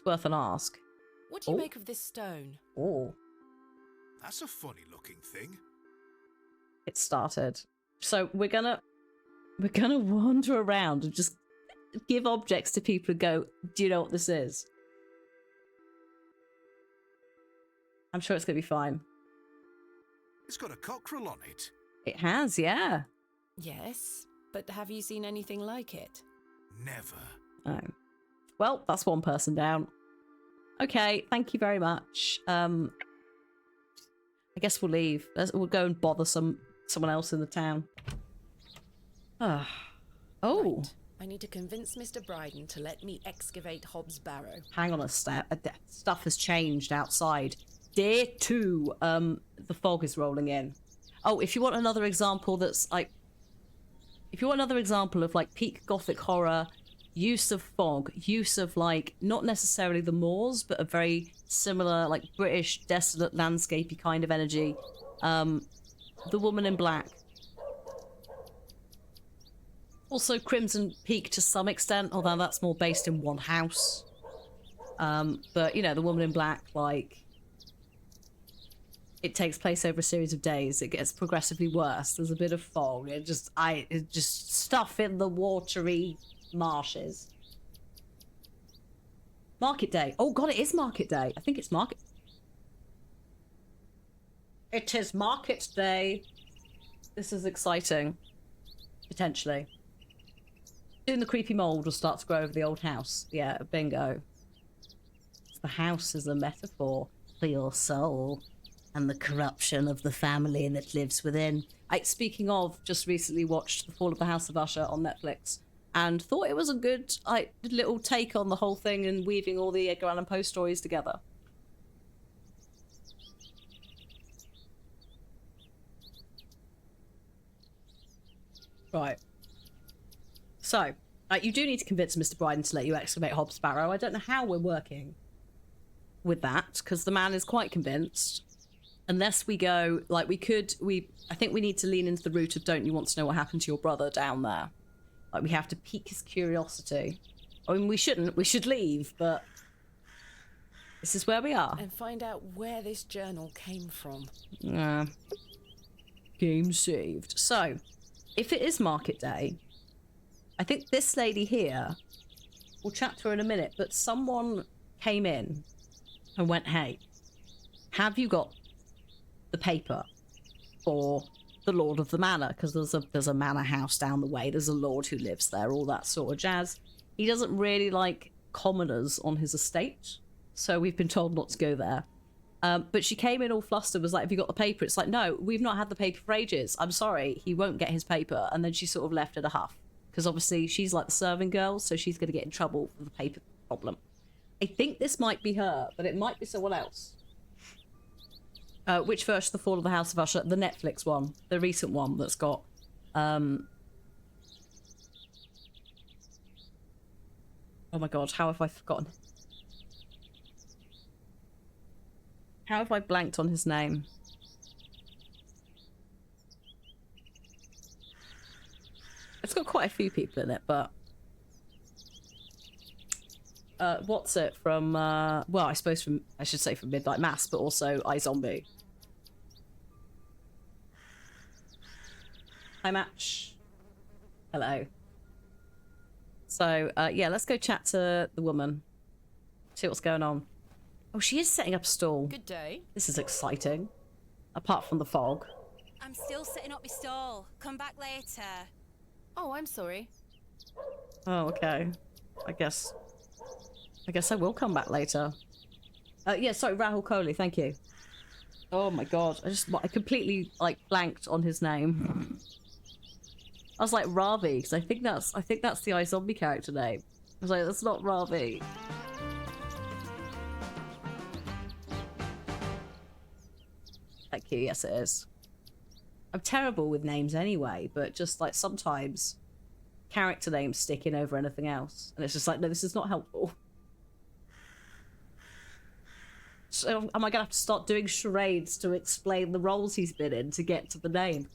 worth an ask. What do you make of this stone? Oh. That's a funny looking thing. It started. So we're gonna wander around and just give objects to people and go, do you know what this is? I'm sure it's gonna be fine. It's got a cockerel on it. It has, yeah. Yes, but have you seen anything like it? Never. Oh. Well, that's one person down. Okay, thank you very much. I guess we'll leave. We'll go and bother someone else in the town. Oh. Right. I need to convince Mr. Bryden to let me excavate Hobbs' Barrow. Hang on a step. Stuff has changed outside. Day 2, the fog is rolling in. Oh, if you want another example that's like... If you want another example of like peak gothic horror, use of fog, use of like, not necessarily the moors, but a very similar like British desolate landscapey kind of energy. The Woman in Black. Also Crimson Peak to some extent, although that's more based in one house. But you know, The Woman in Black, like, it takes place over a series of days. It gets progressively worse. There's a bit of fog. It's just stuff in the watery marshes. Market day. Oh god, it is market day. I think it's market. It is market day. This is exciting. Potentially. Soon the creepy mold will start to grow over the old house. Yeah, bingo. The house is a metaphor for your soul and the corruption of the family that lives within. Speaking of, just recently watched The Fall of the House of Usher on Netflix and thought it was a good little take on the whole thing and weaving all the Edgar Allan Poe stories together. Right. So, you do need to convince Mr. Bryden to let you excavate Hobbs' Barrow. I don't know how we're working with that, because the man is quite convinced. Unless we go, like, I think we need to lean into the route of don't you want to know what happened to your brother down there? Like, we have to pique his curiosity. I mean, we shouldn't. We should leave, but this is where we are. And find out where this journal came from. Game saved. So, if it is market day, I think this lady here, we'll chat to her in a minute, but someone came in and went, hey, have you got the paper for the Lord of the Manor? Because there's a manor house down the way, there's a lord who lives there, all that sort of jazz. He doesn't really like commoners on his estate, so we've been told not to go there. But she came in all flustered, was like, have you got the paper? It's like, no, we've not had the paper for ages. I'm sorry, he won't get his paper. And then she sort of left at a huff. Because obviously she's like the serving girl, so she's going to get in trouble for the paper problem. I think this might be her, but it might be someone else. Which version of The Fall of the House of Usher? The Netflix one. The recent one that's got... Oh my god, how have I forgotten? How have I blanked on his name? It's got quite a few people in it, but... what's it from, well, I suppose from, I should say from Midnight Mass, but also iZombie. Hi, Match. Hello. So, yeah, let's go chat to the woman. See what's going on. Oh, she is setting up a stall. Good day. This is exciting. Apart from the fog. I'm still setting up my stall. Come back later. Oh, I'm sorry. Oh, okay. I guess I will come back later. Yeah, sorry, Rahul Kohli, thank you. Oh my god, I completely like blanked on his name. I was like Ravi, because I think that's the iZombie character name. I was like, that's not Ravi. Thank you, yes it is. I'm terrible with names anyway, but just like sometimes character names stick in over anything else. And it's just like, no, this is not helpful. So am I gonna have to start doing charades to explain the roles he's been in to get to the name?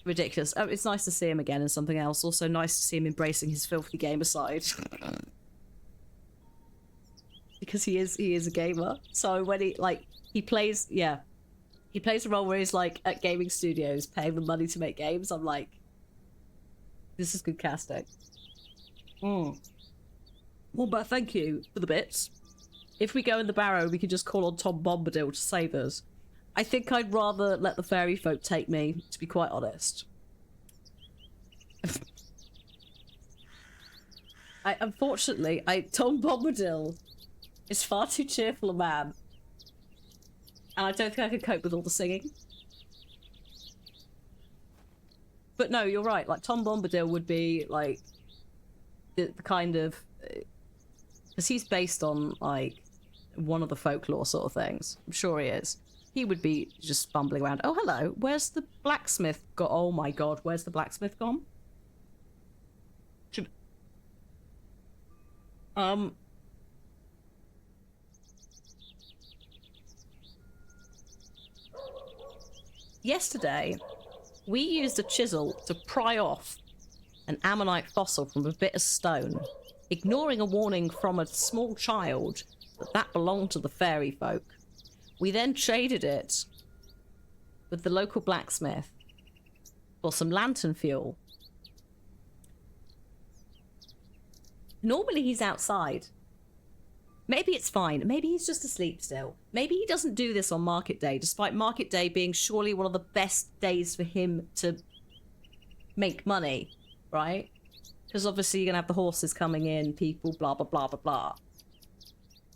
Ridiculous. Oh, it's nice to see him again in something else. Also nice to see him embracing his filthy gamer side. because he is a gamer. So when he plays a role where he's like at gaming studios paying them money to make games, I'm like, this is good casting. Well, but thank you for the bits. If we go in the Barrow, we could just call on Tom Bombadil to save us. I think I'd rather let the fairy folk take me, to be quite honest. Unfortunately, Tom Bombadil is far too cheerful a man. And I don't think I could cope with all the singing. But no, you're right. Like, Tom Bombadil would be, like, the kind of... Because he's based on, like, one of the folklore sort of things. I'm sure he is. He would be just bumbling around. Oh, hello. Where's the blacksmith got? Oh, my God. Where's the blacksmith gone? Yesterday, we used a chisel to pry off an ammonite fossil from a bit of stone, ignoring a warning from a small child that belonged to the fairy folk. We then traded it with the local blacksmith for some lantern fuel. Normally he's outside. Maybe it's fine. Maybe he's just asleep still. Maybe he doesn't do this on market day, despite market day being surely one of the best days for him to make money, right? Because obviously you're going to have the horses coming in, people, blah, blah, blah, blah, blah.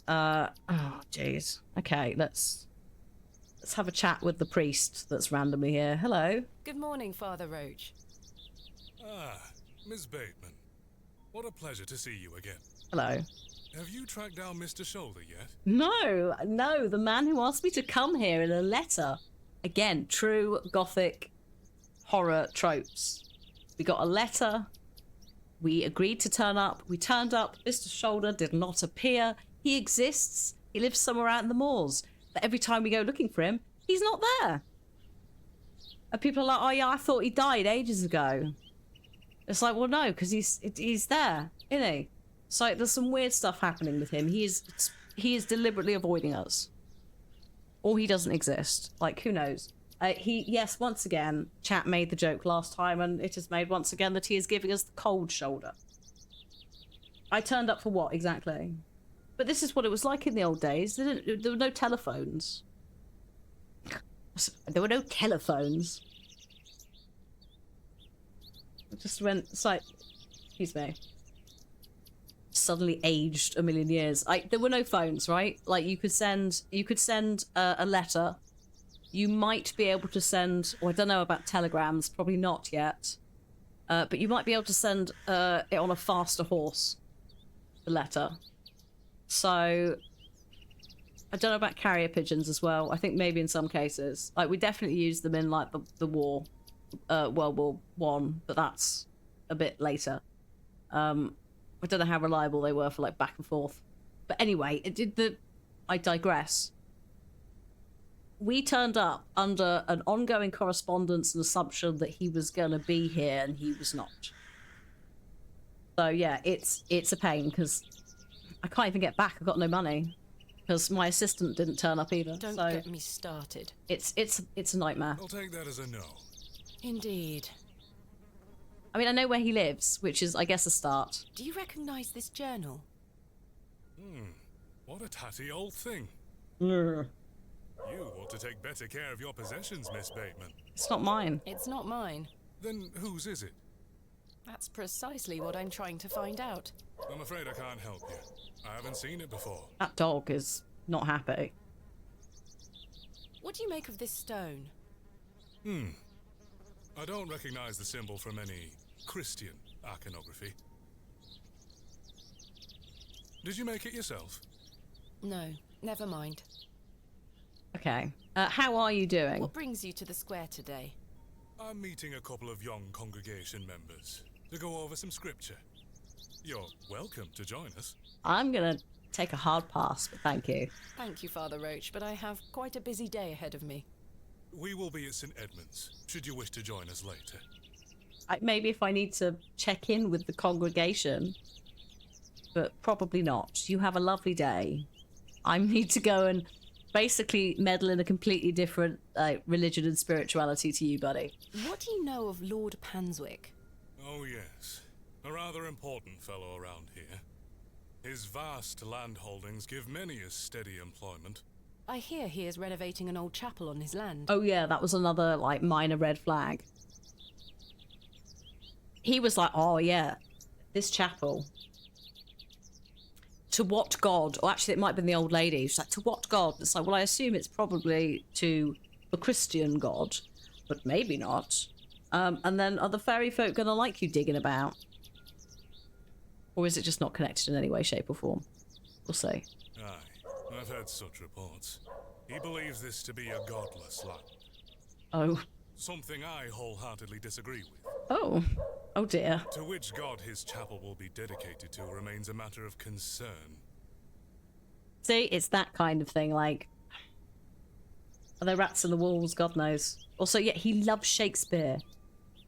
Oh, jeez. Okay, let's have a chat with the priest that's randomly here. Hello. Good morning, Father Roach. Ah, Miss Bateman. What a pleasure to see you again. Hello. Have you tracked down Mr. Shoulder yet? No, the man who asked me to come here in a letter. Again, true gothic horror tropes. We got a letter. We agreed to turn up. We turned up. Mr. Shoulder did not appear. He exists. He lives somewhere out in the moors. But every time we go looking for him, he's not there. And people are like, oh yeah, I thought he died ages ago. It's like, well, no, because he's there, isn't he? So there's some weird stuff happening with him. He is deliberately avoiding us. Or he doesn't exist. Like, who knows? Yes, once again, chat made the joke last time, and it is made once again that he is giving us the cold shoulder. I turned up for what, exactly? But this is what it was like in the old days. There were no telephones. There were no telephones. It just went, it's like, excuse me. Suddenly aged a million years. There were no phones, right? Like you could send a letter. You might be able to send, or I don't know about telegrams, probably not yet. But you might be able to send it on a faster horse, the letter. So I don't know about carrier pigeons as well. I think maybe in some cases, like we definitely used them in like the war, World War One, but that's a bit later. I don't know how reliable they were for like back and forth. But anyway, I digress. We turned up under an ongoing correspondence and assumption that he was going to be here, and he was not. So yeah, it's a pain because I can't even get back. I've got no money because my assistant didn't turn up either. Don't so get me started. It's a nightmare. I'll take that as a no. Indeed. I mean, I know where he lives, which is, I guess, a start. Do you recognize this journal? What a tatty old thing. Ugh. You ought to take better care of your possessions, Miss Bateman. It's not mine. It's not mine. Then whose is it? That's precisely what I'm trying to find out. I'm afraid I can't help you. I haven't seen it before. That dog is not happy. What do you make of this stone? I don't recognize the symbol from any Christian iconography. Did you make it yourself? No, never mind. Okay. How are you doing? What brings you to the square today? I'm meeting a couple of young congregation members to go over some scripture. You're welcome to join us. I'm gonna take a hard pass, but thank you. Thank you, Father Roach, but I have quite a busy day ahead of me. We will be at St. Edmund's, should you wish to join us later. Maybe if I need to check in with the congregation, but probably not. You have a lovely day. I need to go and basically meddle in a completely different religion and spirituality to you, buddy. What do you know of Lord Panswick? Oh, yes. A rather important fellow around here. His vast land holdings give many a steady employment. I hear he is renovating an old chapel on his land. Oh yeah, that was another like minor red flag. He was like, oh yeah, this chapel. To what god? Or actually, it might have been the old lady. She's like, to what god? It's like, well, I assume it's probably to the Christian god, but maybe not. And then are the fairy folk gonna like you digging about? Or is it just not connected in any way, shape or form? We'll see. Aye, I've heard such reports. He believes this to be a godless land. Oh. Something I wholeheartedly disagree with. Oh. Oh dear. To which god his chapel will be dedicated to remains a matter of concern. See, it's that kind of thing, like... Are there rats in the walls? God knows. Also, yeah, he loves Shakespeare.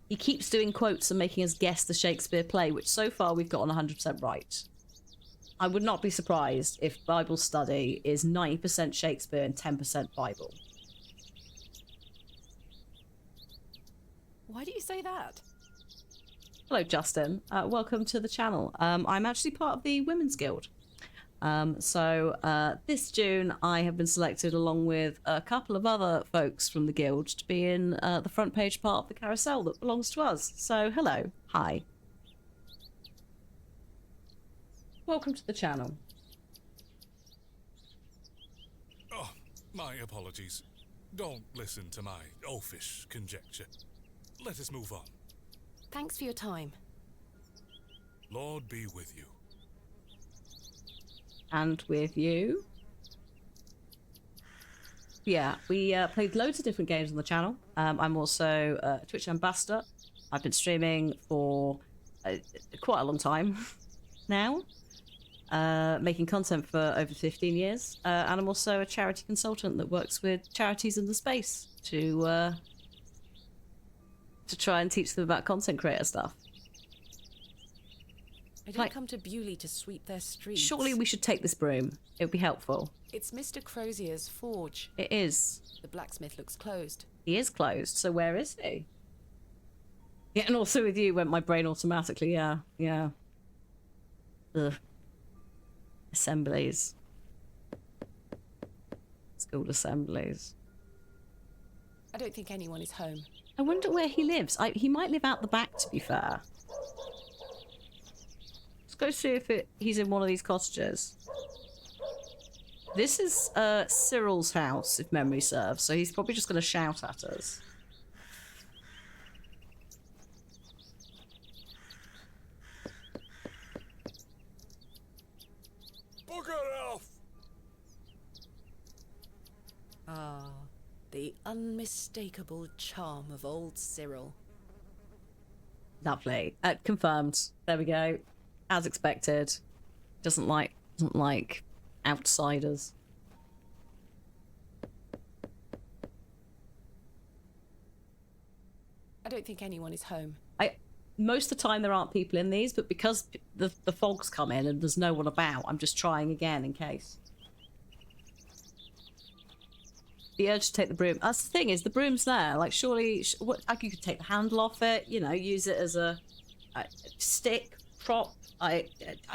He keeps doing quotes and making us guess the Shakespeare play, which so far we've gotten 100% right. I would not be surprised if Bible study is 90% Shakespeare and 10% Bible. Why do you say that? Hello, Justin. Welcome to the channel. I'm actually part of the Women's Guild. This June, I have been selected along with a couple of other folks from the guild to be in the front page part of the carousel that belongs to us. So, hello. Hi. Welcome to the channel. Oh, my apologies. Don't listen to my oafish conjecture. Let us move on. Thanks for your time. Lord be with you. And with you. Yeah, we played loads of different games on the channel. I'm also a Twitch ambassador. I've been streaming for quite a long time now, making content for over 15 years. And I'm also a charity consultant that works with charities in the space to try and teach them about content creator stuff. I don't come to Bewley to sweep their streets. Surely we should take this broom. It would be helpful. It's Mr. Crozier's forge. It is. The blacksmith looks closed. He is closed, so where is he? Yeah, and also with you went my brain automatically, yeah. Ugh. Assemblies. School assemblies. I don't think anyone is home. I wonder where he lives. He might live out the back, to be fair. Let's go see if he's in one of these cottages. This is Cyril's house, if memory serves, so he's probably just going to shout at us. Bugger off! Ah, the unmistakable charm of old Cyril. Lovely. Confirmed. There we go. As expected. Doesn't like outsiders. I don't think anyone is home. Most of the time there aren't people in these, but because the fog's come in and there's no one about, I'm just trying again in case. The urge to take the broom. That's the thing, is the broom's there. Like, surely, you could take the handle off it, you know, use it as a stick, prop, I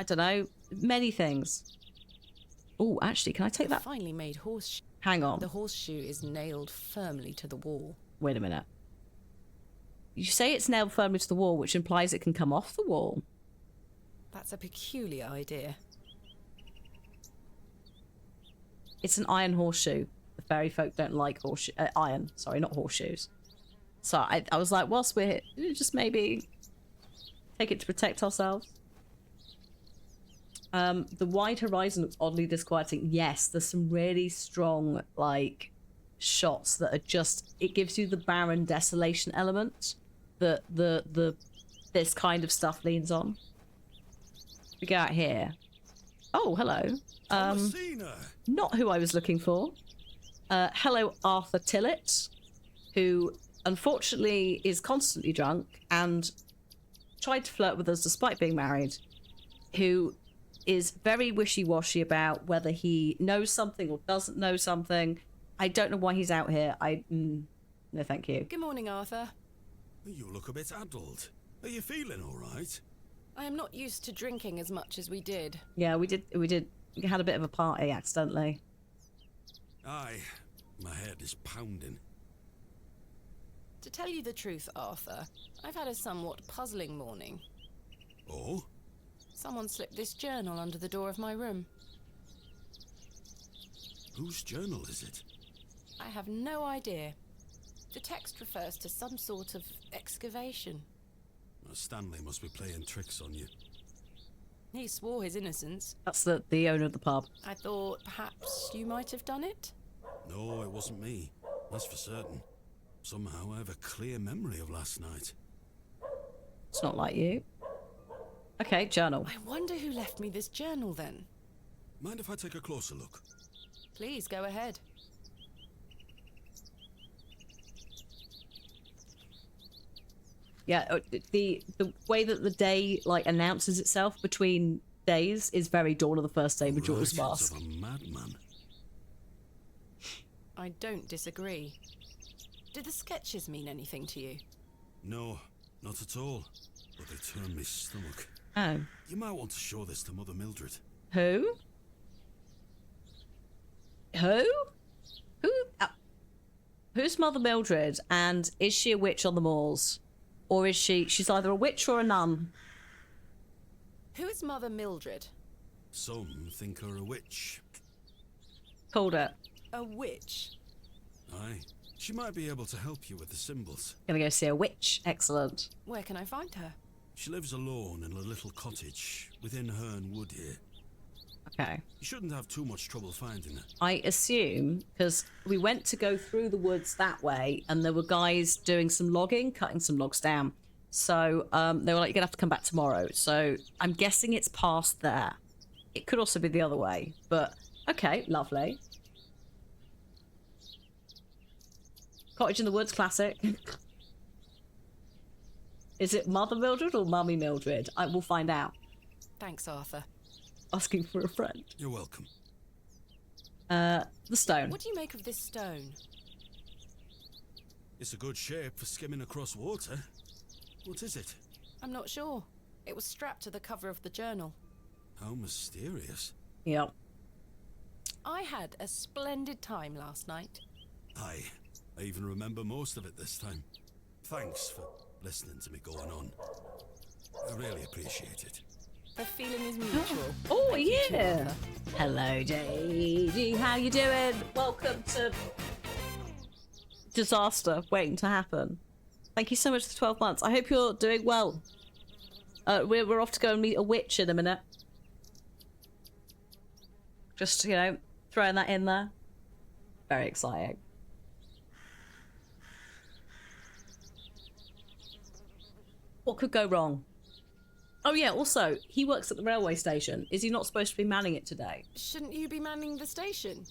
don't know, many things. Oh, actually, can I take that? Finely made horseshoe. Hang on. The horseshoe is nailed firmly to the wall. Wait a minute. You say it's nailed firmly to the wall, which implies it can come off the wall. That's a peculiar idea. It's an iron horseshoe. The fairy folk don't like iron. Sorry, not horseshoes. So I was like, whilst we're here, just maybe take it to protect ourselves. The wide horizon looks oddly disquieting. Yes, there's some really strong, like, shots that are just... It gives you the barren desolation element that this kind of stuff leans on. We go out here. Oh, hello. Not who I was looking for. Hello, Arthur Tillett, who unfortunately is constantly drunk and tried to flirt with us despite being married, who is very wishy-washy about whether he knows something or doesn't know something. I don't know why he's out here. No, thank you. Good morning, Arthur. You look a bit addled. Are you feeling all right? I am not used to drinking as much as we did. Yeah, we did. We had a bit of a party accidentally. Aye, my head is pounding. To tell you the truth, Arthur, I've had a somewhat puzzling morning. Oh? Someone slipped this journal under the door of my room. Whose journal is it? I have no idea. The text refers to some sort of excavation. Stanley must be playing tricks on you. He swore his innocence. That's the owner of the pub. I thought perhaps you might have done it? No, it wasn't me. That's for certain. Somehow I have a clear memory of last night. It's not like you. Okay, journal. I wonder who left me this journal then. Mind if I take a closer look? Please, go ahead. Yeah, the way that the day like announces itself between days is very Dawn of the First Day, Majora's Writings Mask. of a madman. I don't disagree. Did the sketches mean anything to you? No, not at all. But they turn me stomach. Oh, You might want to show this to Mother Mildred. who? Who? Who? Who's Mother Mildred? And is she a witch on the moors, or is she's either a witch or a nun? Who is Mother Mildred? Some think her a witch. Called it. A witch? Aye. She might be able to help you with the symbols. Gonna go see a witch. Excellent. Where can I find her? She lives alone in a little cottage within Herne Wood here. Okay. You shouldn't have too much trouble finding her. I assume, because we went to go through the woods that way, and there were guys doing some logging, cutting some logs down. So they were like, you're gonna have to come back tomorrow. So I'm guessing it's past there. It could also be the other way, but okay, lovely. Cottage in the Woods, classic. Is it Mother Mildred or Mummy Mildred? I will find out. Thanks, Arthur. Asking for a friend. You're welcome. The stone. What do you make of this stone? It's a good shape for skimming across water. What is it? I'm not sure. It was strapped to the cover of the journal. How mysterious. Yep. I had a splendid time last night. Aye. I even remember most of it this time. Thanks for listening to me going on. I really appreciate it. The feeling is mutual. Oh, Thank you too, yeah. Arthur. Hello, Daisy. How you doing? Welcome to disaster waiting to happen. Thank you so much for 12 months. I hope you're doing well. We're off to go and meet a witch in a minute. Just, you know, throwing that in there. Very exciting. What could go wrong? Oh yeah, also, he works at the railway station. Is he not supposed to be manning it today? Shouldn't you be manning the station?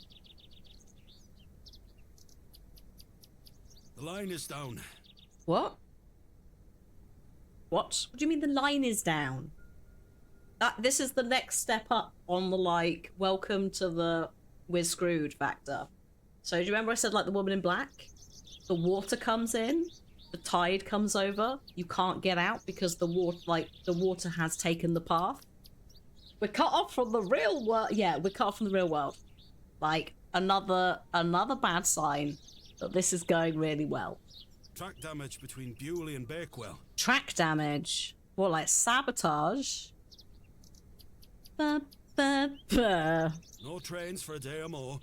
The line is down. What? What? What do you mean the line is down? This is the next step up on the, like, welcome to the we're screwed factor. So do you remember I said, like, the woman in black? The water comes in, the tide comes over, you can't get out because the water has taken the path. We're cut off from the real world. Yeah, we're cut off from the real world. Like, another bad sign that this is going really well. Track damage between Bewley and Bakewell. Track damage? What, like sabotage? Ba, ba, ba. No trains for a day or more.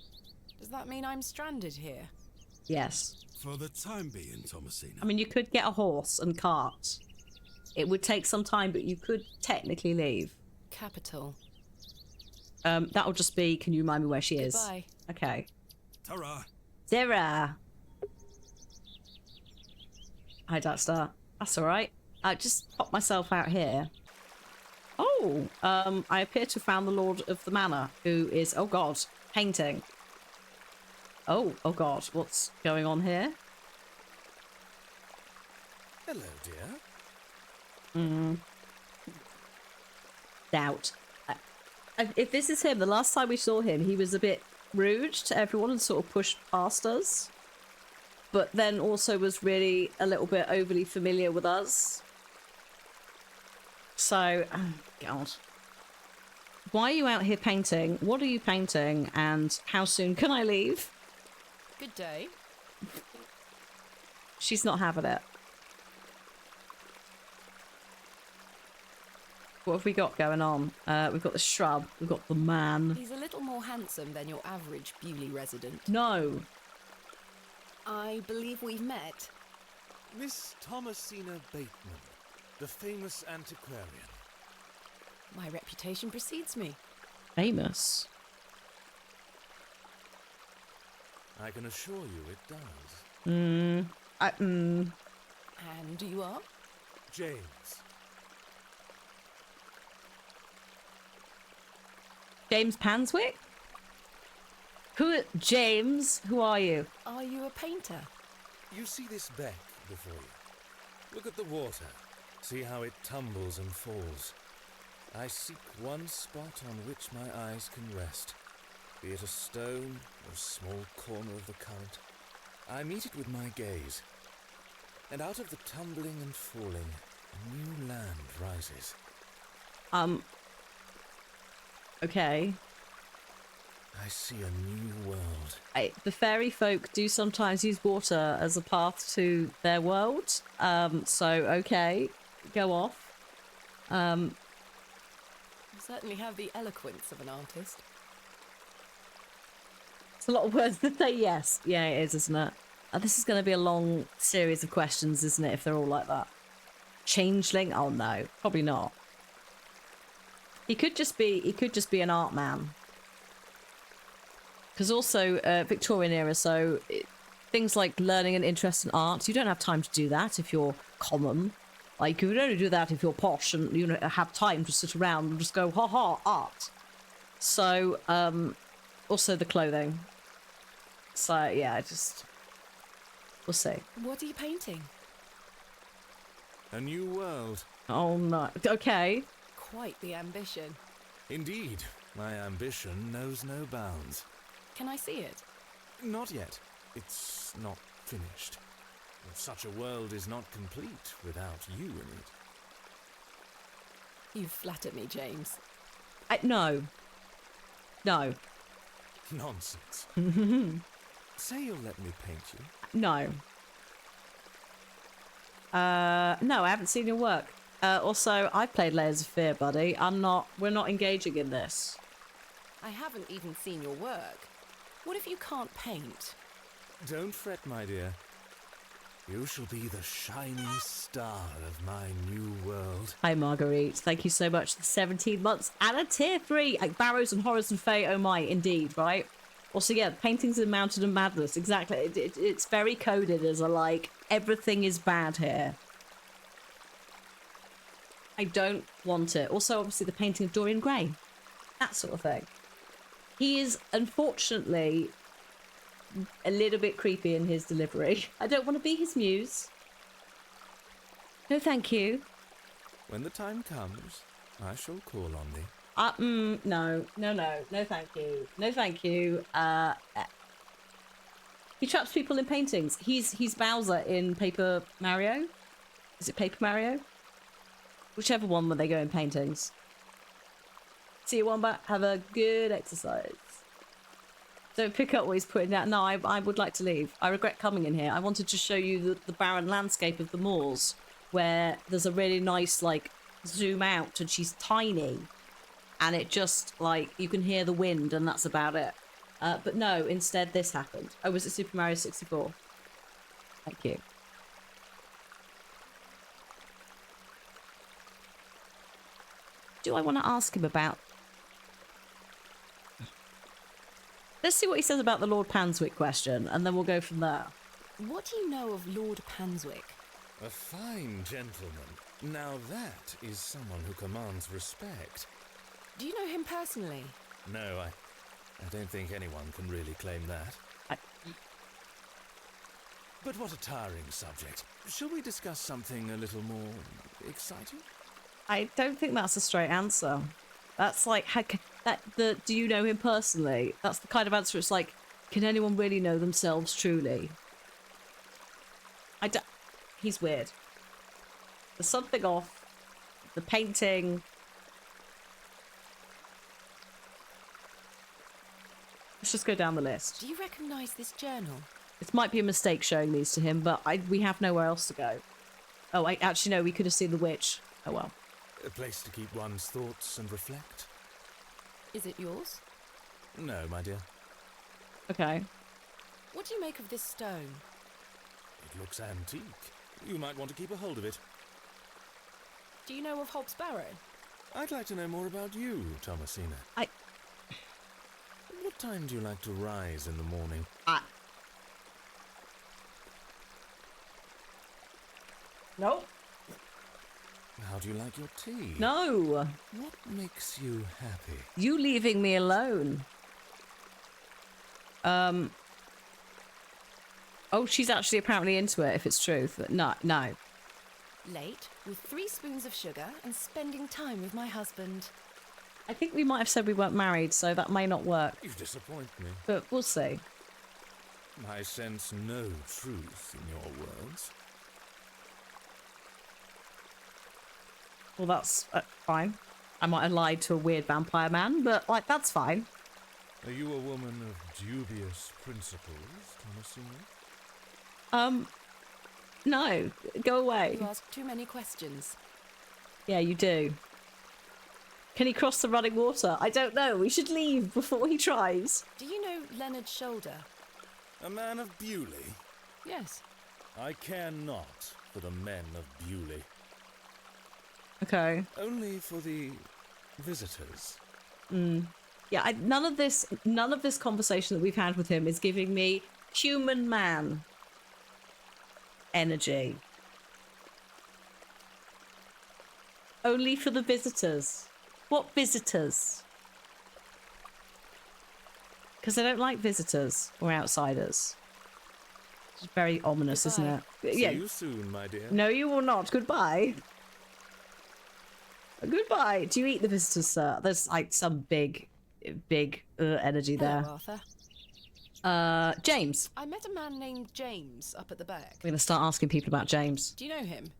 Does that mean I'm stranded here? Yes. For the time being, Thomasina. I mean, you could get a horse and cart. It would take some time, but you could technically leave. Capital. That'll just be, can you remind me where she is? Goodbye. Okay. Ta-ra. Sarah! Hi, Darkstar. That's alright. I just popped myself out here. Oh! I appear to have found the Lord of the Manor, who is, oh god, painting. Oh god, what's going on here? Hello, dear. Doubt. If this is him, the last time we saw him, he was a bit rude to everyone and sort of pushed past us. But then also was really a little bit overly familiar with us. So, oh God. Why are you out here painting? What are you painting? And how soon can I leave? Good day. She's not having it. What have we got going on? We've got the shrub. We've got the man. He's a little more handsome than your average Bewley resident. No. I believe we've met. Miss Thomasina Bateman, the famous antiquarian. My reputation precedes me. Famous. I can assure you it does. And you are? James. James Panswick? James, who are you? Are you a painter? You see this beck before you? Look at the water. See how it tumbles and falls. I seek one spot on which my eyes can rest, be it a stone or a small corner of the current. I meet it with my gaze, and out of the tumbling and falling, a new land rises. Okay. I see a new world. The fairy folk do sometimes use water as a path to their world. So, okay. Go off. You certainly have the eloquence of an artist. It's a lot of words to say yes. Yeah, it is, isn't it? This is going to be a long series of questions, isn't it, if they're all like that? Changeling? Oh, no. Probably not. He could just be an art man. Because also Victorian era, so things like learning an interest in art, you don't have time to do that if you're common. Like, you would only do that if you're posh and, you know, have time to sit around and just go, ha-ha, art. So, also the clothing. So, yeah, we'll see. What are you painting? A new world. Oh, no. Okay. Quite the ambition. Indeed, my ambition knows no bounds. Can I see it? Not yet. It's not finished. Such a world is not complete without you in it. You flatter me, James. No. No. Nonsense. Say you'll let me paint you. No. No, I haven't seen your work. Also, I've played Layers of Fear, buddy. We're not engaging in this. I haven't even seen your work. What if you can't paint? Don't fret, my dear. You shall be the shining star of my new world. Hi, Marguerite. Thank you so much for 17 months and a tier 3. Like Barrows and Horrors and Fae, oh my, indeed, right? Also, yeah, paintings in Mountain of Madness. Exactly. It's very coded as a, like, everything is bad here. I don't want it. Also, obviously, the painting of Dorian Gray. That sort of thing. He is, unfortunately, a little bit creepy in his delivery. I don't want to be his muse. No, thank you. When the time comes, I shall call on thee. No, thank you. No, thank you. He traps people in paintings. He's Bowser in Paper Mario. Is it Paper Mario? Whichever one when they go in paintings. See you, Wombat. Have a good exercise. Don't pick up what he's putting down. No, I would like to leave. I regret coming in here. I wanted to show you the barren landscape of the moors, where there's a really nice, like, zoom out, and she's tiny. And it just, like, you can hear the wind, and that's about it. But no, instead this happened. Oh, was it Super Mario 64? Thank you. Do I want to ask him about... Let's see what he says about the Lord Panswick question, and then we'll go from there. What do you know of Lord Panswick? A fine gentleman. Now that is someone who commands respect. Do you know him personally? No, I don't think anyone can really claim that. But what a tiring subject. Shall we discuss something a little more exciting? I don't think that's a straight answer. That's like, Do you know him personally? That's the kind of answer. It's like, can anyone really know themselves truly? He's weird. There's something off. The painting. Let's just go down the list. Do you recognise this journal? It might be a mistake showing these to him, but we have nowhere else to go. Oh, actually, no, we could have seen the witch. Oh, well. A place to keep one's thoughts and reflect. Is it yours? No, my dear. Okay. What do you make of this stone? It looks antique. You might want to keep a hold of it. Do you know of Hobbs Barrow? I'd like to know more about you, Thomasina. What time do you like to rise in the morning? No. How do you like your tea? No. What makes you happy? You leaving me alone. Oh, she's actually apparently into it, if it's true. No. Late, with 3 spoons of sugar and spending time with my husband. I think we might have said we weren't married, so that may not work. You disappoint me. But we'll see. I sense no truth in your words. Well, that's fine. I might have lied to a weird vampire man, but, like, that's fine. Are you a woman of dubious principles, Thomasina? No. Go away. You ask too many questions. Yeah, you do. Can he cross the running water? I don't know. We should leave before he tries. Do you know Leonard Shoulder? A man of Bewley? Yes. I care not for the men of Bewley. Okay. Only for the visitors. Yeah, none of this conversation that we've had with him is giving me human man energy. Only for the visitors. What visitors? Because I don't like visitors or outsiders. It's very ominous, isn't it? See you soon, my dear. No, you will not. Goodbye. Goodbye. Do you eat the visitors, sir? There's like some big energy there. Hello, Arthur. James. I met a man named James up at the back. We're going to start asking people about James. Do you know him?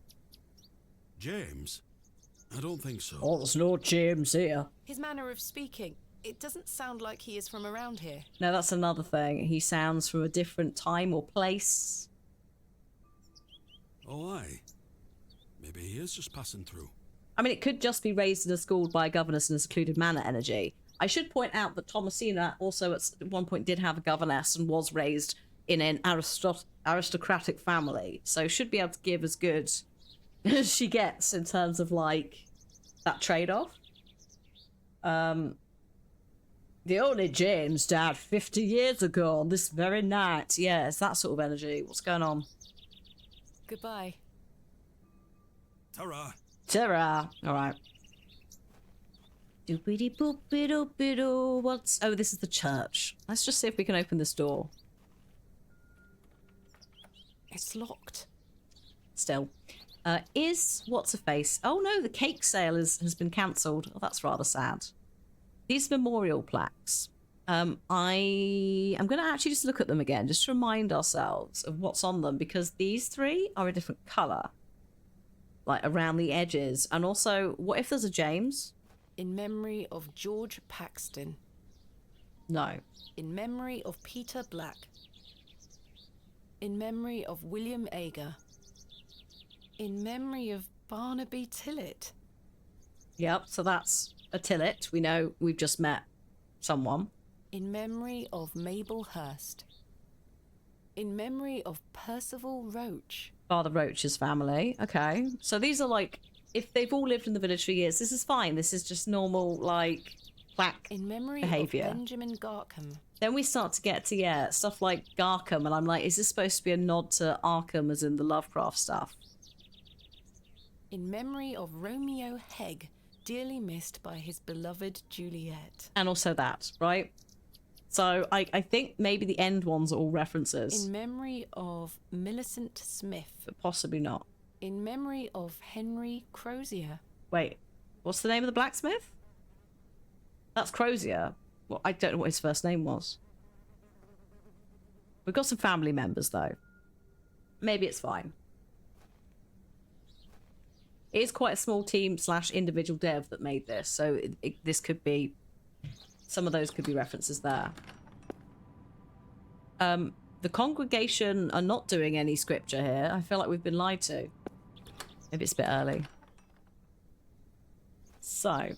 James? I don't think so. Oh, there's no James here. His manner of speaking, it doesn't sound like he is from around here. No, that's another thing. He sounds from a different time or place. Oh, aye. Maybe he is just passing through. I mean, it could just be raised in a school by a governess in a secluded manor energy. I should point out that Thomasina also at one point did have a governess and was raised in an aristocratic family, so should be able to give as good as she gets in terms of, like, that trade-off. The only James died 50 years ago on this very night. Yeah, it's that sort of energy. What's going on? Goodbye. Ta-ra! Ta-ra! Alright. Doopity boopity doopity. What's... Oh, this is the church. Let's just see if we can open this door. It's locked. Still. Is... What's-her-face? Oh no, the cake sale has been cancelled. Oh, that's rather sad. These memorial plaques. I'm going to actually just look at them again, just to remind ourselves of what's on them, because these 3 are a different colour. Like, around the edges. And also, what if there's a James? In memory of George Paxton. No. In memory of Peter Black. In memory of William Ager. In memory of Barnaby Tillett. Yep, so that's a Tillett. We know we've just met someone. In memory of Mabel Hurst. In memory of Percival Roach. Father Roach's family. Okay. So these are like, if they've all lived in the village for years, this is fine. This is just normal, like, plaque In memory behaviour. of Benjamin Garkham. Then we start to get to, yeah, stuff like Garkham, and I'm like, is this supposed to be a nod to Arkham as in the Lovecraft stuff? In memory of Romeo Hegg, dearly missed by his beloved Juliet. And also that, right? So I think maybe the end ones are all references. In memory of Millicent Smith. But possibly not. In memory of Henry Crozier. Wait, what's the name of the blacksmith? That's Crozier. Well, I don't know what his first name was. We've got some family members, though. Maybe it's fine. It is quite a small team / individual dev that made this, so this could be... Some of those could be references there. The congregation are not doing any scripture here. I feel like we've been lied to. Maybe it's a bit early. So...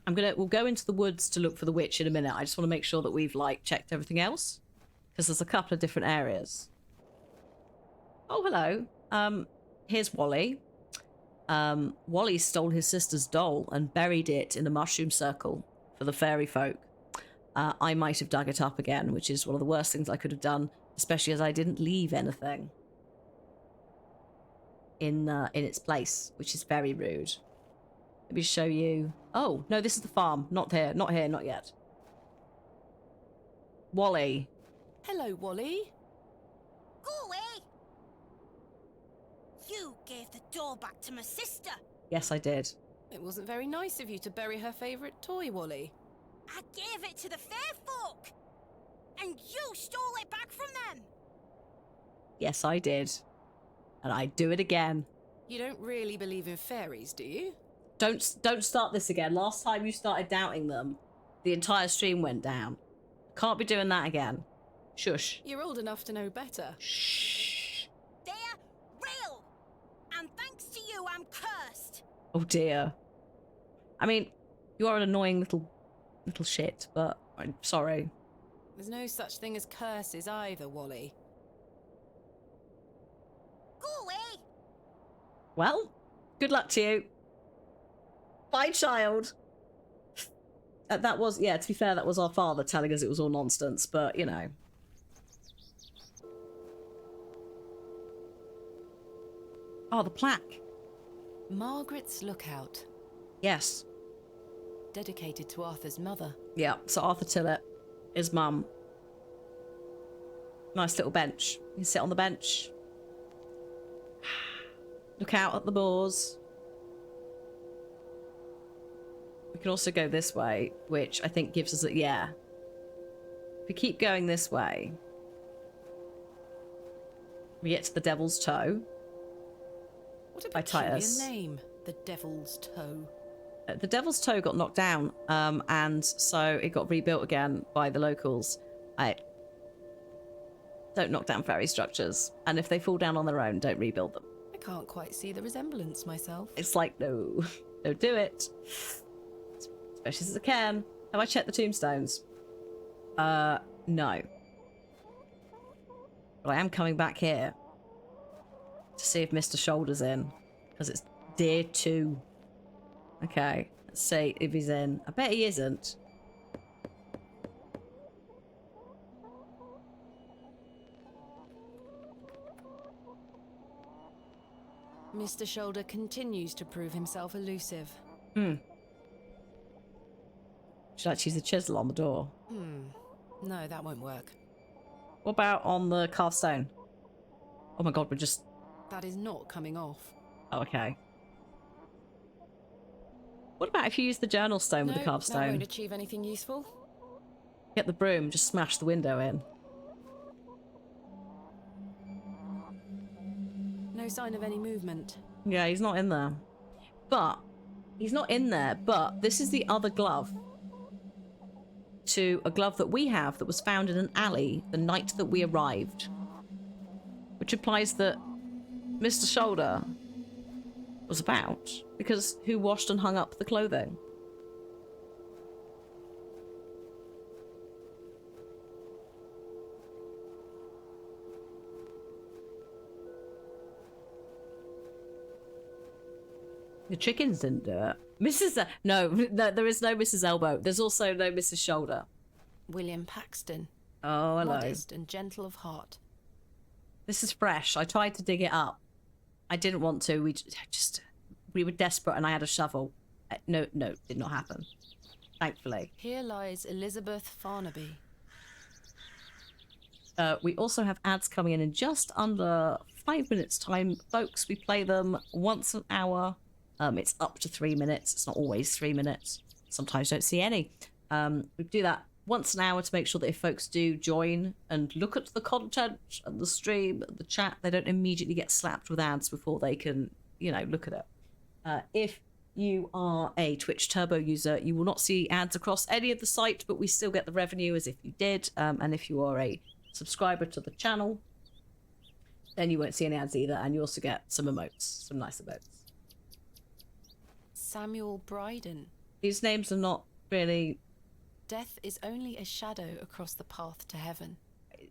We'll go into the woods to look for the witch in a minute. I just want to make sure that we've, like, checked everything else. Because there's a couple of different areas. Oh, hello. Here's Wally. Wally stole his sister's doll and buried it in a mushroom circle for the fairy folk. I might have dug it up again, which is one of the worst things I could have done, especially as I didn't leave anything in its place, which is very rude. Let me show you. Oh, no, this is the farm. Not here, not here, not yet. Wally. Hello, Wally. Go away! You gave the doll back to my sister. Yes, I did. It wasn't very nice of you to bury her favourite toy, Wally. I gave it to the fair folk. And you stole it back from them. Yes, I did. And I'd do it again. You don't really believe in fairies, do you? Don't start this again. Last time you started doubting them, the entire stream went down. Can't be doing that again. Shush. You're old enough to know better. Shh. They're real. And thanks to you, I'm cursed. Oh dear. I mean, you are an annoying little shit, but I'm sorry. There's no such thing as curses either, Wally. Go away. Well, good luck to you. Bye, child. That was, yeah, to be fair, that was our father telling us it was all nonsense, but, you know. Oh, the plaque. Margaret's Lookout. Yes. Dedicated to Arthur's mother. Yeah, so Arthur Tillett, his mum. Nice little bench. You can sit on the bench. Look out at the moors. We can also go this way, which I think gives us a... Yeah. If we keep going this way, we get to the Devil's Toe. What a By peculiar Titus. name, the Devil's Toe. The Devil's Toe got knocked down, and so it got rebuilt again by the locals. I don't knock down fairy structures, and if they fall down on their own, don't rebuild them. I can't quite see the resemblance myself. It's like, no, don't do it. Especially as I can. Have I checked the tombstones? No. But I am coming back here to see if Mr. Shoulder's in, because it's day 2. Okay, let's see if he's in. I bet he isn't. Mr. Shoulder continues to prove himself elusive. Should I choose a chisel on the door? No, that won't work. What about on the carved stone? Oh my god, we're just... That is not coming off. Oh, okay. What about if you use the journal stone with the carved that won't stone? achieve anything useful. Get the broom, just smash the window in. No sign of any movement. Yeah, he's not in there. But, he's not in there, but this is the other glove to a glove that we have that was found in an alley the night that we arrived. Which implies that Mr. Shoulder was about, because who washed and hung up the clothing? The chickens didn't do it. No, there is no Mrs. Elbow. There's also no Mrs. Shoulder. William Paxton. Oh, hello. Modest and gentle of heart. This is fresh. I tried to dig it up. I didn't want to. We were desperate and I had a shovel. No, did not happen. Thankfully. Here lies Elizabeth Farnaby. We also have ads coming in just under 5 minutes time. Folks, we play them once an hour. It's up to 3 minutes. It's not always 3 minutes. Sometimes don't see any. We do that once an hour to make sure that if folks do join and look at the content and the stream, the chat, they don't immediately get slapped with ads before they can, you know, look at it. If you are a Twitch Turbo user, you will not see ads across any of the site, but we still get the revenue as if you did. And if you are a subscriber to the channel, then you won't see any ads either, and you also get some emotes, some nice emotes. Samuel Bryden. These names are not really... Death is only a shadow across the path to heaven.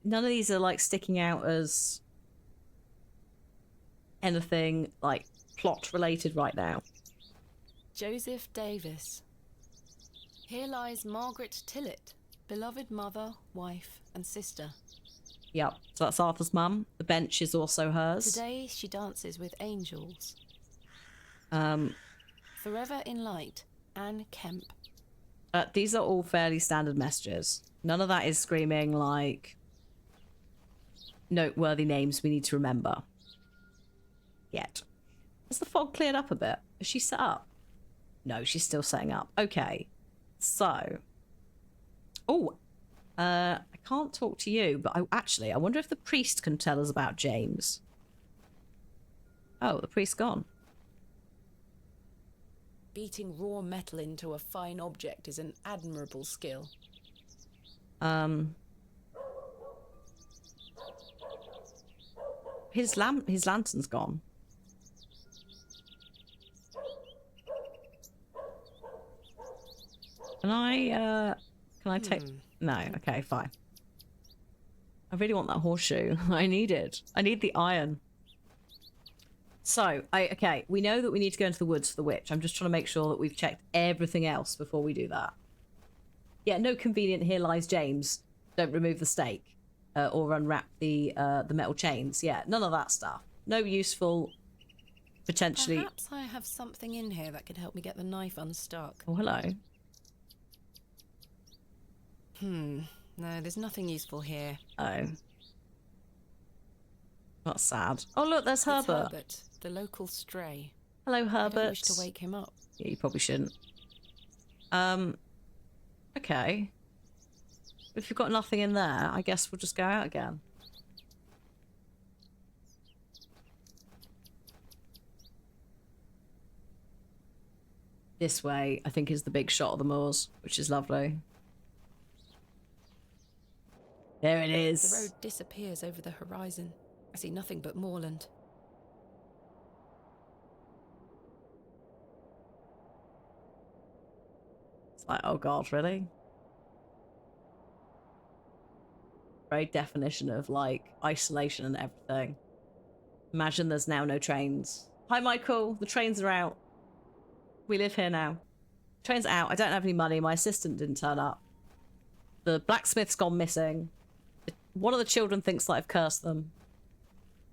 None of these are, like, sticking out as anything, like, plot-related right now. Joseph Davis. Here lies Margaret Tillett, beloved mother, wife, and sister. Yep, so that's Arthur's mum. The bench is also hers. Today she dances with angels. Um... Forever in light, Anne Kemp. These are all fairly standard messages. None of that is screaming like noteworthy names we need to remember. Yet. Has the fog cleared up a bit? Is she set up? No, she's still setting up. Okay. So. Oh. I can't talk to you, but I wonder if the priest can tell us about James. Oh, the priest's gone. Beating raw metal into a fine object is an admirable skill. His lantern's gone. Can I take... No, okay, fine. I really want that horseshoe. I need it. I need the iron. So, okay, we know that we need to go into the woods for the witch. I'm just trying to make sure that we've checked everything else before we do that. Yeah, no convenient here lies James. Don't remove the stake. Or unwrap the metal chains. Yeah, none of that stuff. No useful, potentially... Perhaps I have something in here that could help me get the knife unstuck. Oh, hello. No, there's nothing useful here. Oh. That's sad. Oh, look, there's Herbert. It's Herbert, the local stray. Hello, Herbert. I don't wish to wake him up. Yeah, you probably shouldn't. Okay. If you've got nothing in there, I guess we'll just go out again. This way, I think, is the big shot of the moors, which is lovely. There it is. The road disappears over the horizon. I see nothing but moorland. It's like, oh god, really? Very definition of, like, isolation and everything. Imagine there's now no trains. Hi, Michael. The trains are out. We live here now. Train's out. I don't have any money. My assistant didn't turn up. The blacksmith's gone missing. One of the children thinks that I've cursed them.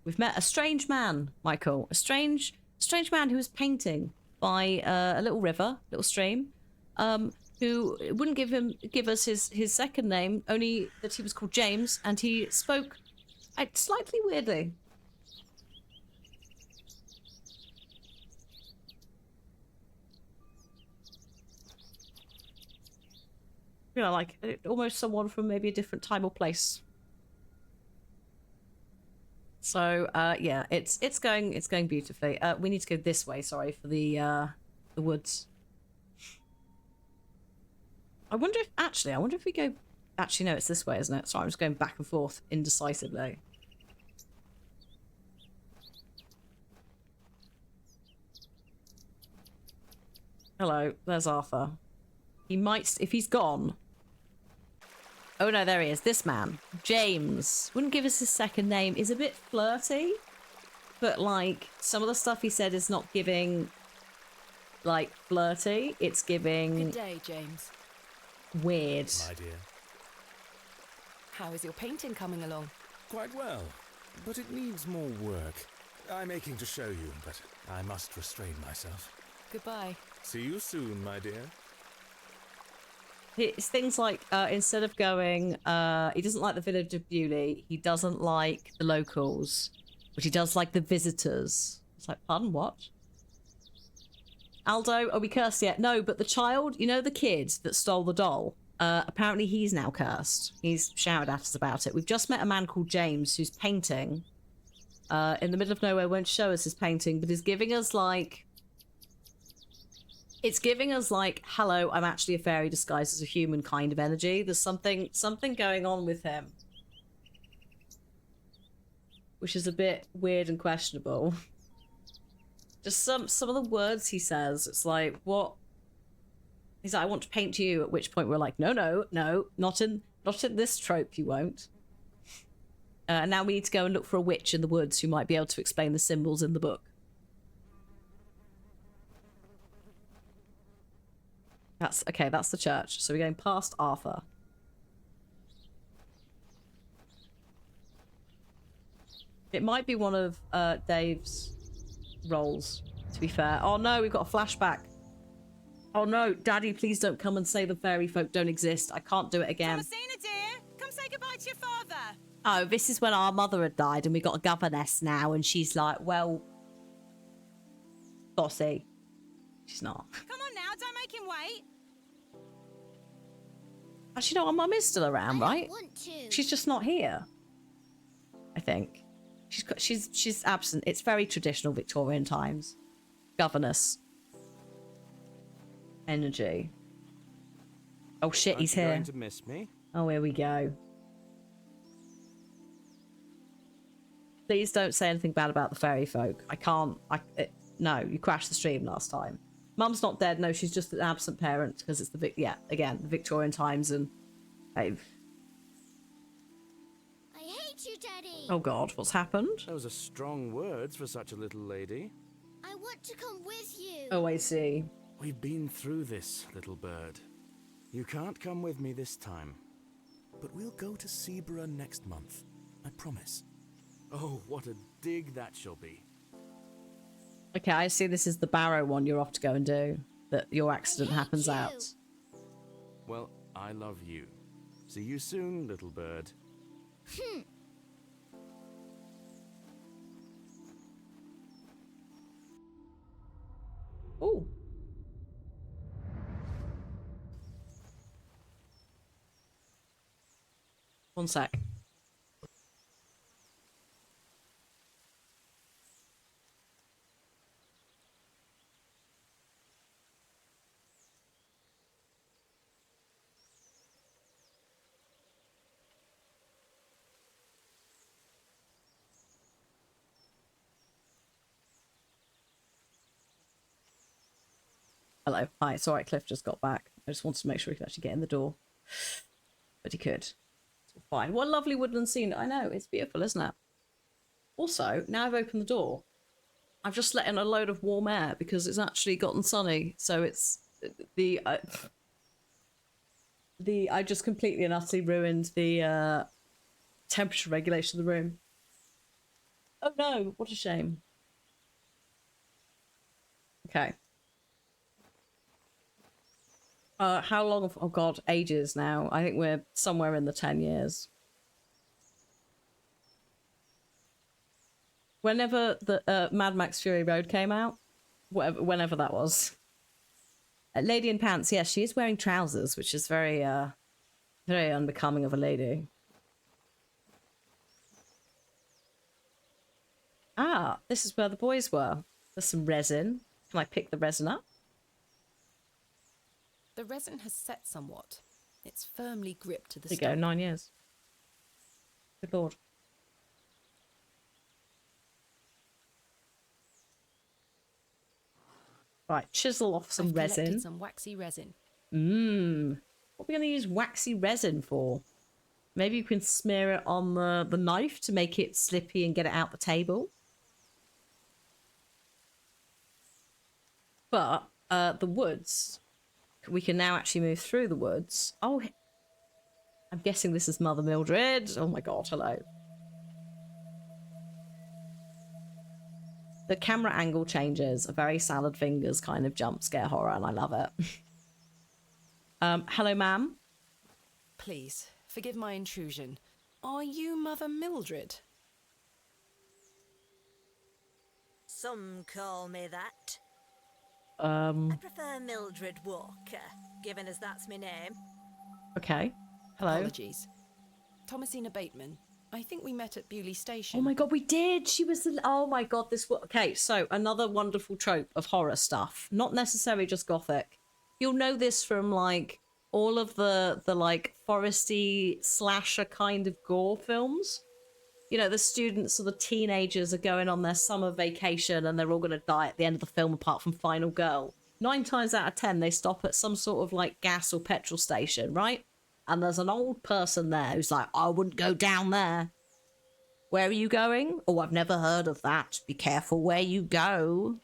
We've met a strange man, Michael. A strange man who was painting by a little river, little stream, who wouldn't give us his second name, only that he was called James, and he spoke slightly weirdly. You know, like almost someone from maybe a different time or place. So yeah, it's going beautifully. We need to go this way. Sorry for the woods. I wonder if we go. Actually, no, it's this way, isn't it? Sorry, I'm just going back and forth indecisively. Hello, there's Arthur. He might, if he's gone. Oh no, there he is. This man, James, wouldn't give us his second name. Is a bit flirty, but like some of the stuff he said is not giving like flirty. It's giving Good day, James. weird. My dear. How is your painting coming along? Quite well, but it needs more work. I'm aching to show you, but I must restrain myself. Goodbye. See you soon, my dear. It's things like instead of going, he doesn't like the village of Bewley. He doesn't like the locals, but he does like the visitors. It's like, pardon, what? Aldo, are we cursed yet? No, but the child, you know the kid that stole the doll? Apparently he's now cursed. He's shouted at us about it. We've just met a man called James who's painting in the middle of nowhere, won't show us his painting, but is giving us like... It's giving us like, hello, I'm actually a fairy disguised as a human kind of energy. There's something going on with him. Which is a bit weird and questionable. Just some of the words he says, it's like, what? He's like, I want to paint you, at which point we're like, no, not in this trope, you won't. Now we need to go and look for a witch in the woods who might be able to explain the symbols in the book. That's the church. So we're going past Arthur. It might be one of Dave's roles, to be fair. Oh no, we've got a flashback. Oh no, Daddy, please don't come and say the fairy folk don't exist. I can't do it again. Thomasina, dear, come say goodbye to your father. Oh, this is when our mother had died and we got a governess now, and she's like, well, bossy. She's not. Come on now, don't make him wait. Actually, no, our mum is still around, right? I want to. She's just not here. I think. She's absent. It's very traditional Victorian times. Governess. Energy. Oh shit, he's here. Going to miss me? Oh, here we go. Please don't say anything bad about the fairy folk. I can't. No, you crashed the stream last time. Mum's not dead. No, she's just an absent parent because it's the the Victorian times, and I hate you, Daddy. oh god, what's happened? Those are strong words for such a little lady. I want to come with you. Oh, I see. We've been through this, little bird. You can't come with me this time. But we'll go to Seaborough next month. I promise. Oh, what a dig that shall be. Okay, I see this is the Barrow one you're off to go and do. That your accident happens you. out. Well, I love you. See you soon, little bird. Ooh. One sec. Hello. Hi. It's alright, Cliff just got back. I just wanted to make sure he could actually get in the door. But he could. It's all fine. What a lovely woodland scene. I know. It's beautiful, isn't it? Also, now I've opened the door, I've just let in a load of warm air because it's actually gotten sunny. So it's I just completely and utterly ruined the temperature regulation of the room. Oh no, what a shame. Okay. How long? Oh god, ages now. I think we're somewhere in the 10 years. Whenever the Mad Max Fury Road came out, whenever that was. Lady in Pants, yes, she is wearing trousers, which is very unbecoming of a lady. Ah, this is where the boys were. There's some resin. Can I pick the resin up? The resin has set somewhat. It's firmly gripped to the There you go, stone. 9 years. Good lord. Right, chisel off some I've collected resin. some waxy resin. What are we going to use waxy resin for? Maybe you can smear it on the knife to make it slippy and get it out the table. But the woods, we can now actually move through the woods. Oh, I'm guessing this is Mother Mildred. Oh my god, hello. The camera angle changes, a very salad fingers kind of jump scare horror, and I love it. Hello, ma'am. Please, forgive my intrusion. Are you Mother Mildred? Some call me that. I prefer Mildred Walker, given as that's my name. Okay. Hello. Apologies. Thomasina Bateman. I think we met at Bewley Station. Oh my god, we did. She was the. Oh my god, this. Okay, so another wonderful trope of horror stuff. Not necessarily just gothic. You'll know this from like all of the like foresty slasher kind of gore films. You know, the students or the teenagers are going on their summer vacation and they're all going to die at the end of the film, apart from Final Girl. 9 times out of 10, they stop at some sort of like gas or petrol station, right? And there's an old person there who's like, I wouldn't go down there. Where are you going? Oh, I've never heard of that. Be careful where you go.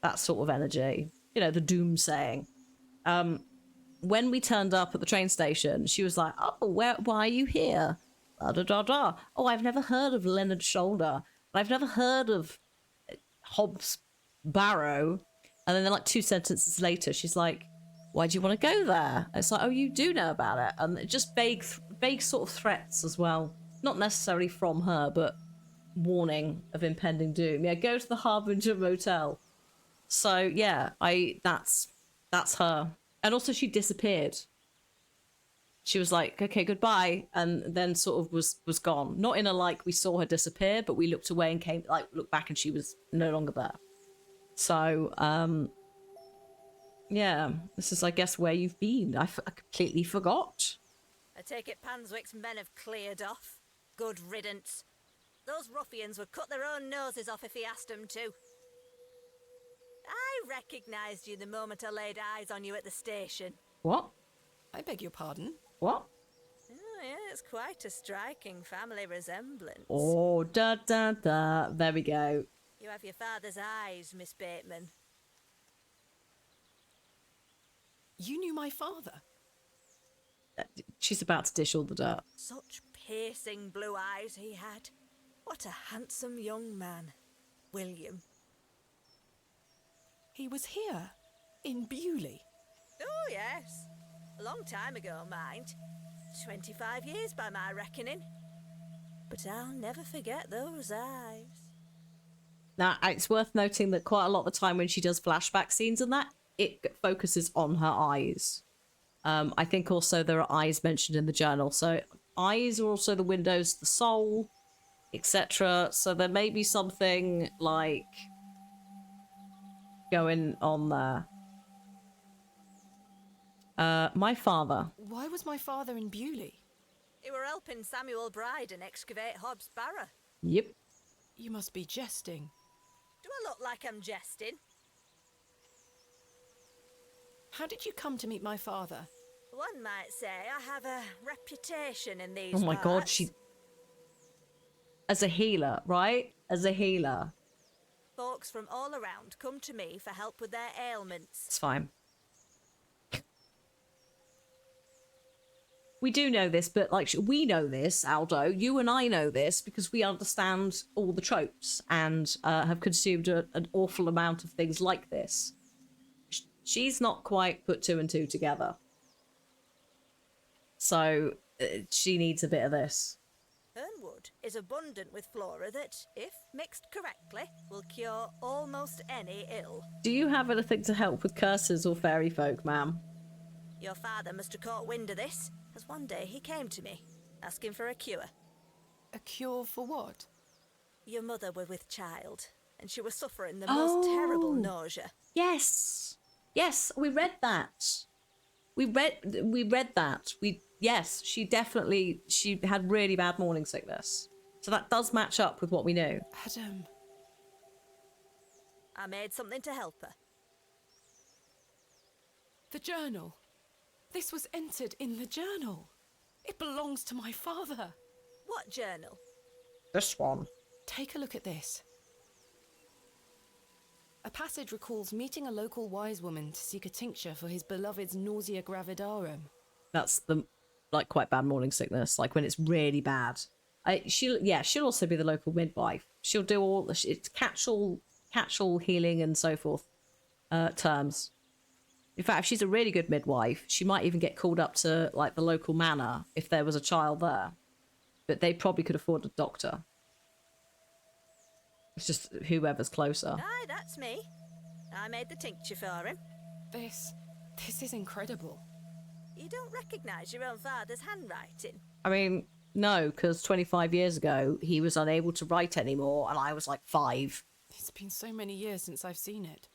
That sort of energy. You know, the doom saying. When we turned up at the train station, she was like, oh, why are you here? Da, da, da, da. Oh, I've never heard of Leonard Shoulder. I've never heard of Hobbs Barrow. And then like 2 sentences later, she's like, why do you want to go there? It's like, oh, you do know about it. And just vague sort of threats as well. Not necessarily from her, but warning of impending doom. Yeah, go to the Harbinger Motel. So yeah, that's her. And also she disappeared. She was like, okay, goodbye, and then sort of was gone. Not in a like we saw her disappear, but we looked away and looked back and she was no longer there. So yeah, this is I guess where you've been. I completely forgot. I take it Panswick's men have cleared off. Good riddance. Those ruffians would cut their own noses off if he asked them to. I recognised you the moment I laid eyes on you at the station. What? I beg your pardon? What? Oh, yeah, it's quite a striking family resemblance. Oh, da da da. There we go. You have your father's eyes, Miss Bateman. You knew my father? She's about to dish all the dirt. Such piercing blue eyes he had. What a handsome young man. William. He was here, in Bewley. Oh, yes. A long time ago, mind. 25 years by my reckoning. But I'll never forget those eyes. Now, it's worth noting that quite a lot of the time when she does flashback scenes and that, it focuses on her eyes. I think also there are eyes mentioned in the journal. So eyes are also the windows to the soul, etc. So there may be something like going on there. My father. Why was my father in Bewley? You were helping Samuel Bryden excavate Hobbs Barrow. Yep. You must be jesting. Do I look like I'm jesting? How did you come to meet my father? One might say I have a reputation in these Oh my god, parts. she... As a healer, right? As a healer. Folks from all around come to me for help with their ailments. It's fine. We do know this, but like we know this, Aldo. You and I know this because we understand all the tropes and have consumed an awful amount of things like this. She's not quite put 2 and 2 together. So she needs a bit of this. Hernwood is abundant with flora that, if mixed correctly, will cure almost any ill. Do you have anything to help with curses or fairy folk, ma'am? Your father must have caught wind of this, as one day he came to me, asking for a cure. A cure for what? Your mother was with child, and she was suffering the most terrible nausea. Yes. Yes, we read that. We read that. Yes, she had really bad morning sickness. So that does match up with what we knew. Adam. I made something to help her. The journal. This was entered in the journal. It belongs to my father. What journal? This one. Take a look at this. A passage recalls meeting a local wise woman to seek a tincture for his beloved's nausea gravidarum. That's the like quite bad morning sickness, like when it's really bad. She'll also be the local midwife. She'll do all it's catch-all healing and so forth terms. In fact, if she's a really good midwife, she might even get called up to like the local manor if there was a child there. But they probably could afford a doctor. It's just whoever's closer. Aye, that's me. I made the tincture for him. This is incredible. You don't recognise your own father's handwriting? I mean, no, because 25 years ago, he was unable to write anymore, and I was like 5. It's been so many years since I've seen it.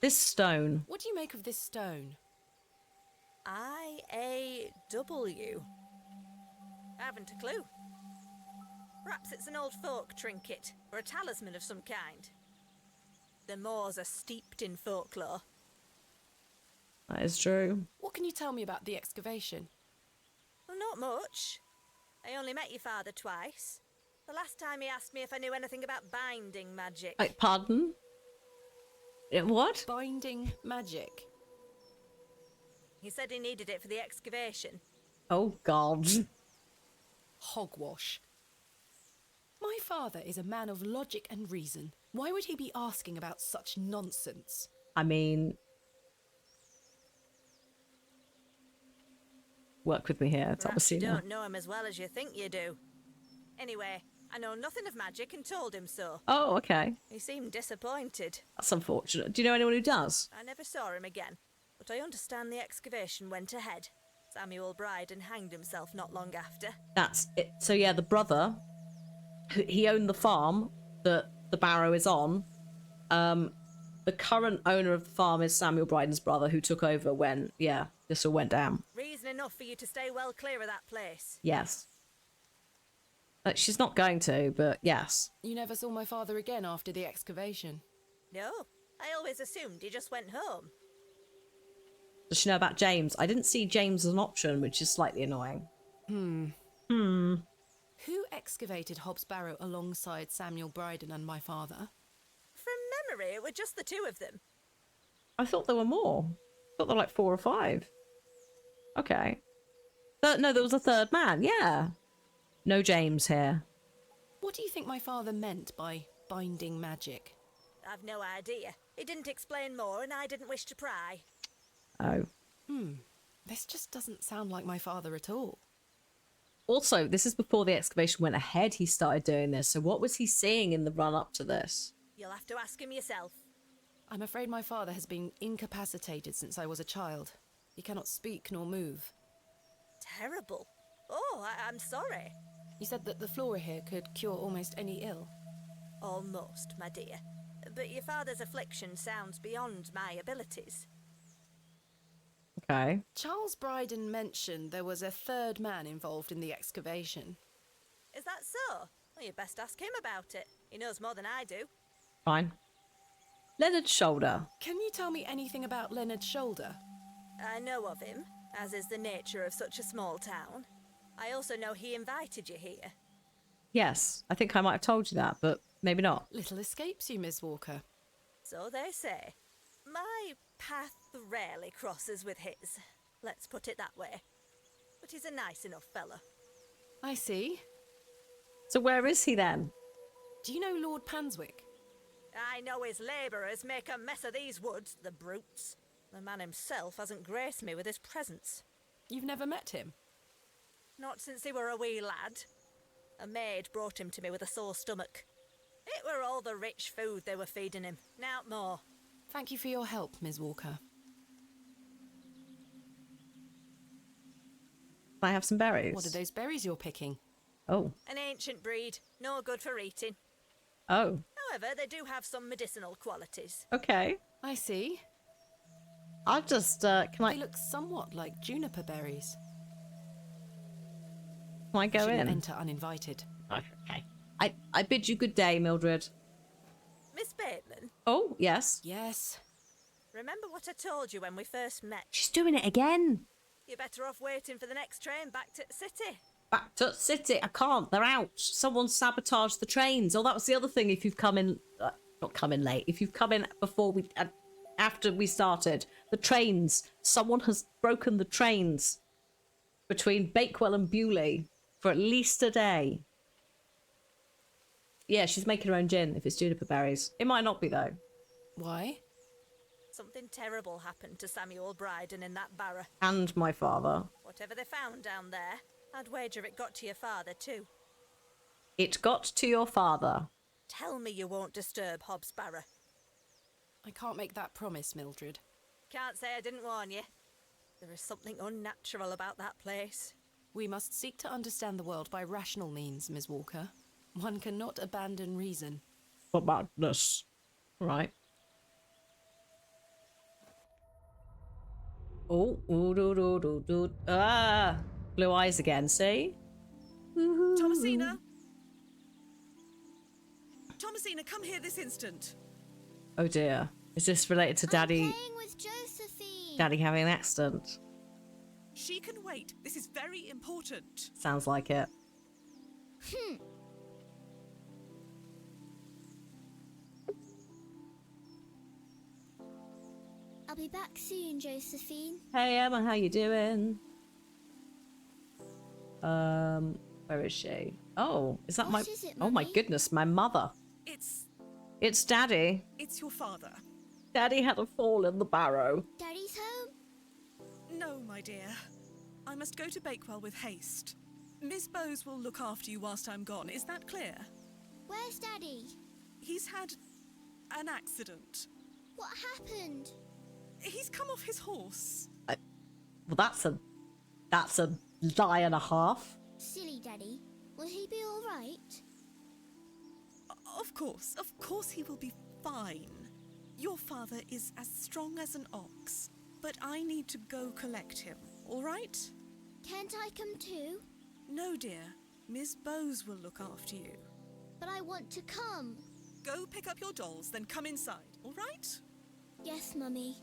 This stone. What do you make of this stone? I-A-W. Haven't a clue. Perhaps it's an old folk trinket, or a talisman of some kind. The moors are steeped in folklore. That is true. What can you tell me about the excavation? Well, not much. I only met your father twice. The last time he asked me if I knew anything about binding magic. Like, pardon? What? Binding magic. He said he needed it for the excavation. Oh, God. Hogwash. My father is a man of logic and reason. Why would he be asking about such nonsense? I mean... Work with me here. It's Perhaps you obviously don't know him as well as you think you do. Anyway, I know nothing of magic and told him so. Oh, okay. He seemed disappointed. That's unfortunate. Do you know anyone who does? I never saw him again, but I understand the excavation went ahead. Samuel Bryden hanged himself not long after. That's it. So yeah, the brother, he owned the farm that the Barrow is on. The current owner of the farm is Samuel Bryden's brother, who took over when, yeah, this all went down. Reason enough for you to stay well clear of that place. Yes. She's not going to, but yes. You never saw my father again after the excavation? No, I always assumed he just went home. Does she know about James? I didn't see James as an option, which is slightly annoying. Who excavated Hobbs Barrow alongside Samuel Bryden and my father? From memory, it were just the two of them. I thought there were more. I thought there were like 4 or 5. Okay. No, there was a third man, yeah. No James here. What do you think my father meant by binding magic? I've no idea. He didn't explain more, and I didn't wish to pry. Oh. This just doesn't sound like my father at all. Also, this is before the excavation went ahead. He started doing this. So what was he seeing in the run up to this? You'll have to ask him yourself. I'm afraid my father has been incapacitated since I was a child. He cannot speak nor move. Terrible. Oh, I'm sorry. He said that the flora here could cure almost any ill. Almost, my dear. But your father's affliction sounds beyond my abilities. Okay. Charles Bryden mentioned there was a third man involved in the excavation. Is that so? Well, you best ask him about it. He knows more than I do. Fine. Leonard's shoulder. Can you tell me anything about Leonard's shoulder? I know of him, as is the nature of such a small town. I also know he invited you here. Yes, I think I might have told you that, but maybe not. Little escapes you, Miss Walker. So they say. My path rarely crosses with his. Let's put it that way. But he's a nice enough fellow. I see. So where is he then? Do you know Lord Panswick? I know his labourers make a mess of these woods, the brutes. The man himself hasn't graced me with his presence. You've never met him? Not since he were a wee lad. A maid brought him to me with a sore stomach. It were all the rich food they were feeding him, nowt more. Thank you for your help, Miss Walker. I have some berries. What are those berries you're picking? Oh. An ancient breed, no good for eating. Oh. However, they do have some medicinal qualities. Okay. I see. I'll just, can They I look somewhat like juniper berries. go Shouldn't in? enter uninvited. Okay. I bid you good day, Mildred. Miss Bateman, Oh, yes. Yes. remember what I told you when we first met? She's doing it again. You're better off waiting for the next train back to the city. Back to city. I can't. They're out. Someone sabotaged the trains. Oh, that was the other thing. If you've come in, not come in late. If you've come in before we, after we started, the trains. Someone has broken the trains between Bakewell and Bewley for at least a day. Yeah, she's making her own gin. If it's juniper berries, it might not be though. Why? Something terrible happened to Samuel Bryden in that barrow. And my father. Whatever they found down there, I'd wager it got to your father too. It got to your father. Tell me you won't disturb Hobbs Barrow. I can't make that promise, Mildred. Can't say I didn't warn you. There is something unnatural about that place. We must seek to understand the world by rational means, Ms. Walker. One cannot abandon reason. For madness. Right. Oh, ooh, doo, doo, doo, doo. Ah, blue eyes again. See? Thomasina! Thomasina, come here this instant. Oh dear. Is this related to Daddy? I'm playing with Josephine. Daddy having an accident? She can wait. This is very important. Sounds like it. I'll be back soon, Josephine. Hey Emma, how you doing? Where is she? Oh, is that What is it, Oh my Mummy? goodness, my mother. It's Daddy. It's your father. Daddy had a fall in the Barrow. Daddy's home? No, my dear. I must go to Bakewell with haste. Miss Bowes will look after you whilst I'm gone. Is that clear? Where's Daddy? He's had an accident. What happened? He's come off his horse. Well, that's a lie and a half. Silly Daddy. Will he be all right? Of course he will be fine. Your father is as strong as an ox, but I need to go collect him, all right? Can't I come too? No, dear. Miss Bowes will look after you. But I want to come. Go pick up your dolls, then come inside, all right? Yes, Mummy.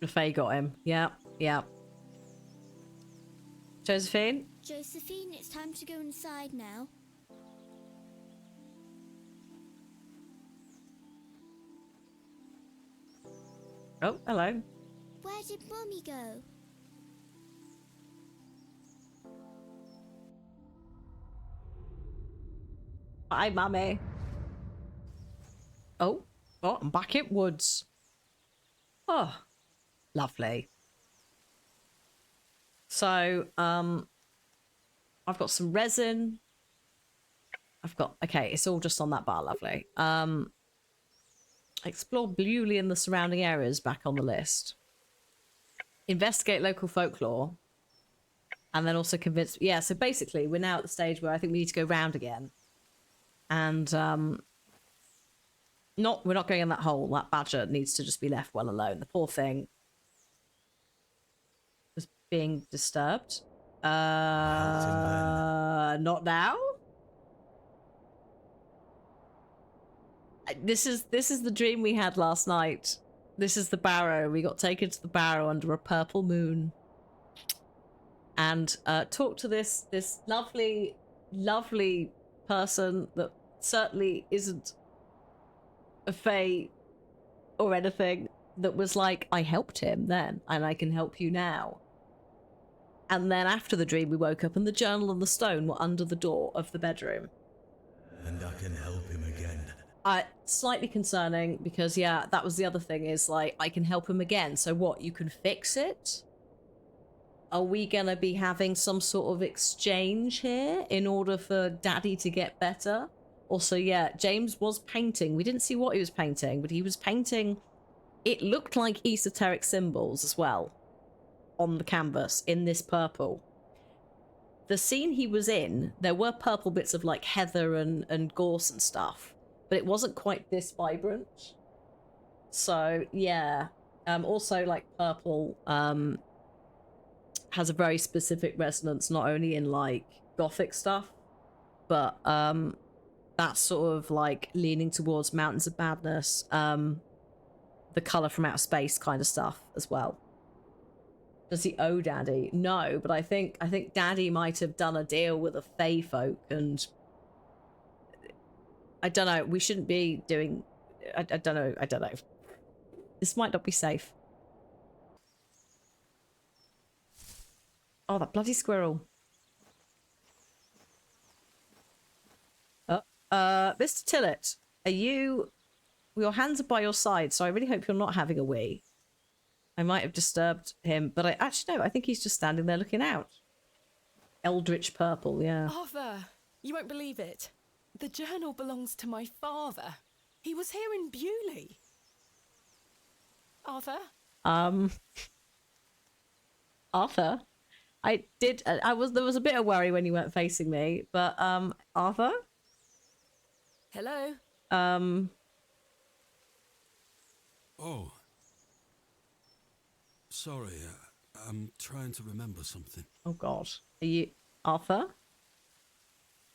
Faye got him. Yeah, yeah. Josephine? Josephine, it's time to go inside now. Oh, hello. Where did Mummy go? Bye, Mummy. Oh, I'm back in woods. Oh, lovely. So, I've got some resin. Okay, it's all just on that bar, lovely. Explore Bewley and the surrounding areas back on the list. Investigate local folklore. And then also convince... Yeah, so basically, we're now at the stage where I think we need to go round again. And, we're not going in that hole. That badger needs to just be left well alone. The poor thing was being disturbed. Not now? This is the dream we had last night. This is the Barrow. We got taken to the Barrow under a purple moon. And talked to this lovely, lovely person that certainly isn't a fae or anything, that was like, I helped him then, and I can help you now. And then after the dream, we woke up and the journal and the stone were under the door of the bedroom. And I can help him again. Slightly concerning, because yeah, that was the other thing, is like, I can help him again. So what, you can fix it? Are we gonna be having some sort of exchange here in order for Daddy to get better? Also, yeah, James was painting. We didn't see what he was painting, but he was painting... It looked like esoteric symbols as well on the canvas in this purple. The scene he was in, there were purple bits of like heather and gorse and stuff, but it wasn't quite this vibrant. So, yeah. Also, like, purple has a very specific resonance, not only in, like, gothic stuff, but that sort of, like, leaning towards Mountains of Madness, the colour from outer space kind of stuff as well. Does he owe Daddy? No, but I think Daddy might have done a deal with the Fae folk, and I don't know. We shouldn't be doing. I don't know. This might not be safe. Oh, that bloody squirrel. Mr. Tillett, are you? Your hands are by your side, so I really hope you're not having a wee. I might have disturbed him, but I think he's just standing there looking out. Eldritch purple, yeah. Arthur, you won't believe it. the journal belongs to my father. He was here in Bewley. Arthur? Arthur? There was a bit of worry when you weren't facing me, but, Arthur? Hello? Oh. Sorry, I'm trying to remember something. Oh God. Are you... Arthur?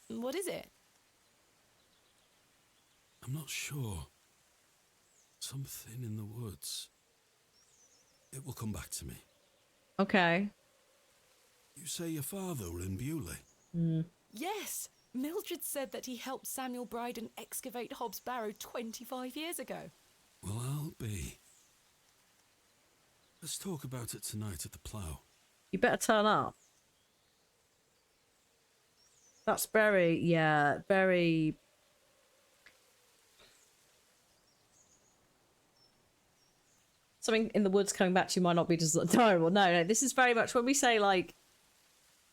What is it? I'm not sure. Something in the woods. It will come back to me. Okay. You say your father were in Bewley? Yes! Mildred said that he helped Samuel Bryden excavate Hobbs Barrow 25 years ago. Well, I'll be. Let's talk about it tonight at the plough. You better turn up. That's very, yeah, very... Something in the woods coming back to you might not be just terrible. No, this is very much when we say, like,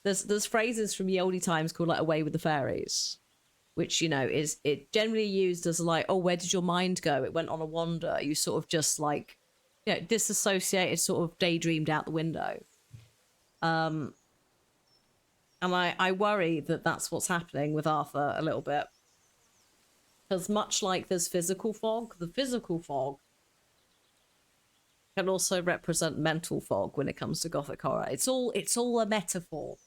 there's phrases from the oldie times called, like, away with the fairies, which, you know, is it generally used as, like, oh, where did your mind go? It went on a wander. You sort of just, like, you know, disassociated, sort of daydreamed out the window. And I worry that that's what's happening with Arthur a little bit. Because much like there's physical fog, the physical fog can also represent mental fog when it comes to Gothic horror. It's all a metaphor.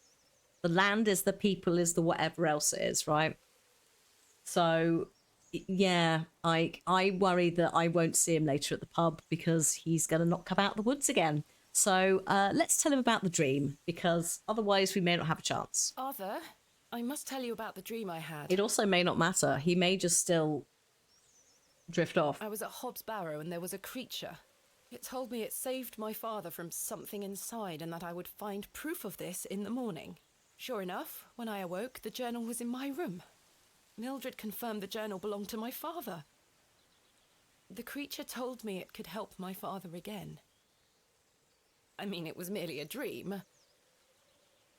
The land is the people is the whatever else it is, right? So, yeah, I worry that I won't see him later at the pub because he's going to not come out of the woods again. So let's tell him about the dream, because otherwise we may not have a chance. Arthur, I must tell you about the dream I had. It also may not matter. He may just still drift off. I was at Hobbs Barrow and there was a creature. It told me it saved my father from something inside and that I would find proof of this in the morning. Sure enough, when I awoke, the journal was in my room. Mildred confirmed the journal belonged to my father. The creature told me it could help my father again. I mean, it was merely a dream.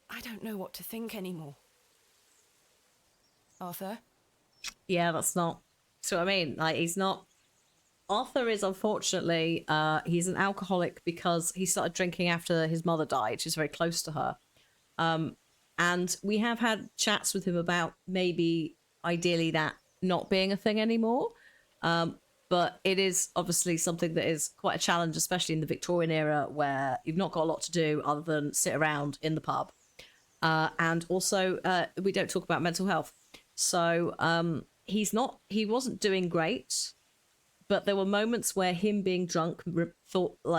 I don't know what to think anymore. Arthur? Yeah, that's not... So I mean, like, he's not... Arthur is, unfortunately, he's an alcoholic because he started drinking after his mother died. She's very close to her. And we have had chats with him about maybe, ideally, that not being a thing anymore. But it is obviously something that is quite a challenge, especially in the Victorian era where you've not got a lot to do other than sit around in the pub. And also, we don't talk about mental health. So he wasn't doing great, but there were moments where him being drunk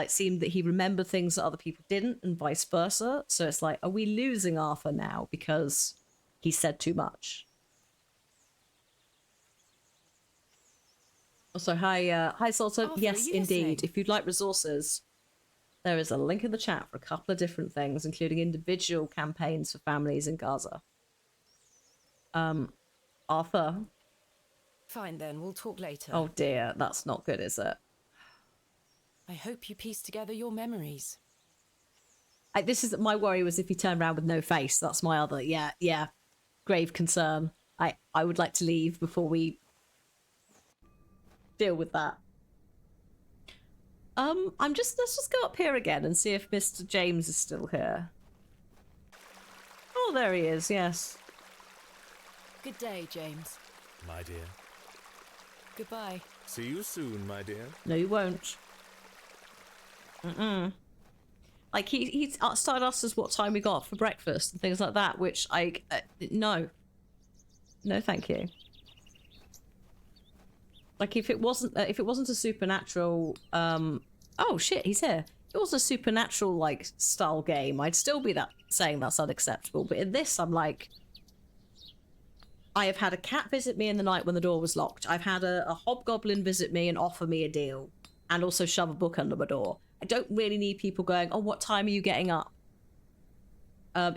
seemed that he remembered things that other people didn't and vice versa. So it's like, are we losing Arthur now because he said too much? Also, hi, Sultan. Arthur, Yes, are you indeed. listening? If you'd like resources, there is a link in the chat for a couple of different things, including individual campaigns for families in Gaza. Arthur. Fine then, we'll talk later. Oh dear, that's not good, is it? I hope you piece together your memories. This is my worry was if he turned around with no face. That's my other, yeah, grave concern. I would like to leave before we deal with that. Let's just go up here again and see if Mr. James is still here. Oh, there he is, yes. Good day, James. My dear. Goodbye. See you soon, my dear. No, you won't. Like, he started us as what time we got for breakfast and things like that, which no. No, thank you. Like, if it wasn't a supernatural, oh shit, he's here. If it was a supernatural, like, style game, I'd still be saying that's unacceptable. But in this, I'm like, I have had a cat visit me in the night when the door was locked. I've had a hobgoblin visit me and offer me a deal. And also shove a book under my door. I don't really need people going, oh, what time are you getting up?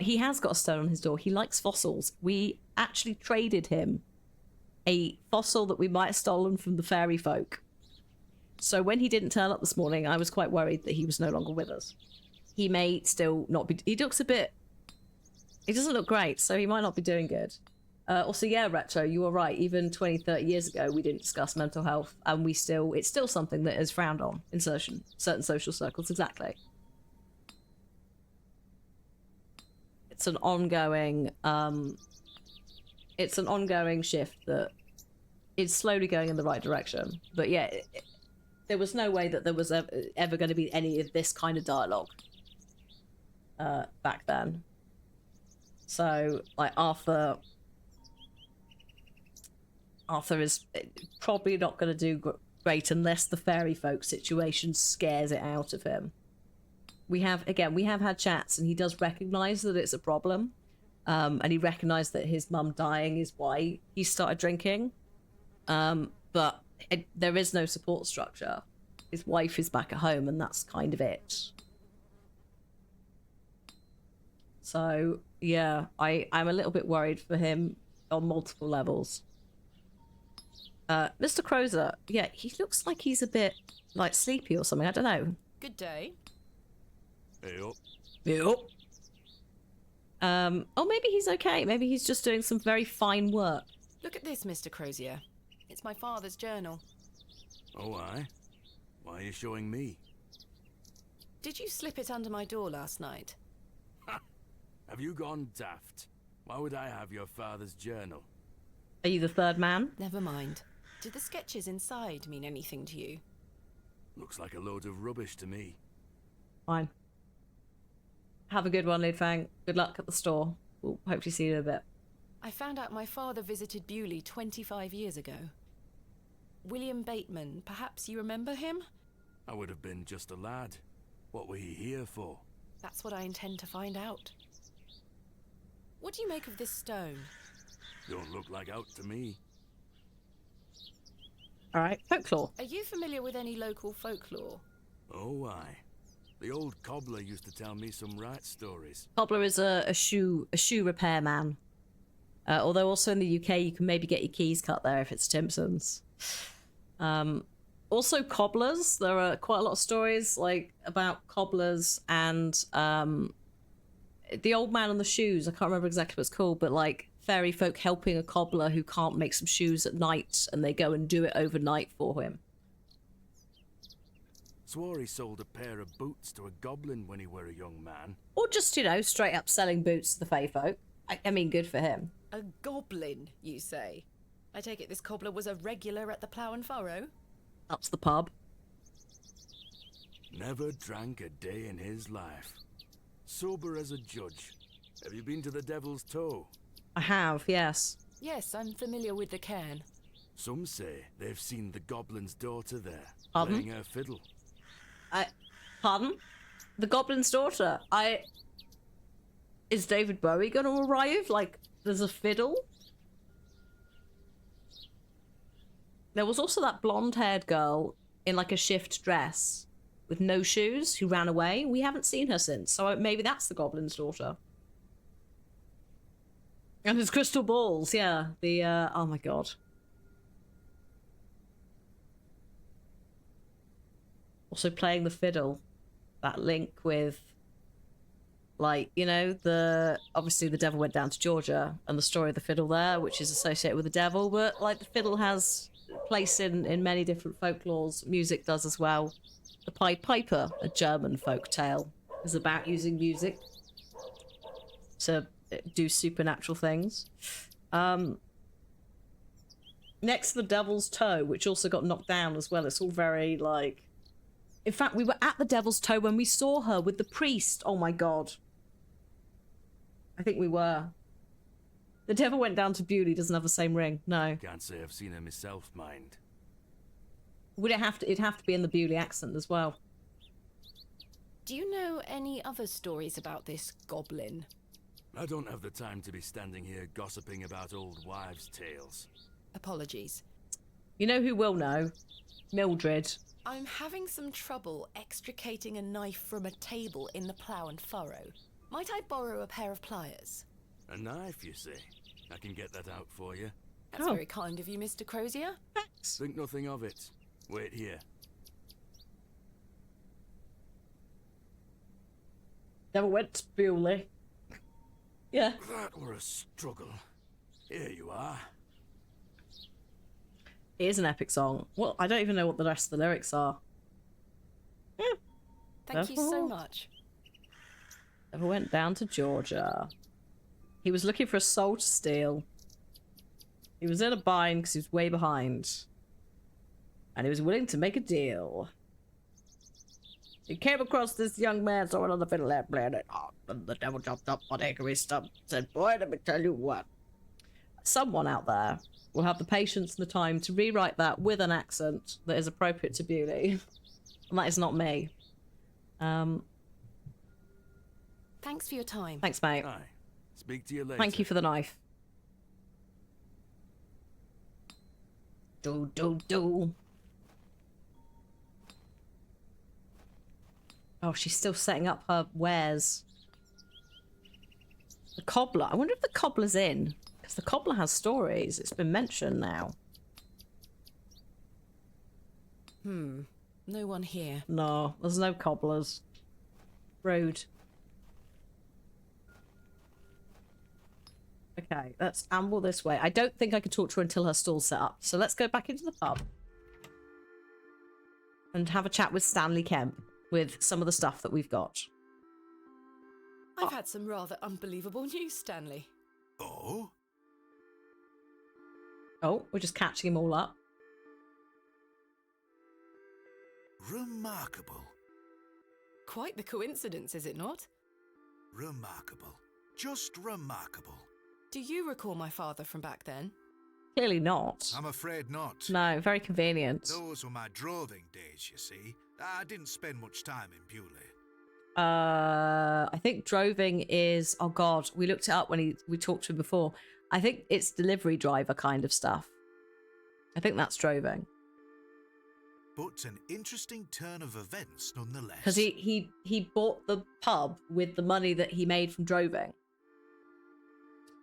He has got a stone on his door. He likes fossils. We actually traded him a fossil that we might have stolen from the fairy folk. So when he didn't turn up this morning, I was quite worried that he was no longer with us. He may still not be... He looks a bit... He doesn't look great, so he might not be doing good. Also, yeah, Retro, you were right. Even 20, 30 years ago, we didn't discuss mental health, and it's still something that is frowned on in certain social circles. Exactly. It's an ongoing shift that is slowly going in the right direction. But yeah, there was no way that there was ever going to be any of this kind of dialogue back then. So, like, Arthur is probably not going to do great unless the fairy folk situation scares it out of him. We have had chats, and he does recognise that it's a problem, and he recognised that his mum dying is why he started drinking, but there is no support structure. His wife is back at home, and that's kind of it. So yeah, I'm a little bit worried for him on multiple levels. Mr. Crozer, yeah, he looks like he's a bit like sleepy or something. I don't know. Good day. Hey up. Yep. Oh, maybe he's okay. Maybe he's just doing some very fine work. Look at this, Mr. Crozier. It's my father's journal. Oh, aye? Why are you showing me? Did you slip it under my door last night? Ha! Have you gone daft? Why would I have your father's journal? Are you the third man? Never mind. Did the sketches inside mean anything to you? Looks like a load of rubbish to me. Fine. Have a good one, Lid Fang. Good luck at the store. We'll hopefully see you in a bit. I found out my father visited Bewley 25 years ago. William Bateman, perhaps you remember him? I would have been just a lad. What were he here for? That's what I intend to find out. What do you make of this stone? Don't look like out to me. All right, folklore. Are you familiar with any local folklore? Oh, aye. The old cobbler used to tell me some right stories. Cobbler is a shoe repair man. Although also in the UK, you can maybe get your keys cut there if it's Timpson's. Also cobblers. There are quite a lot of stories like about cobblers and the old man on the shoes. I can't remember exactly what it's called, but like fairy folk helping a cobbler who can't make some shoes at night, and they go and do it overnight for him. Swore he sold a pair of boots to a goblin when he were a young man. Or just, straight up selling boots to the fae folk. I mean, good for him. A goblin, you say? I take it this cobbler was a regular at the Plough and Furrow? That's the pub. Never drank a day in his life. Sober as a judge. Have you been to the Devil's Toe? I have, yes. Yes, I'm familiar with the cairn. Some say they've seen the goblin's daughter there, Pardon? playing her fiddle. Pardon? The Goblin's daughter. Is David Bowie going to arrive? Like, there's a fiddle? There was also that blonde-haired girl in, like, a shift dress with no shoes who ran away. We haven't seen her since, so maybe that's the Goblin's daughter. And his crystal balls, yeah. Oh my god. Also playing the fiddle. That link with, like, obviously the devil went down to Georgia, and the story of the fiddle there, which is associated with the devil, but, like, the fiddle has place in many different folklores. Music does as well. The Pied Piper, a German folk tale, is about using music to do supernatural things. Next to the Devil's Toe, which also got knocked down as well. It's all very, like... In fact, we were at the Devil's Toe when we saw her with the priest. Oh my god. I think we were. The devil went down to Bewley, doesn't have the same ring. No. Can't say I've seen her myself, mind. Would it have to... It'd have to be in the Bewley accent as well. Do you know any other stories about this goblin? I don't have the time to be standing here gossiping about old wives' tales. Apologies. You know who will know? Mildred. I'm having some trouble extricating a knife from a table in the Plough and Furrow. Might I borrow a pair of pliers? A knife, you say? I can get that out for you. That's very kind of you, Mr. Crozier. Thanks. Think nothing of it. Wait here. Never went to Bewley. Yeah. That were a struggle. Here you are. It is an epic song. Well, I don't even know what the rest of the lyrics are. Thank you so much. Ever went down to Georgia. He was looking for a soul to steal. He was in a bind because he was way behind. And he was willing to make a deal. He came across this young man sawing on the fiddle and playing it. Oh, and the devil jumped up on a hickory stump and said, boy, let me tell you what. Someone out there will have the patience and the time to rewrite that with an accent that is appropriate to Bewley. And that is not me. Thanks for your time. Thanks, mate. Aye. Speak to you later. Thank you for the knife. Do. Oh, she's still setting up her wares. The cobbler. I wonder if the cobbler's in. Because the cobbler has stories. It's been mentioned now. No one here. No, there's no cobblers. Rude. Okay, let's amble this way. I don't think I could talk to her until her stall's set up. So let's go back into the pub. And have a chat with Stanley Kemp with some of the stuff that we've got. I've had some rather unbelievable news, Stanley. Oh? Oh, we're just catching them all up. Remarkable. Quite the coincidence, is it not? Remarkable. Just remarkable. Do you recall my father from back then? Clearly not. I'm afraid not. No, very convenient. Those were my droving days, you see. I didn't spend much time in Bewley. I think droving is, oh god, we looked it up when we talked to him before. I think it's delivery driver kind of stuff. I think that's droving. But an interesting turn of events nonetheless. Because he bought the pub with the money that he made from droving.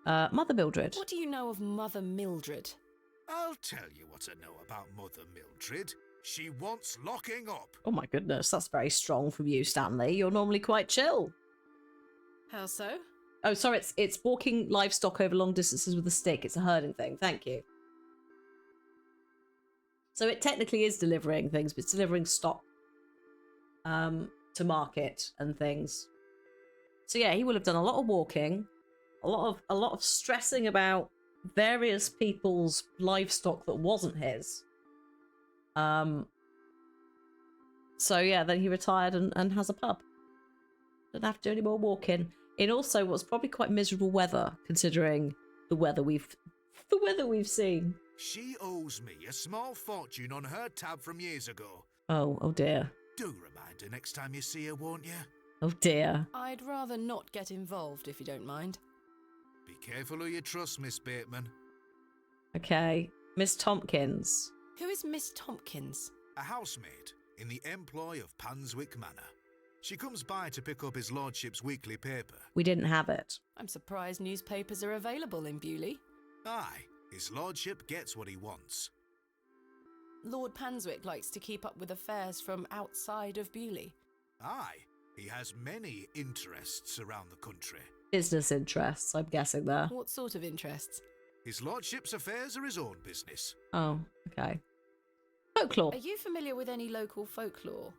Mother Mildred. What do you know of Mother Mildred? I'll tell you what I know about Mother Mildred. She wants locking up. Oh my goodness, that's very strong from you, Stanley. You're normally quite chill. How so? Oh, sorry, it's walking livestock over long distances with a stick. It's a herding thing. Thank you. So it technically is delivering things, but it's delivering stock to market and things. So yeah, he will have done a lot of walking, a lot of stressing about various people's livestock that wasn't his. So yeah, then he retired and has a pub. Didn't have to do any more walking. In also what's probably quite miserable weather, considering the weather we've seen. She owes me a small fortune on her tab from years ago. Oh dear. Do remind her next time you see her, won't you? Oh dear. I'd rather not get involved, if you don't mind. Be careful who you trust, Miss Bateman. Okay. Miss Tompkins. Who is Miss Tompkins? A housemaid in the employ of Panswick Manor. She comes by to pick up his lordship's weekly paper. We didn't have it. I'm surprised newspapers are available in Bewley. Aye, his lordship gets what he wants. Lord Panswick likes to keep up with affairs from outside of Bewley. Aye, he has many interests around the country. Business interests, I'm guessing there. What sort of interests? His lordship's affairs are his own business. Oh, okay. Folklore. Are you familiar with any local folklore?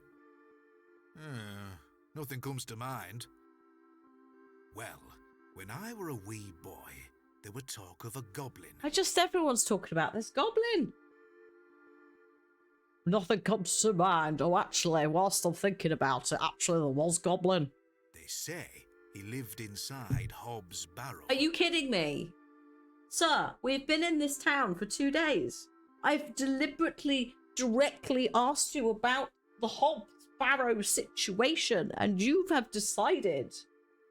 Nothing comes to mind. Well, when I were a wee boy, there were talk of a goblin. Everyone's talking about this goblin. Nothing comes to mind. Oh, actually, whilst I'm thinking about it, actually there was goblin. They say he lived inside Hobbs' Barrow. Are you kidding me? Sir, we've been in this town for 2 days. I've deliberately, directly asked you about the Hobbs Barrow situation, and you have decided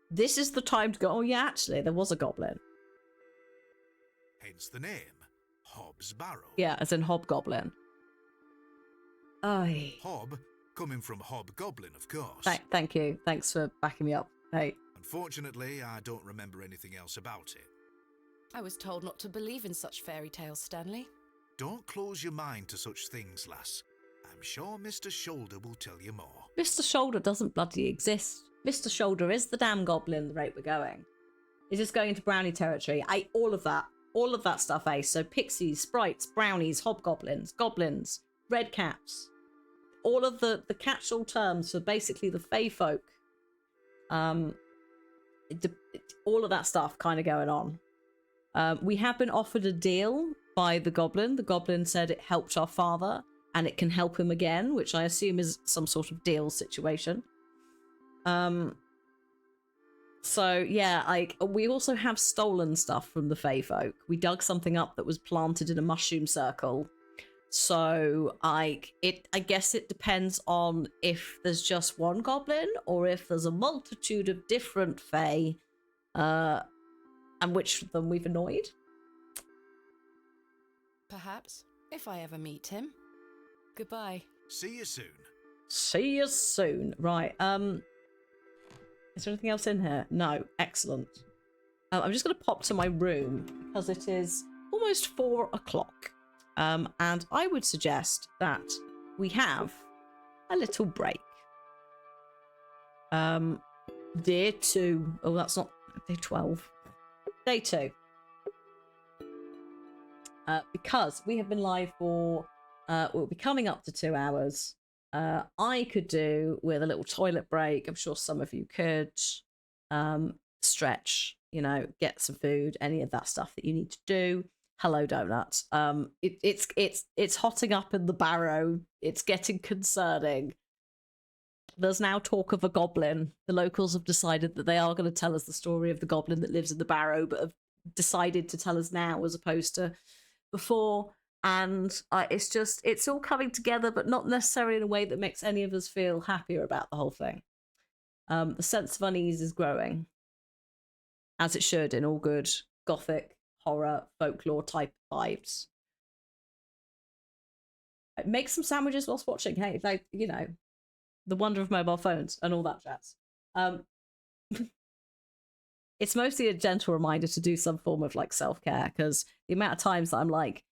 this is the time to go, oh yeah, actually, there was a goblin. Hence the name, Hobbs' Barrow. Yeah, as in hobgoblin. Aye. Hob, coming from hobgoblin, of course. Thank you. Thanks for backing me up. Hey. Unfortunately, I don't remember anything else about it. I was told not to believe in such fairy tales, Stanley. Don't close your mind to such things, lass. I'm sure Mr. Shoulder will tell you more. Mr. Shoulder doesn't bloody exist. Mr. Shoulder is the damn goblin, the rate we're going. Is this going into brownie territory? All of that. All of that stuff, eh? So pixies, sprites, brownies, hobgoblins, goblins, red caps. All of the catch-all terms for basically the fae folk. All of that stuff kind of going on. We have been offered a deal by the goblin. The goblin said it helped our father and it can help him again, which I assume is some sort of deal situation. So yeah, like we also have stolen stuff from the fae folk. We dug something up that was planted in a mushroom circle. So I guess it depends on if there's just one goblin or if there's a multitude of different fae, and which of them we've annoyed. Perhaps, if I ever meet him. Goodbye. See you soon. See you soon. Right. Is there anything else in here? No. Excellent. I'm just going to pop to my room because it is almost 4 o'clock. And I would suggest that we have a little break. Day 2. Oh, that's not day 12. Day 2. Because we have been live for, we'll be coming up to 2 hours. I could do with a little toilet break. I'm sure some of you could. Stretch, you know, get some food, any of that stuff that you need to do. Hello, donuts. It's hotting up in the Barrow. It's getting concerning. There's now talk of a goblin. The locals have decided that they are going to tell us the story of the goblin that lives in the Barrow, but have decided to tell us now as opposed to before. And it's all coming together, but not necessarily in a way that makes any of us feel happier about the whole thing. The sense of unease is growing, as it should in all good gothic, horror, folklore type vibes. Make some sandwiches whilst watching. Hey, like, you know, the wonder of mobile phones and all that jazz. It's mostly a gentle reminder to do some form of like self-care, because the amount of times that I'm like,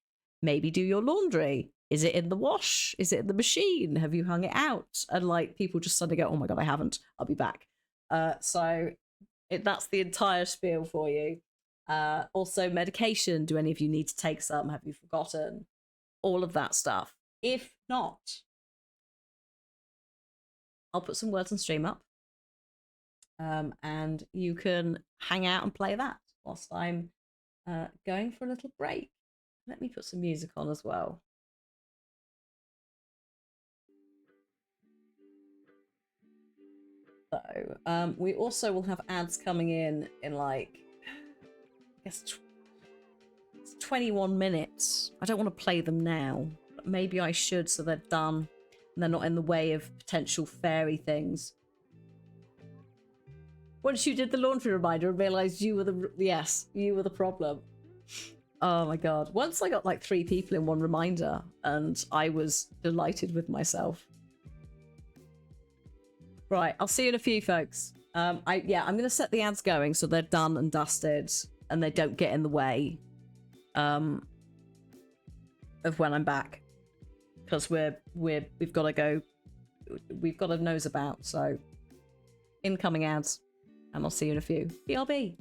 maybe do your laundry. Is it in the wash? Is it in the machine? Have you hung it out? And like people just suddenly go, oh my God, I haven't. I'll be back. So that's the entire spiel for you. Also medication. Do any of you need to take some? Have you forgotten? All of that stuff. If not, I'll put some words on stream up. And you can hang out and play that whilst I'm going for a little break. Let me put some music on as well. So, we also will have ads coming in like, I guess, 21 minutes. I don't want to play them now, but maybe I should so they're done and they're not in the way of potential fairy things. Once you did the laundry reminder and realised you were the problem. Oh my God. Once I got like 3 people in one reminder and I was delighted with myself. Right, I'll see you in a few, folks. I'm going to set the ads going so they're done and dusted and they don't get in the way of when I'm back. Because we've got to go, we've got a nose about, so incoming ads. And I'll see you in a few. BRB.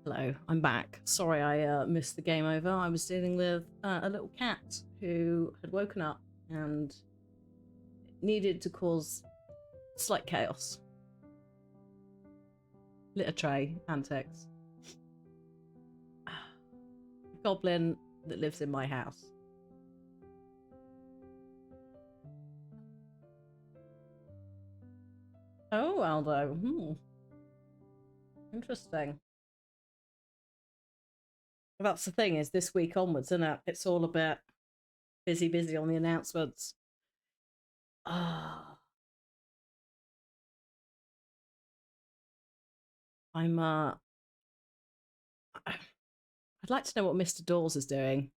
Hello, I'm back. Sorry I missed the game over. I was dealing with a little cat who had woken up and needed to cause slight chaos. Litter tray antics. Goblin that lives in my house. Oh, Aldo. Interesting. That's the thing, is this week onwards, isn't it? It's all a bit busy on the announcements. I'm I'd like to know what Mr. Dawes is doing.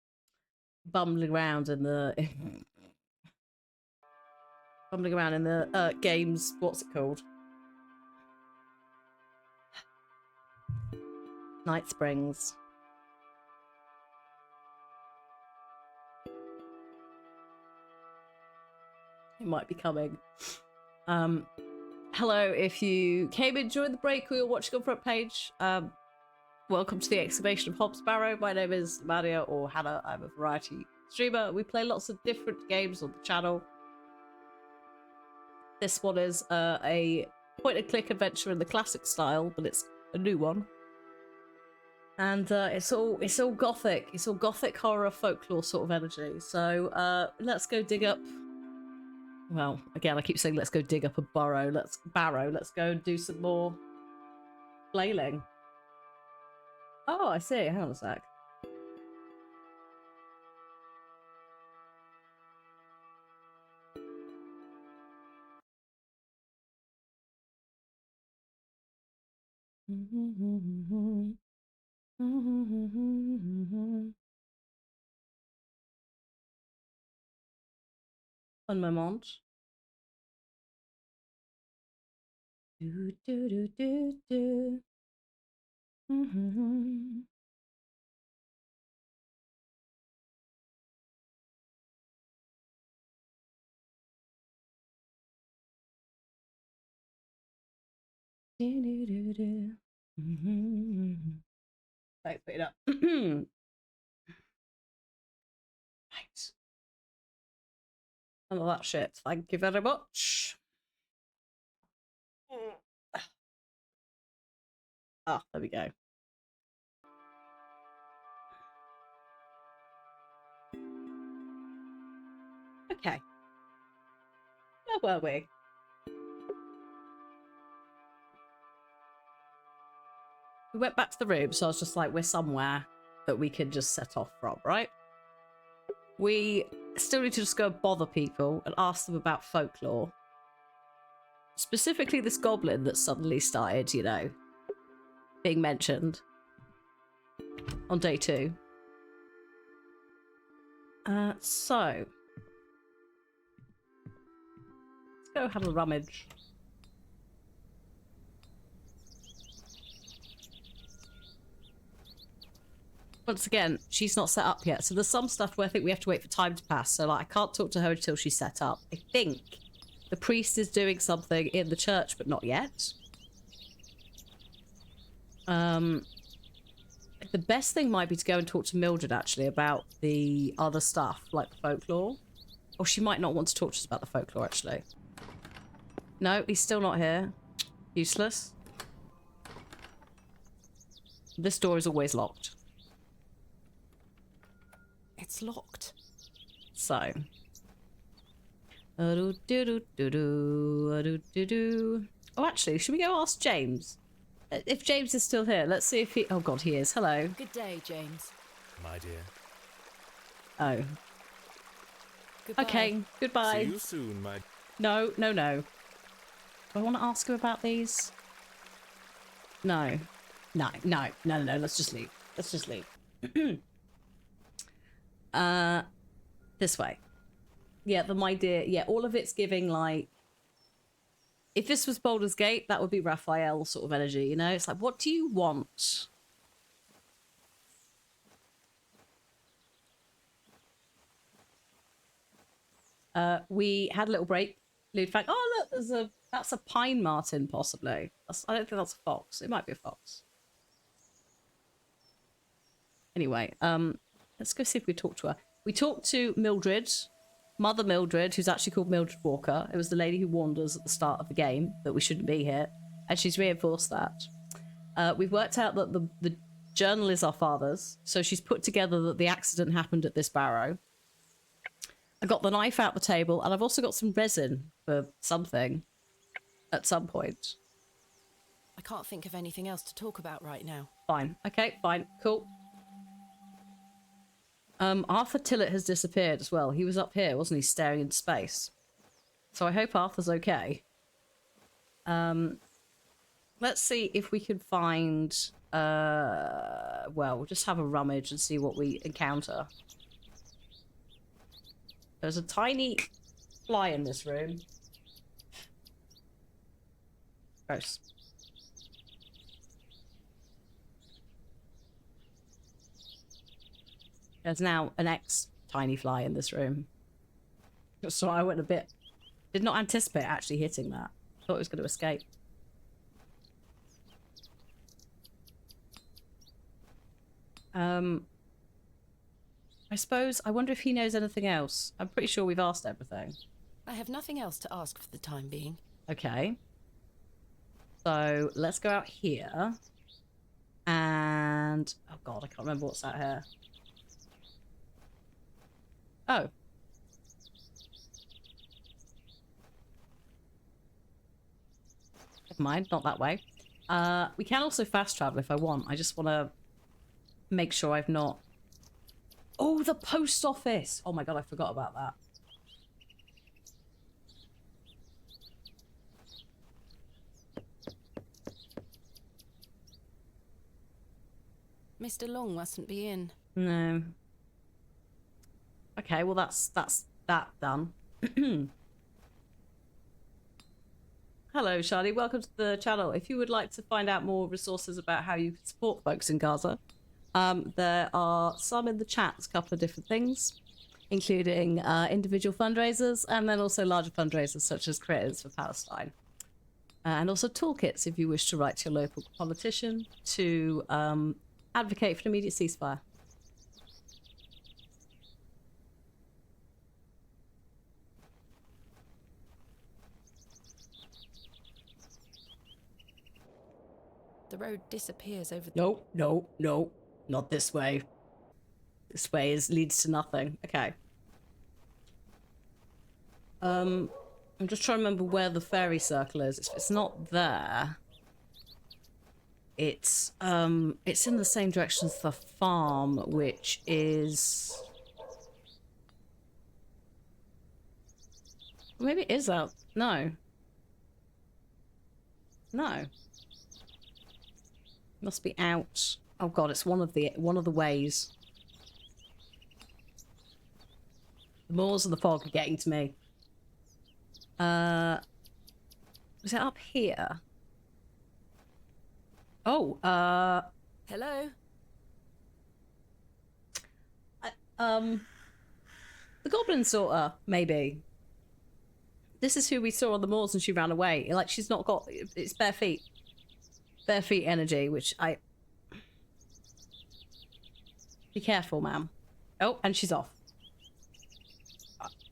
Bumbling around in the games, what's it called? Night Springs. It might be coming. Hello, if you came in during the break or you're watching on front page, welcome to the Excavation of Hobbs Barrow. My name is Maria, or Hannah. I'm a variety streamer. We play lots of different games on the channel. This one is a point-and-click adventure in the classic style, but it's a new one. And it's all gothic. It's all gothic horror folklore sort of energy. So let's go dig up. Well, again, I keep saying let's go dig up a burrow. Let's go and do some more flailing. Oh, I see. Hang on a sec. Un moment. Do do do do do. Do do do do. Right, put it up. Right. None of that shit. Thank you very much. Ah, there we go. Okay. Where were we? We went back to the room, so I was just like, we're somewhere that we can just set off from, right? We still need to just go bother people and ask them about folklore. Specifically this goblin that suddenly started, you know, being mentioned on day 2. So let's go have a rummage. Once again, she's not set up yet, so there's some stuff where I think we have to wait for time to pass. So like, I can't talk to her until she's set up. I think the priest is doing something in the church, but not yet. The best thing might be to go and talk to Mildred, actually, about the other stuff, like the folklore. Or she might not want to talk to us about the folklore, actually. No, he's still not here. Useless. This door is always locked. It's locked. So. Oh, actually, should we go ask James? If James is still here, let's see if he... Oh, God, he is. Hello. Good day, James. My dear. Oh. Goodbye. Okay, goodbye. See you soon, my... No. Do I want to ask him about these? No. Let's just leave. This way. Yeah, my dear. Yeah, all of it's giving, like... If this was Baldur's Gate, that would be Raphael sort of energy, you know? It's like, what do you want? We had a little break. Ludfang. Oh, look, that's a pine marten, possibly. I don't think that's a fox. It might be a fox. Anyway, let's go see if we talk to her. We talked to Mildred, Mother Mildred, who's actually called Mildred Walker. It was the lady who warned us at the start of the game that we shouldn't be here, and she's reinforced that. We've worked out that the journal is our father's, so she's put together that the accident happened at this barrow. I got the knife out the table, and I've also got some resin for something at some point. I can't think of anything else to talk about right now. Fine. Okay, fine. Cool. Arthur Tillett has disappeared as well. He was up here, wasn't he, staring into space? So I hope Arthur's okay. Let's see if we can find... well, we'll just have a rummage and see what we encounter. There's a tiny fly in this room. Gross. There's now an tiny fly in this room. So I went a bit... Did not anticipate actually hitting that. Thought it was going to escape. I suppose... I wonder if he knows anything else. I'm pretty sure we've asked everything. I have nothing else to ask for the time being. Okay. So let's go out here. And... Oh god, I can't remember what's out here. Oh. Never mind, not that way. We can also fast travel if I want. I just want to make sure I've not... Oh, the post office! Oh my god, I forgot about that. Mr. Long mustn't be in. No. Okay, well that's that done. Hello, Charlie. Welcome to the channel. If you would like to find out more resources about how you can support folks in Gaza, there are some in the chat, a couple of different things, including individual fundraisers and then also larger fundraisers such as Creators for Palestine. And also toolkits if you wish to write to your local politician to advocate for an immediate ceasefire. The road disappears over the... No, no, no. Not this way. This way leads to nothing. Okay. I'm just trying to remember where the fairy circle is. If it's not there... It's in the same direction as the farm, which is... Maybe it is out. No. No. Must be out. Oh god, it's one of the ways. The moors and the fog are getting to me. Is it up here? Oh, Hello? the Goblin's daughter, maybe. This is who we saw on the moors and she ran away. Like, she's not got... It's bare feet. Bare feet energy, which I... Be careful, ma'am. Oh, and she's off.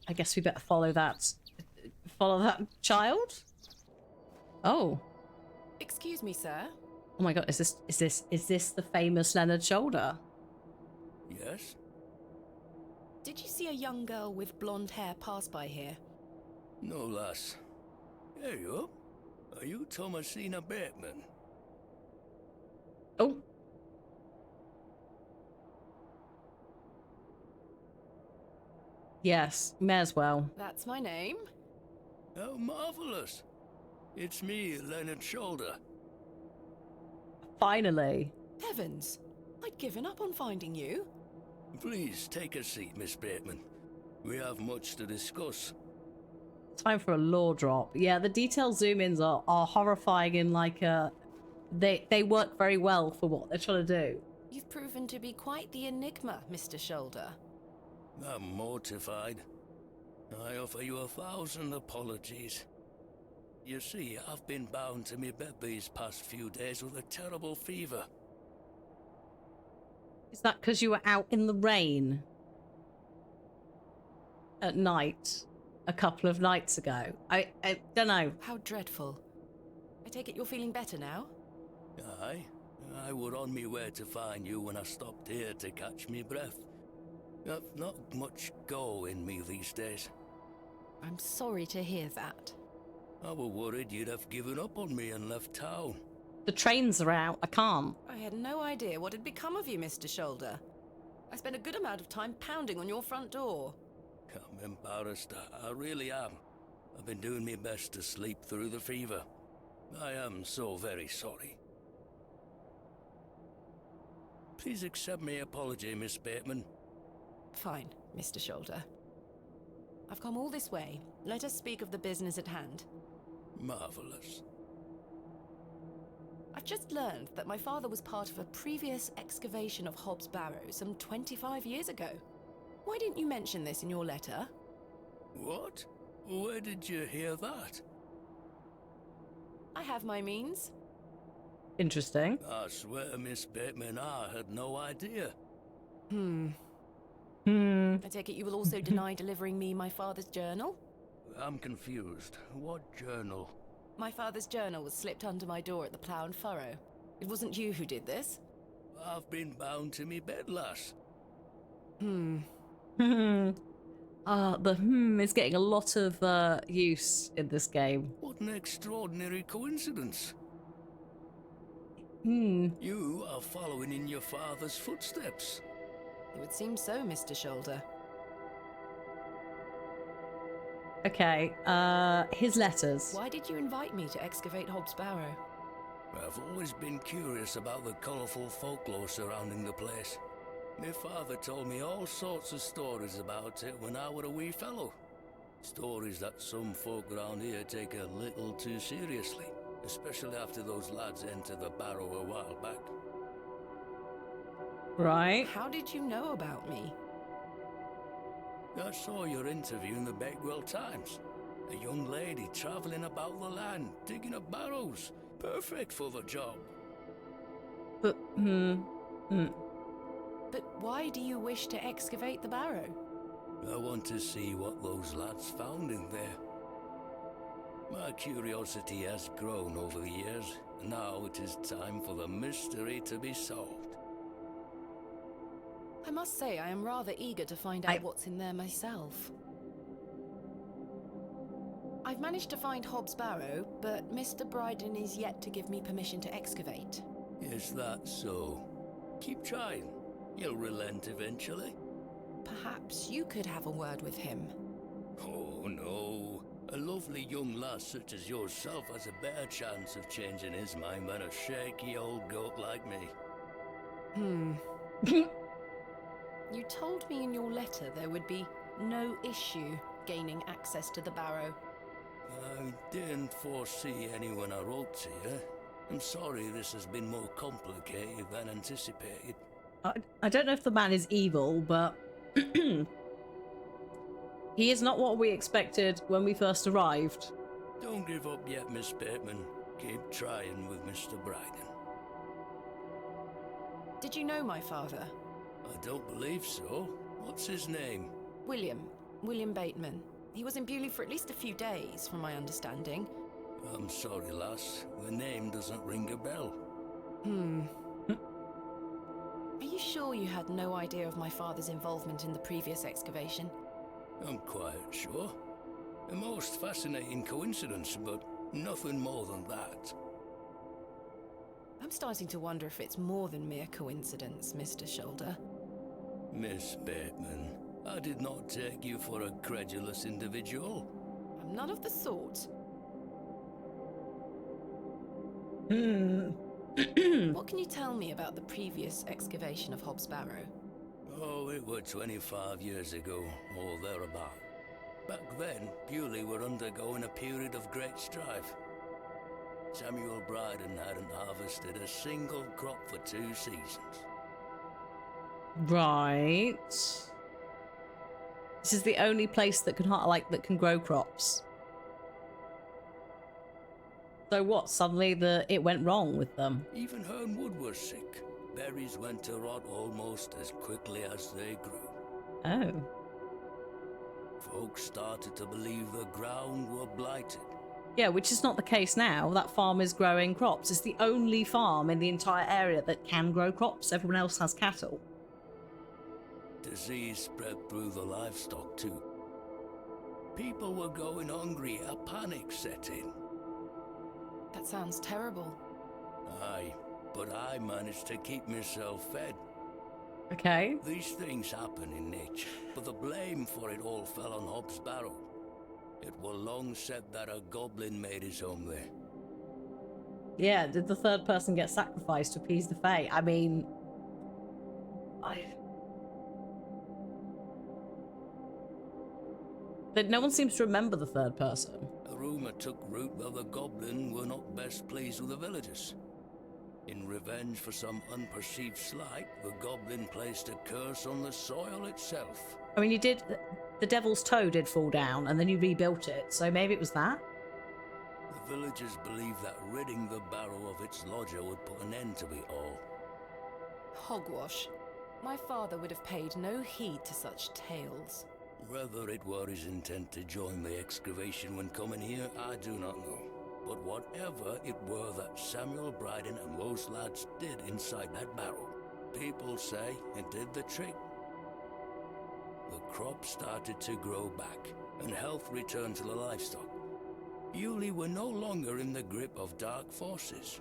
I guess we better follow that... Follow that child? Oh. Excuse me, sir. Oh my god, is this the famous Leonard Shoulder? Yes? Did you see a young girl with blonde hair pass by here? No, lass. There you are. Are you Thomasina Bateman? Oh. Yes, may as well. That's my name. How marvellous. It's me, Leonard Shoulder. Finally. Heavens, I'd given up on finding you. Please take a seat, Miss Bateman. We have much to discuss. Time for a lore drop. Yeah, the detailed zoom-ins are horrifying in like a... They work very well for what they're trying to do. You've proven to be quite the enigma, Mr. Shoulder. I'm mortified. I offer you 1,000 apologies. You see, I've been bound to me bed these past few days with a terrible fever. Is that because you were out in the rain at night a couple of nights ago? I don't know. How dreadful. I take it you're feeling better now? Aye, I were on me way to find you when I stopped here to catch me breath. I've not much go in me these days. I'm sorry to hear that. I were worried you'd have given up on me and left town. The trains are out. I can't. I had no idea what had become of you, Mr. Shoulder. I spent a good amount of time pounding on your front door. I'm embarrassed, I really am. I've been doing my best to sleep through the fever. I am so very sorry. Please accept my apology, Miss Bateman. Fine, Mr. Shoulder. I've come all this way. Let us speak of the business at hand. Marvelous. I've just learned that my father was part of a previous excavation of Hobbs Barrow some 25 years ago. Why didn't you mention this in your letter? What? Where did you hear that? I have my means. Interesting. I swear, Miss Bateman, I had no idea. I take it you will also deny delivering me my father's journal? I'm confused. What journal? My father's journal was slipped under my door at the Plough and Furrow. It wasn't you who did this? I've been bound to me bed, lass. The is getting a lot of use in this game. What an extraordinary coincidence. You are following in your father's footsteps. It would seem so, Mr. Shoulder. Okay, his letters. Why did you invite me to excavate Hobbs Barrow? I've always been curious about the colourful folklore surrounding the place. My father told me all sorts of stories about it when I were a wee fellow. Stories that some folk around here take a little too seriously, especially after those lads entered the Barrow a while back. Right. How did you know about me? I saw your interview in the Bakewell Times. A young lady travelling about the land, digging up barrows. Perfect for the job. But, But why do you wish to excavate the Barrow? I want to see what those lads found in there. My curiosity has grown over the years. Now it is time for the mystery to be solved. I must say I am rather eager to find out what's in there myself. I've managed to find Hobbs Barrow, but Mr. Bryden is yet to give me permission to excavate. Is that so? Keep trying. You'll relent eventually. Perhaps you could have a word with him. Oh no. A lovely young lass such as yourself has a better chance of changing his mind than a shaky old goat like me. You told me in your letter there would be no issue gaining access to the Barrow. I didn't foresee any when I wrote to you. I'm sorry this has been more complicated than anticipated. I don't know if the man is evil, but he is not what we expected when we first arrived. Don't give up yet, Miss Bateman. Keep trying with Mr. Bryden. Did you know my father? I don't believe so. What's his name? William Bateman. He was in Bewley for at least a few days, from my understanding. I'm sorry, lass. The name doesn't ring a bell. Are you sure you had no idea of my father's involvement in the previous excavation? I'm quite sure. A most fascinating coincidence, but nothing more than that. I'm starting to wonder if it's more than mere coincidence, Mr. Shoulder. Miss Bateman, I did not take you for a credulous individual. I'm none of the sort. What can you tell me about the previous excavation of Hobbs Barrow? Oh, it were 25 years ago, or thereabout. Back then, Bewley were undergoing a period of great strife. Samuel Bryden hadn't harvested a single crop for 2 seasons. Right. This is the only place that can grow crops. So what? Suddenly it went wrong with them. Even Herne Wood was sick. berries went to rot almost as quickly as they grew. Oh. Folks started to believe the ground were blighted. Yeah, which is not the case now. That farm is growing crops. It's the only farm in the entire area that can grow crops. Everyone else has cattle. Disease spread through the livestock too. People were going hungry, a panic set in. That sounds terrible. Aye, but I managed to keep myself fed. Okay. These things happen in nature, but the blame for it all fell on Hobbs Barrow. It was long said that a goblin made his home there. Yeah, did the third person get sacrificed to appease the Fae? I mean... But no one seems to remember the third person. A rumour took root that the goblin were not best pleased with the villagers. In revenge for some unperceived slight, the goblin placed a curse on the soil itself. I mean, you did... The devil's toe did fall down, and then you rebuilt it, so maybe it was that? The villagers believed that ridding the barrow of its lodger would put an end to it all. Hogwash. My father would have paid no heed to such tales. Whether it were his intent to join the excavation when coming here, I do not know. But whatever it were that Samuel Bryden and those lads did inside that barrow, people say it did the trick. The crops started to grow back, and health returned to the livestock. Yulee were no longer in the grip of dark forces.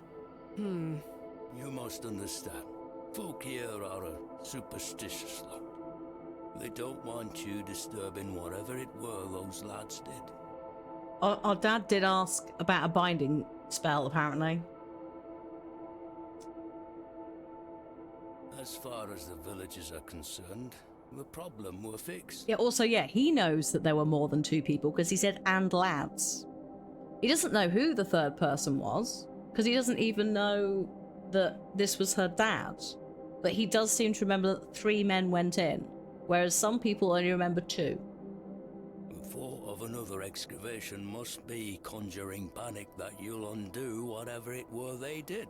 You must understand, folk here are a superstitious lot. They don't want you disturbing whatever it were those lads did. Our dad did ask about a binding spell, apparently. As far as the villagers are concerned, the problem were fixed. Yeah, also, yeah, he knows that there were more than two people because he said, and lads. He doesn't know who the third person was because he doesn't even know that this was her dad. But he does seem to remember that 3 men went in, whereas some people only remember 2. The thought of another excavation must be conjuring panic that you'll undo whatever it were they did.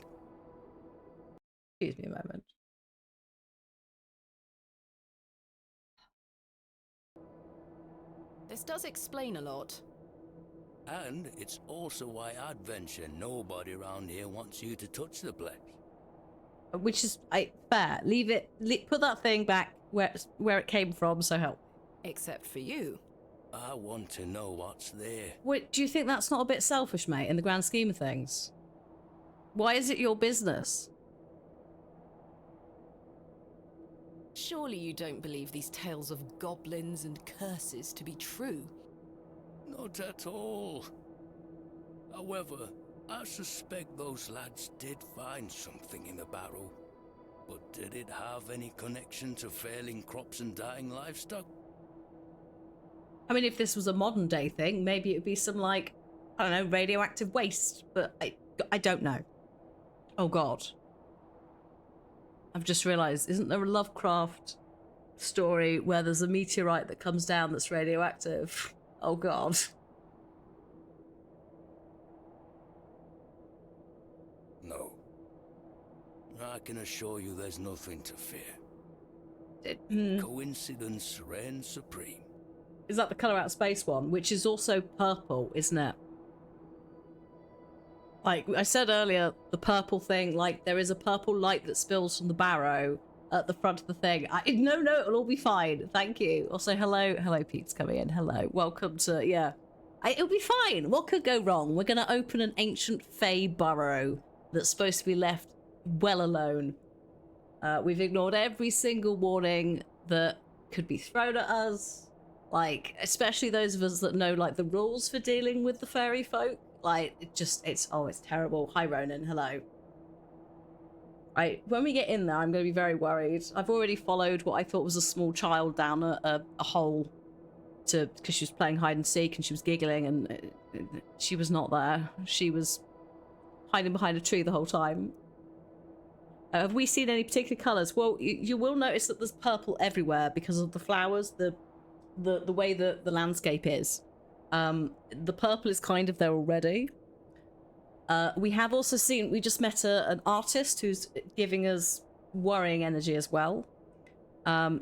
Excuse me a moment. This does explain a lot. And it's also why I'd venture nobody around here wants you to touch the place. Which is fair. Leave it. Put that thing back where it came from. So help. Except for you. I want to know what's there. Wait, do you think that's not a bit selfish, mate? In the grand scheme of things, why is it your business? Surely you don't believe these tales of goblins and curses to be true? Not at all. However, I suspect those lads did find something in the barrow. But did it have any connection to failing crops and dying livestock? I mean, if this was a modern day thing, maybe it would be some, like, I don't know, radioactive waste. But I don't know. Oh, God. I've just realised, isn't there a Lovecraft story where there's a meteorite that comes down that's radioactive? Oh, God. No. I can assure you there's nothing to fear. Coincidence reigns supreme. Is that the Colour Out Space one? Which is also purple, isn't it? Like I said earlier, the purple thing, like there is a purple light that spills from the barrow at the front of the thing. No, it'll all be fine. Thank you. Also, hello, Pete's coming in. Hello, welcome to, yeah. It'll be fine. What could go wrong? We're going to open an ancient Fey burrow that's supposed to be left well alone. We've ignored every single warning that could be thrown at us. Like, especially those of us that know, like, the rules for dealing with the fairy folk. Like, it's terrible. Hi, Ronan. Hello. Right, when we get in there, I'm going to be very worried. I've already followed what I thought was a small child down a hole because she was playing hide and seek and she was giggling and she was not there. She was hiding behind a tree the whole time. Have we seen any particular colours? Well, you will notice that there's purple everywhere because of the flowers, the way that the landscape is. The purple is kind of there already. We have also seen, we just met an artist who's giving us worrying energy as well.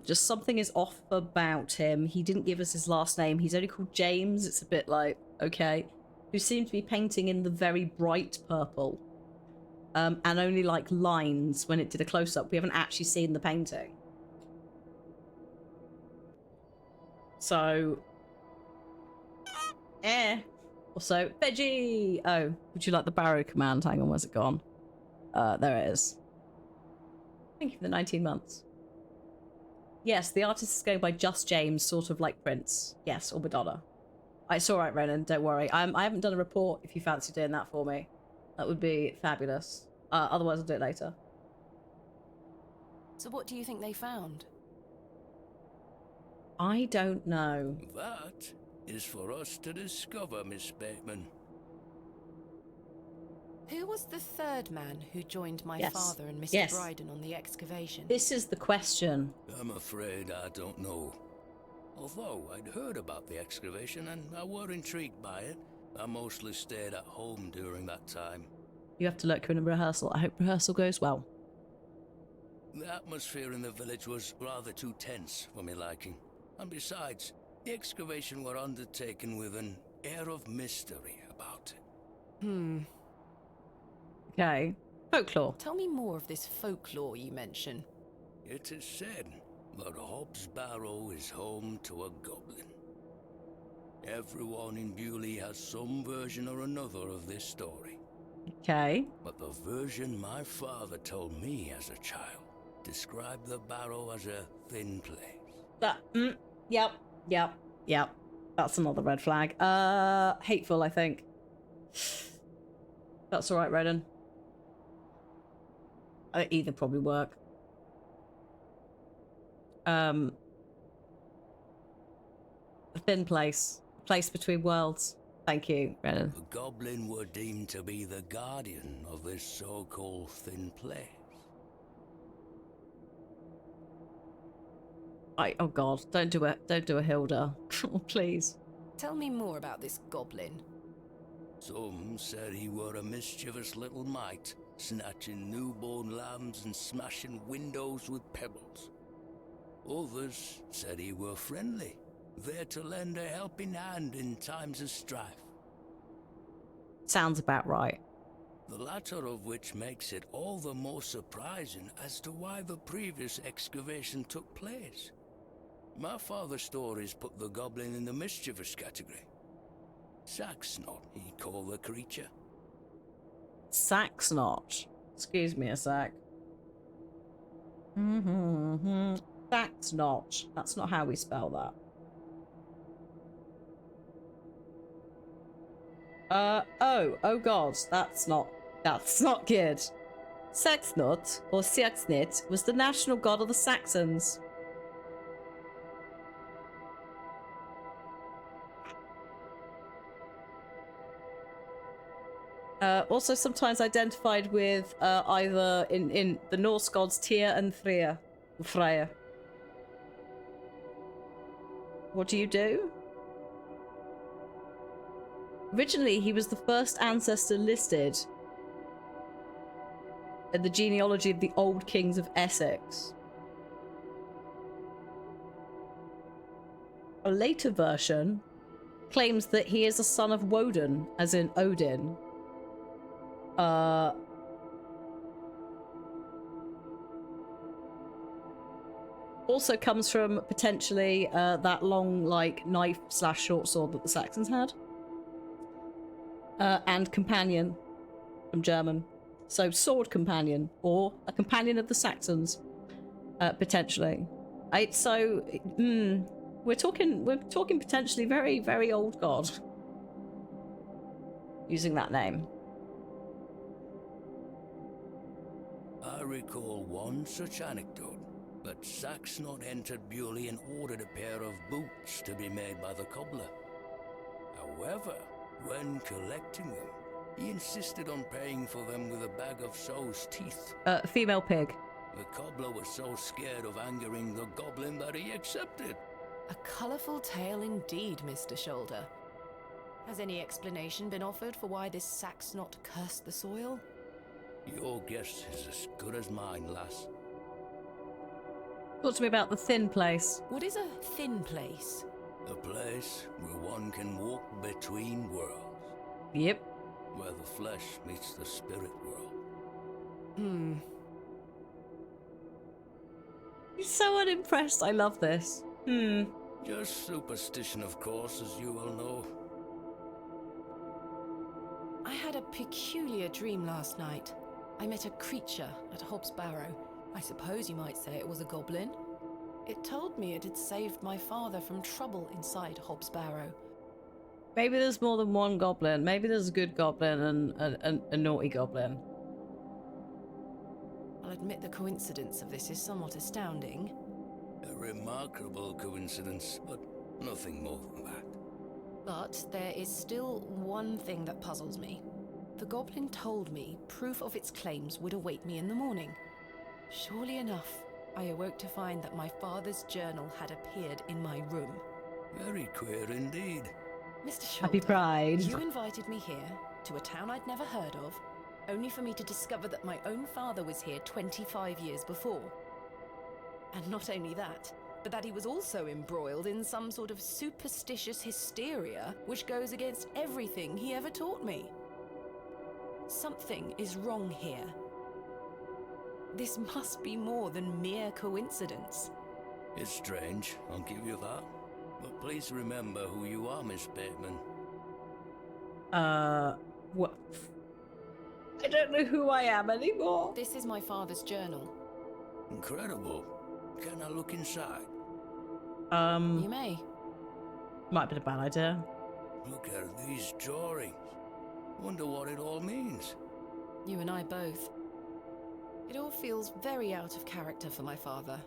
Just something is off about him. He didn't give us his last name. He's only called James. It's a bit like, okay. Who seemed to be painting in the very bright purple. And only like lines when it did a close-up. We haven't actually seen the painting. So... Also, veggie! Oh, would you like the Barrow command? Hang on, where's it gone? There it is. Thank you for the 19 months. Yes, the artist is going by Just James, sort of like Prince. Yes, or Madonna. It's alright, Renan, don't worry. I haven't done a report if you fancy doing that for me. That would be fabulous. Otherwise I'll do it later. So what do you think they found? I don't know. That is for us to discover, Miss Bateman. Who was the third man who joined my Yes. father and Mr. Yes. Bryden on the excavation? This is the question. I'm afraid I don't know. Although I'd heard about the excavation and I were intrigued by it, I mostly stayed at home during that time. You have to look in a rehearsal. I hope rehearsal goes well. The atmosphere in the village was rather too tense for my liking. And besides, the excavation were undertaken with an air of mystery about it. Okay. Folklore. Tell me more of this folklore you mention. It is said that Hobbs Barrow is home to a goblin. Everyone in Bewley has some version or another of this story. Okay. But the version my father told me as a child described the Barrow as a thin place. Yep. That's another red flag. Hateful, I think. That's alright, Redden. Either probably work. A thin place. Place between worlds. Thank you, Redden. The goblin were deemed to be the guardian of this so-called thin place. Oh god, don't do a Hilda. Please. Tell me more about this goblin. Some said he were a mischievous little mite, snatching newborn lambs and smashing windows with pebbles. Others said he were friendly, there to lend a helping hand in times of strife. Sounds about right. The latter of which makes it all the more surprising as to why the previous excavation took place. My father's stories put the goblin in the mischievous category. Saxnot, he called the creature. Saxnot. Excuse me a sec. Saxnot. That's not how we spell that. Oh god, that's not good. Saxnot, or Saxnit, was the national god of the Saxons. Also sometimes identified with either in the Norse gods Tyr and Freya. What do you do? Originally, he was the first ancestor listed in the genealogy of the old kings of Essex. A later version claims that he is a son of Woden, as in Odin. Also comes from potentially that long, like, knife/short sword that the Saxons had. And companion from German. So sword companion, or a companion of the Saxons, potentially. We're talking potentially very, very old god. Using that name. I recall one such anecdote, that Saxnot entered Bewley and ordered a pair of boots to be made by the cobbler. However, when collecting them, he insisted on paying for them with a bag of sow's teeth. Female pig. The cobbler was so scared of angering the goblin that he accepted. A colourful tale indeed, Mr. Shoulder. Has any explanation been offered for why this Saxnot cursed the soil? Your guess is as good as mine, lass. Talk to me about the thin place. What is a thin place? A place where one can walk between worlds, Yep. where the flesh meets the spirit world. He's so unimpressed. I love this. Just superstition, of course, as you well know. I had a peculiar dream last night. I met a creature at Hobbs Barrow. I suppose you might say it was a goblin. It told me it had saved my father from trouble inside Hobbs Barrow. Maybe there's more than one goblin. Maybe there's a good goblin and a naughty goblin. I'll admit the coincidence of this is somewhat astounding. A remarkable coincidence, but nothing more than that. But there is still one thing that puzzles me. The goblin told me proof of its claims would await me in the morning. Surely enough, I awoke to find that my father's journal had appeared in my room. Very queer indeed. Mr. Sholder, Happy Pride. you invited me here, to a town I'd never heard of, only for me to discover that my own father was here 25 years before. And not only that, but that he was also embroiled in some sort of superstitious hysteria which goes against everything he ever taught me. Something is wrong here. This must be more than mere coincidence. It's strange, I'll give you that. But please remember who you are, Miss Bateman. What? I don't know who I am anymore. This is my father's journal. Incredible. Can I look inside? You may. Might have been a bad idea. Look at these drawings. Wonder what it all means. You and I both. It all feels very out of character for my father.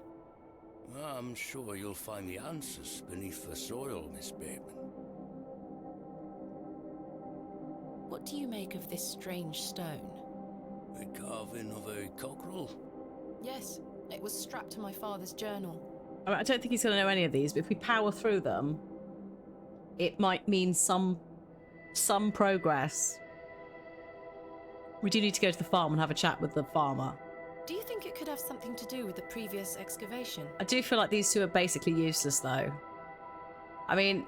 I'm sure you'll find the answers beneath the soil, Miss Bateman. What do you make of this strange stone? A carving of a cockerel? Yes, it was strapped to my father's journal. I mean, I don't think he's going to know any of these, but if we power through them, it might mean some progress. We do need to go to the farm and have a chat with the farmer. Do you think it could have something to do with the previous excavation? I do feel like these two are basically useless, though. I mean,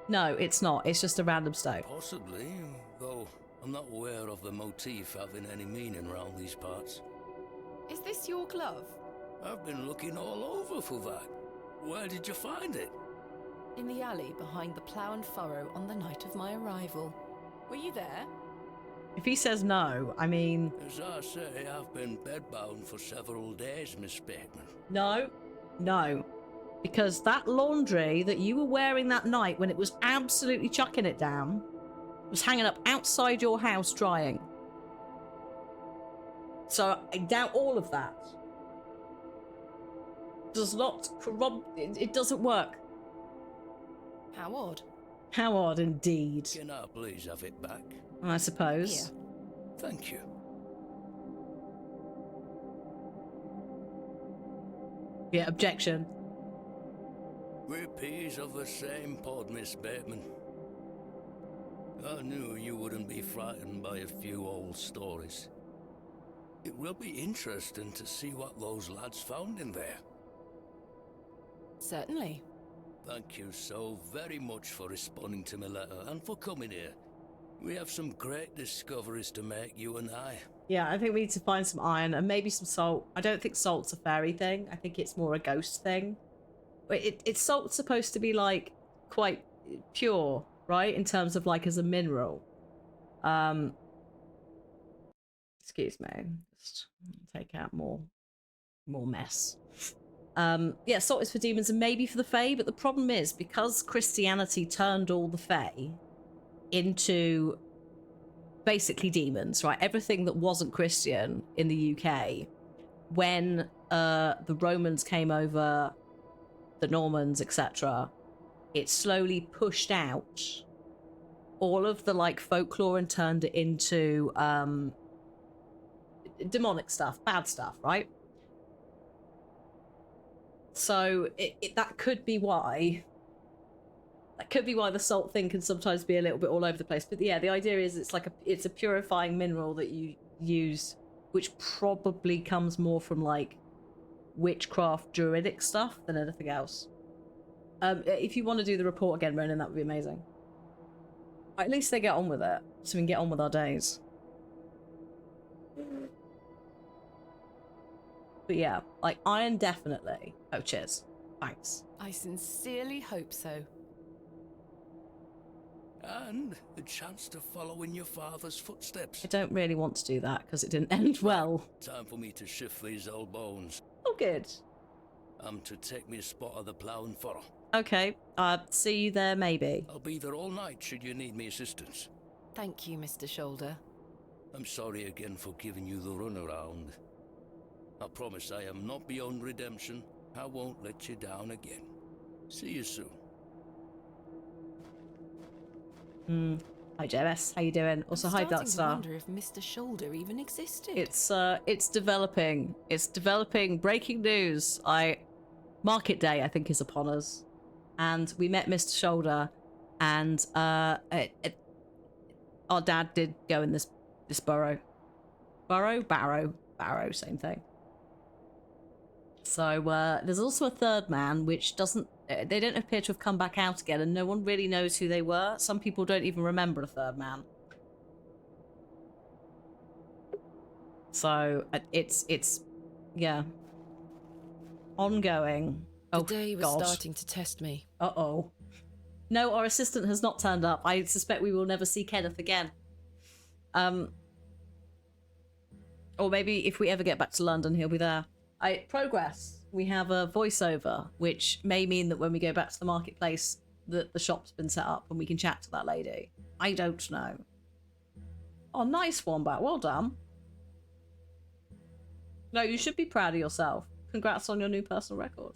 No, it's not. It's just a random stone. Possibly, though I'm not aware of the motif having any meaning around these parts. Is this your glove? I've been looking all over for that. Where did you find it? In the alley behind the plough and furrow on the night of my arrival. Were you there? If he says no, I mean... As I say, I've been bedbound for several days, Miss Bateman. No. Because that laundry that you were wearing that night when it was absolutely chucking it down was hanging up outside your house drying. So I doubt all of that. Does not it doesn't work. How odd. How odd indeed. Can I please have it back? I suppose. Here. Thank you. Yeah, objection. We're peas of the same pod, Miss Bateman. I knew you wouldn't be frightened by a few old stories. It will be interesting to see what those lads found in there. Certainly. Thank you so very much for responding to my letter and for coming here. We have some great discoveries to make, you and I. Yeah, I think we need to find some iron and maybe some salt. I don't think salt's a fairy thing. I think it's more a ghost thing. But it's salt's supposed to be like quite pure, right? In terms of like as a mineral. Excuse me. Just take out more mess. Yeah, salt is for demons and maybe for the Fae, but the problem is because Christianity turned all the Fae into basically demons, right? Everything that wasn't Christian in the UK, when the Romans came over, the Normans, etc., it slowly pushed out all of the like folklore and turned it into demonic stuff, bad stuff, right? So that could be why. That could be why the salt thing can sometimes be a little bit all over the place. But yeah, the idea is it's like it's a purifying mineral that you use, which probably comes more from like witchcraft, druidic stuff than anything else. If you want to do the report again, Ronan, that would be amazing. At least they get on with it, so we can get on with our days. But yeah, like iron definitely. Oh, cheers. Thanks. I sincerely hope so. And a chance to follow in your father's footsteps. I don't really want to do that because it didn't end well. Time for me to shift these old bones. Oh, good. I'm to take me a spot of the ploughing furrow. Okay, see you there maybe. I'll be there all night should you need me assistance. Thank you, Mr. Shoulder. I'm sorry again for giving you the runaround. I promise I am not beyond redemption. I won't let you down again. See you soon. Hi, JMS. How you doing? Also, I'm hide that starting to star. wonder if Mr. Shoulder even existed. It's developing. It's developing. Breaking news. Market day, I think, is upon us, and we met Mr. Shoulder, and our dad did go in this burrow. Barrow, same thing. So there's also a third man, which they don't appear to have come back out again, and no one really knows who they were. Some people don't even remember a third man. So it's yeah, ongoing. The day was starting to test me. Uh-oh. No, our assistant has not turned up. I suspect we will never see Kenneth again. Or maybe if we ever get back to London, he'll be there. Progress. We have a voiceover, which may mean that when we go back to the marketplace, that the shop's been set up and we can chat to that lady. I don't know. Oh, nice Wombat. Well done. No, you should be proud of yourself. Congrats on your new personal record.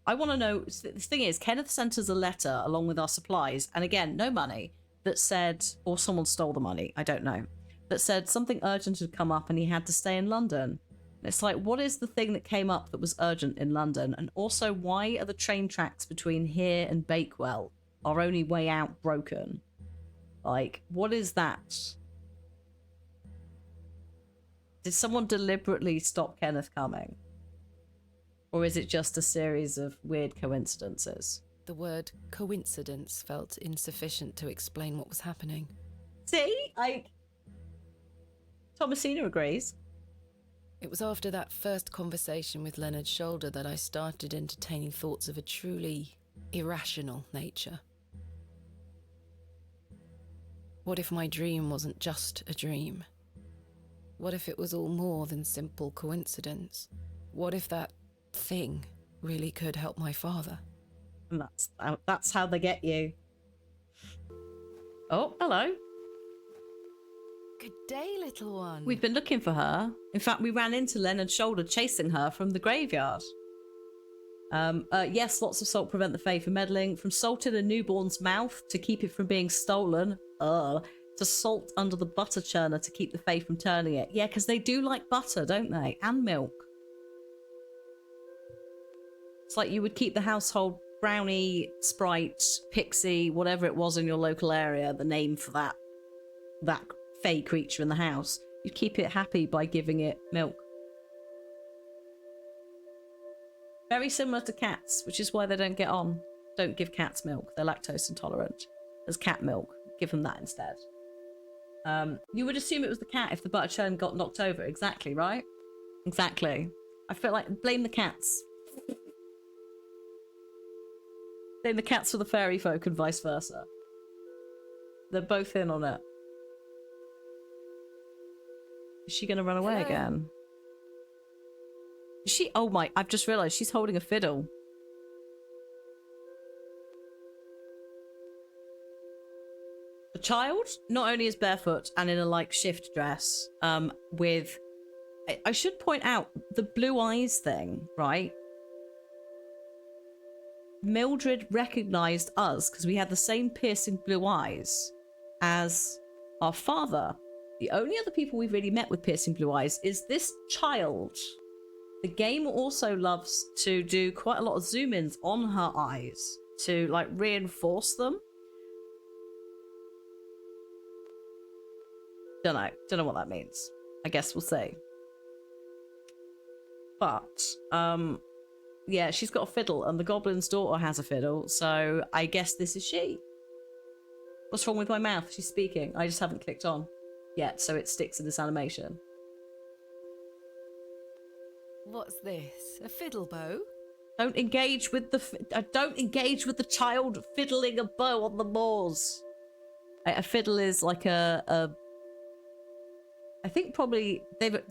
I want to know, the thing is, Kenneth sent us a letter along with our supplies, and again, no money, that said, or someone stole the money, I don't know, that said something urgent had come up and he had to stay in London. And it's like, what is the thing that came up that was urgent in London? And also, why are the train tracks between here and Bakewell, our only way out, broken? Like, what is that? Did someone deliberately stop Kenneth coming? Or is it just a series of weird coincidences? The word coincidence felt insufficient to explain what was happening. See? Thomasina agrees. It was after that first conversation with Leonard Shoulder that I started entertaining thoughts of a truly irrational nature. What if my dream wasn't just a dream? What if it was all more than simple coincidence? What if that thing really could help my father? And that's how they get you. Oh, hello. Good day, little one. We've been looking for her. In fact, we ran into Leonard Shoulder chasing her from the graveyard. Yes, lots of salt prevent the Fae from meddling. From salt in a newborn's mouth to keep it from being stolen. To salt under the butter churner to keep the Fae from turning it. Yeah, because they do like butter, don't they? And milk. It's like you would keep the household brownie, sprite, pixie, whatever it was in your local area, the name for that Fae creature in the house. You'd keep it happy by giving it milk. Very similar to cats, which is why they don't get on. Don't give cats milk. They're lactose intolerant. There's cat milk. Give them that instead. You would assume it was the cat if the butter churn got knocked over. Exactly, right? Exactly. I feel like blame the cats. Blame the cats for the fairy folk and vice versa. They're both in on it. Is she going to run away again? Is she? Oh my, I've just realised she's holding a fiddle. The child not only is barefoot and in a like shift dress, with, I should point out the blue eyes thing, right? Mildred recognised us because we had the same piercing blue eyes as our father. The only other people we've really met with piercing blue eyes is this child. The game also loves to do quite a lot of zoom-ins on her eyes to like reinforce them. Don't know what that means. I guess we'll see. But, yeah, she's got a fiddle, and the goblin's daughter has a fiddle, so I guess this is she. What's wrong with my mouth? She's speaking. I just haven't clicked on yet, so it sticks in this animation. What's this? A fiddle bow? Don't engage with the child fiddling a bow on the moors. A fiddle is like I think probably they're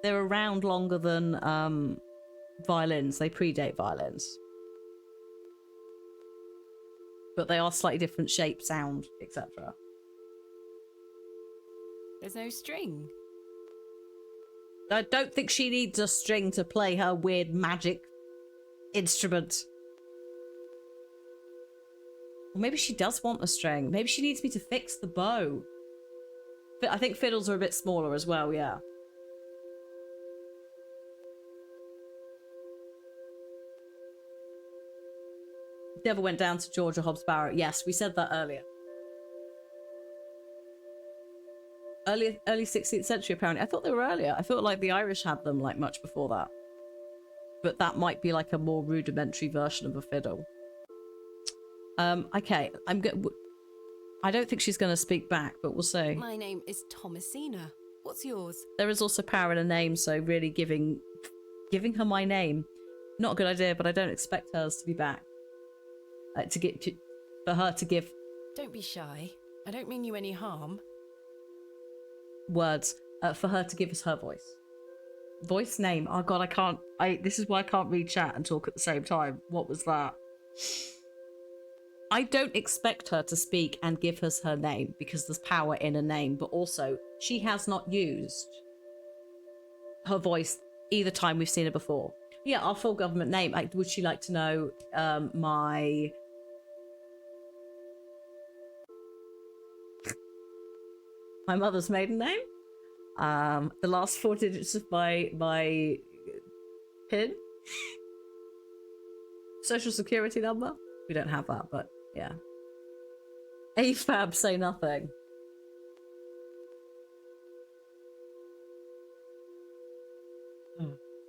around longer than violins. They predate violins, but they are slightly different shape, sound, etc. There's no string. I don't think she needs a string to play her weird magic instrument. Or maybe she does want a string. Maybe she needs me to fix the bow. But I think fiddles are a bit smaller as well, yeah. Never went down to Georgia Hobbs Barrow. Yes, we said that earlier. Early 16th century, apparently. I thought they were earlier. I thought like the Irish had them like much before that. But that might be like a more rudimentary version of a fiddle. Okay, I don't think she's going to speak back, but we'll see. My name is Thomasina. What's yours? There is also power in a name, so really giving her my name, not a good idea. But I don't expect hers to be back. For her to give. Don't be shy. I don't mean you any harm. Words for her to give us her voice name. Oh god, I can't. This is why I can't read chat and talk at the same time. What was that? I don't expect her to speak and give us her name because there's power in a name, but also she has not used her voice either time we've seen her before. Yeah, our full government name. Would she like to know my mother's maiden name? The last 4 digits of my PIN? Social security number? We don't have that, but yeah. AFAB, say nothing.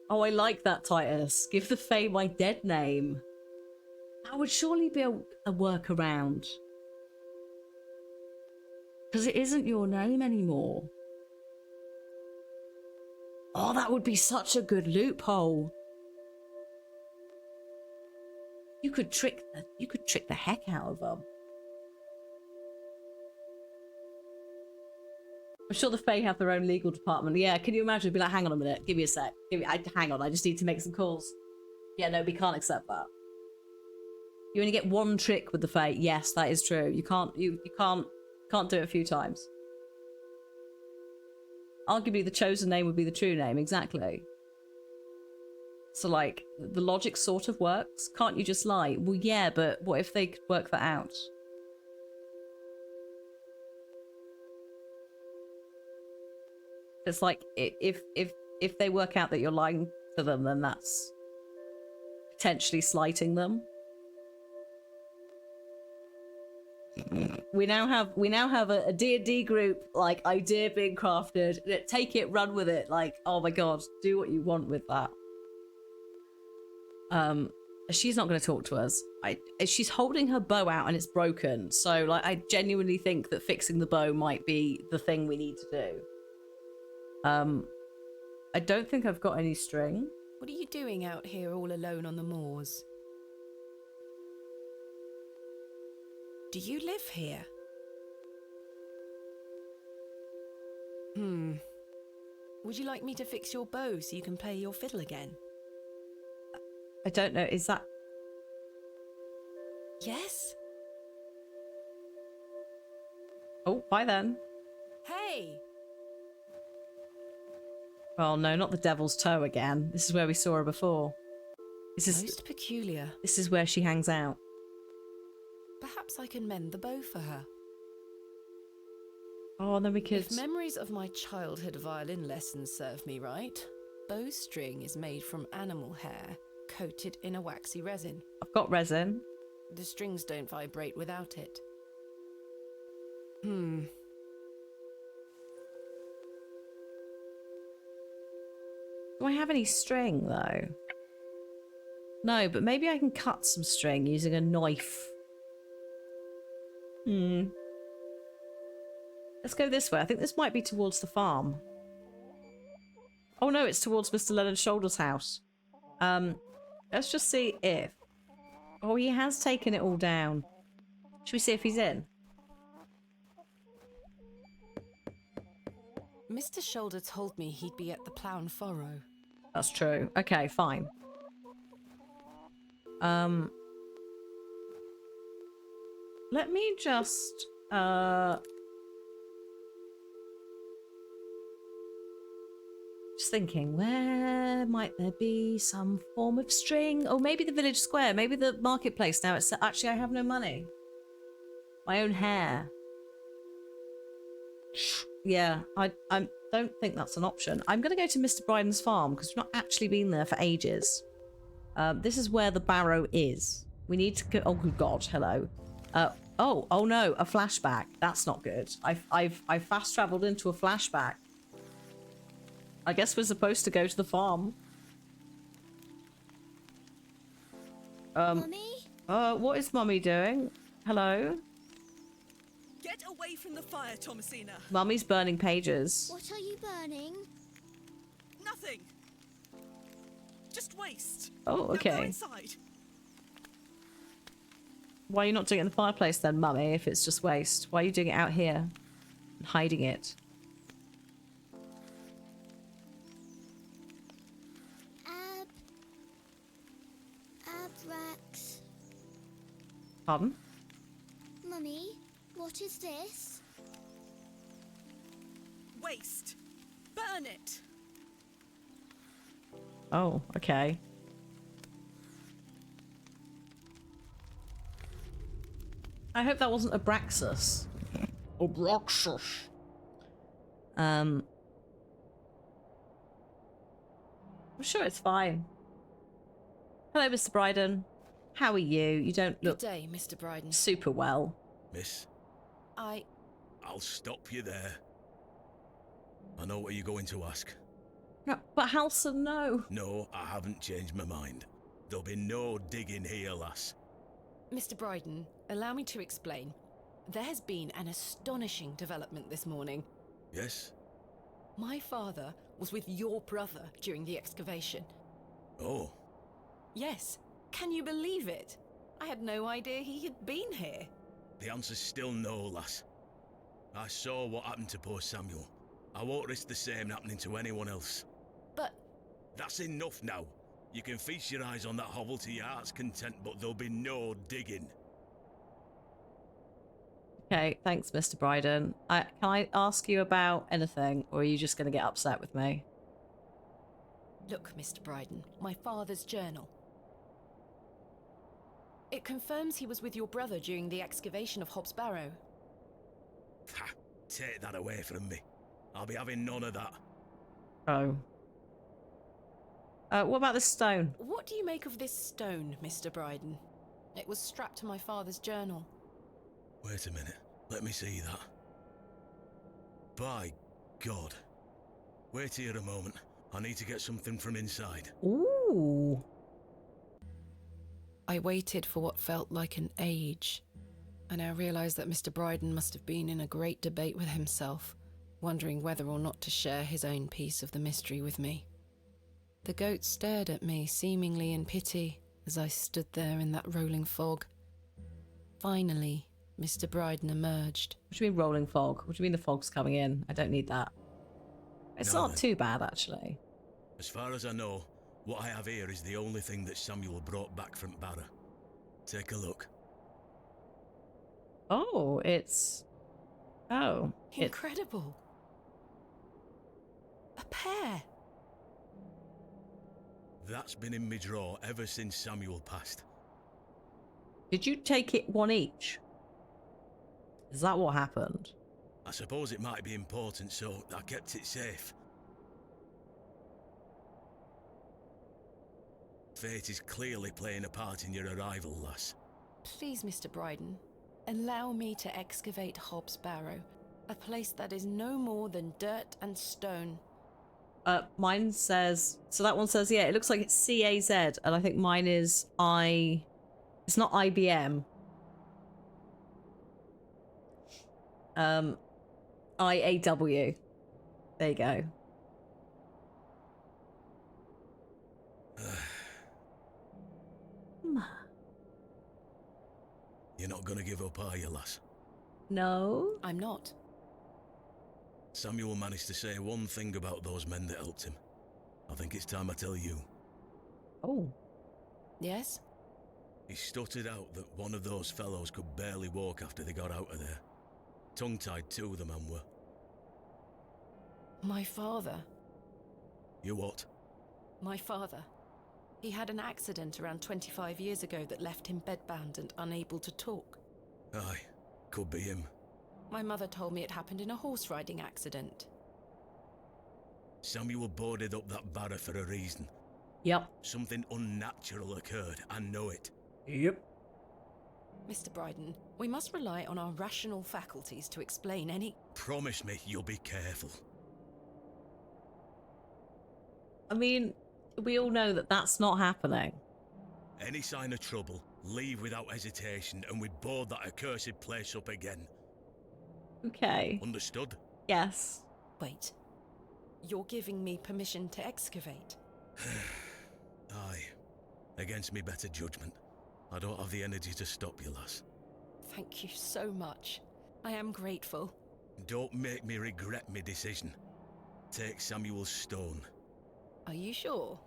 Oh, I like that, Titus. Give the Fae my dead name. That would surely be a workaround. Because it isn't your name anymore. Oh, that would be such a good loophole. You could trick the heck out of them. I'm sure the Fae have their own legal department. Yeah, can you imagine? Be like, hang on a minute, give me a sec. Hang on, I just need to make some calls. Yeah, no, we can't accept that. You only get one trick with the Fae. Yes, that is true. You can't do it a few times. Arguably, the chosen name would be the true name. Exactly. So, like, the logic sort of works. Can't you just lie? Well, yeah, but what if they could work that out? It's like, if they work out that you're lying to them, then that's potentially slighting them. We now have a D&D group, like, idea being crafted. Take it, run with it. Like, oh my god, do what you want with that. She's not going to talk to us. She's holding her bow out and it's broken. So, like, I genuinely think that fixing the bow might be the thing we need to do. I don't think I've got any string. What are you doing out here all alone on the moors? Do you live here? Would you like me to fix your bow so you can play your fiddle again? I don't know, is that... Yes? Oh, bye then. Hey! Oh no, not the devil's toe again. This is where we saw her before. Most peculiar. This is where she hangs out. Perhaps I can mend the bow for her. Oh, and then we could... If memories of my childhood violin lessons serve me right, bowstring is made from animal hair, coated in a waxy resin. I've got resin. The strings don't vibrate without it. Do I have any string, though? No, but maybe I can cut some string using a knife. Let's go this way. I think this might be towards the farm. Oh no, it's towards Mr. Leonard Shoulder's house. Let's just see if... Oh, he has taken it all down. Should we see if he's in? Mr. Shoulder told me he'd be at the Plough and Furrow. That's true. Okay, fine. Let me just thinking, where might there be some form of string? Oh, maybe the village square, maybe the marketplace. Now it's actually, I have no money. My own hair. Yeah, I don't think that's an option. I'm going to go to Mr. Bryden's farm because we've not actually been there for ages. This is where the Barrow is. We need to go. Oh, good God. Hello. Oh no, a flashback. That's not good. I've fast traveled into a flashback. I guess we're supposed to go to the farm. Mummy? What is Mummy doing? Hello? Get away from the fire, Thomasina. Mummy's burning pages. What are you burning? Nothing. Just waste. Oh, Now go okay. inside. Why are you not doing it in the fireplace then, Mummy, if it's just waste? Why are you doing it out here? And hiding it? Abrax. Pardon? Mummy, what is this? Waste. Burn it. Oh, okay. I hope that wasn't Abraxas. Abraxas. I'm sure it's fine. Hello, Mr. Bryden. How are you? You don't Good look day, Mr. Bryden. super well. Miss, I'll stop you there. I know what you're going to ask. No, but Halson, no. No, I haven't changed my mind. There'll be no digging here, lass. Mr. Bryden, allow me to explain. There has been an astonishing development this morning. Yes? My father was with your brother during the excavation. Oh, Yes, can you believe it? I had no idea he had been here. the answer's still no, lass. I saw what happened to poor Samuel. I won't risk the same happening to anyone else. But That's enough now. You can feast your eyes on that hovel to your heart's content, but there'll be no digging. Okay, thanks, Mr. Bryden. Can I ask you about anything, or are you just going to get upset with me? look, Mr. Bryden, my father's journal. It confirms he was with your brother during the excavation of Hobbs Barrow. Ha! Take that away from me. I'll be having none of that. Oh. What about this stone? What do you make of this stone, Mr. Bryden? It was strapped to my father's journal. Wait a minute. Let me see that. By God. Wait here a moment. I need to get something from inside. Ooh. I waited for what felt like an age, and I realized that Mr. Bryden must have been in a great debate with himself, wondering whether or not to share his own piece of the mystery with me. The goat stared at me, seemingly in pity, as I stood there in that rolling fog. Finally, Mr. Bryden emerged. What do you mean rolling fog? What do you mean the fog's coming in? I don't need that. It's No, not then. too bad, actually. As far as I know, what I have here is the only thing that Samuel brought back from Barrow. Take a look. Oh, it's... Oh. Incredible. A pair. That's been in my drawer ever since Samuel passed. Did you take it one each? Is that what happened? I suppose it might be important, so I kept it safe. Fate is clearly playing a part in your arrival, lass. Please, Mr. Bryden, allow me to excavate Hobbs Barrow, a place that is no more than dirt and stone. Mine says, so that one says, yeah, it looks like it's CAZ, and I think mine is it's not IBM. IAW. There you go. You're not gonna give up, are you, lass? No. I'm not. Samuel managed to say one thing about those men that helped him. I think it's time I tell you. Oh. Yes? He stuttered out that one of those fellows could barely walk after they got out of there. Tongue-tied too, the man were. My father. You what? My father. He had an accident around 25 years ago that left him bedbound and unable to talk. Aye, could be him. My mother told me it happened in a horse riding accident. Samuel boarded up that Barrow for a reason. Yep. Something unnatural occurred, I know it. Yep. Mr. Bryden, we must rely on our rational faculties to explain any... Promise me you'll be careful. I mean, we all know that that's not happening. Any sign of trouble, leave without hesitation, and we board that accursed place up again. Okay. Understood? Yes. Wait. You're giving me permission to excavate? Aye. Against me better judgment. I don't have the energy to stop you, lass. Thank you so much. I am grateful. Don't make me regret my decision. Take Samuel's stone. Are you sure?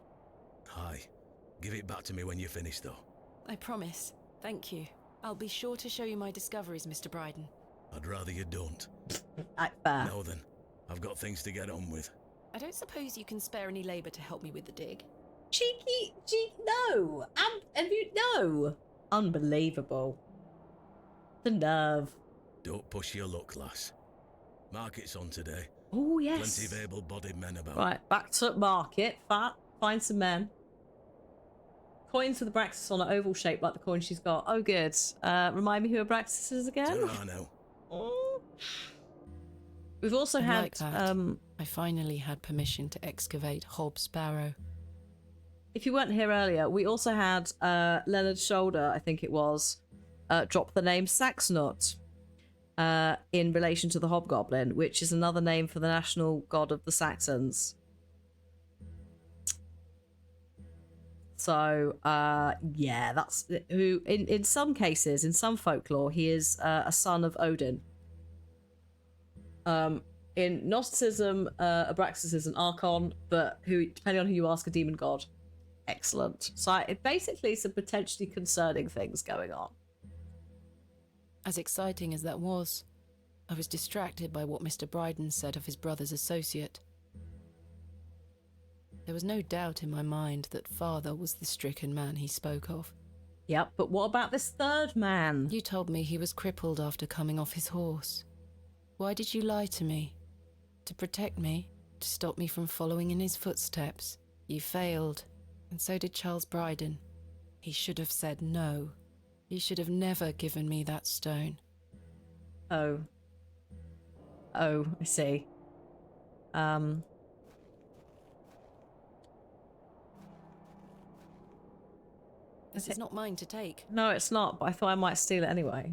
Aye. Give it back to me when you're finished, though. I promise. Thank you. I'll be sure to show you my discoveries, Mr. Bryden. I'd rather you don't. Fair. Now then, I've got things to get on with. I don't suppose you can spare any labour to help me with the dig? Cheeky, no. And you know. Unbelievable. The nerve. Don't push your luck, lass. Market's on today. Oh, yes. Plenty of able-bodied men about. Right, back to market. Find some men. Coins with Abraxas on an oval shape like the coin she's got. Oh, good. Remind me who Abraxas is again? I know. Oh. We've also I had... like that. I finally had permission to excavate Hobbs Barrow. If you weren't here earlier, we also had Leonard Shoulder, I think it was, drop the name Saxnut in relation to the Hobgoblin, which is another name for the national god of the Saxons. So, yeah, that's who, in some cases, in some folklore, he is a son of Odin. In Gnosticism, Abraxas is an archon, but who, depending on who you ask, a demon god. Excellent. So it basically some potentially concerning things going on. As exciting as that was, I was distracted by what Mr. Bryden said of his brother's associate. There was no doubt in my mind that father was the stricken man he spoke of. Yep, but what about this third man? You told me he was crippled after coming off his horse. Why did you lie to me? To protect me? To stop me from following in his footsteps? You failed, and so did Charles Bryden. He should have said no. He should have never given me that stone. Oh. Oh, I see. This is not mine to take. No, it's not, but I thought I might steal it anyway.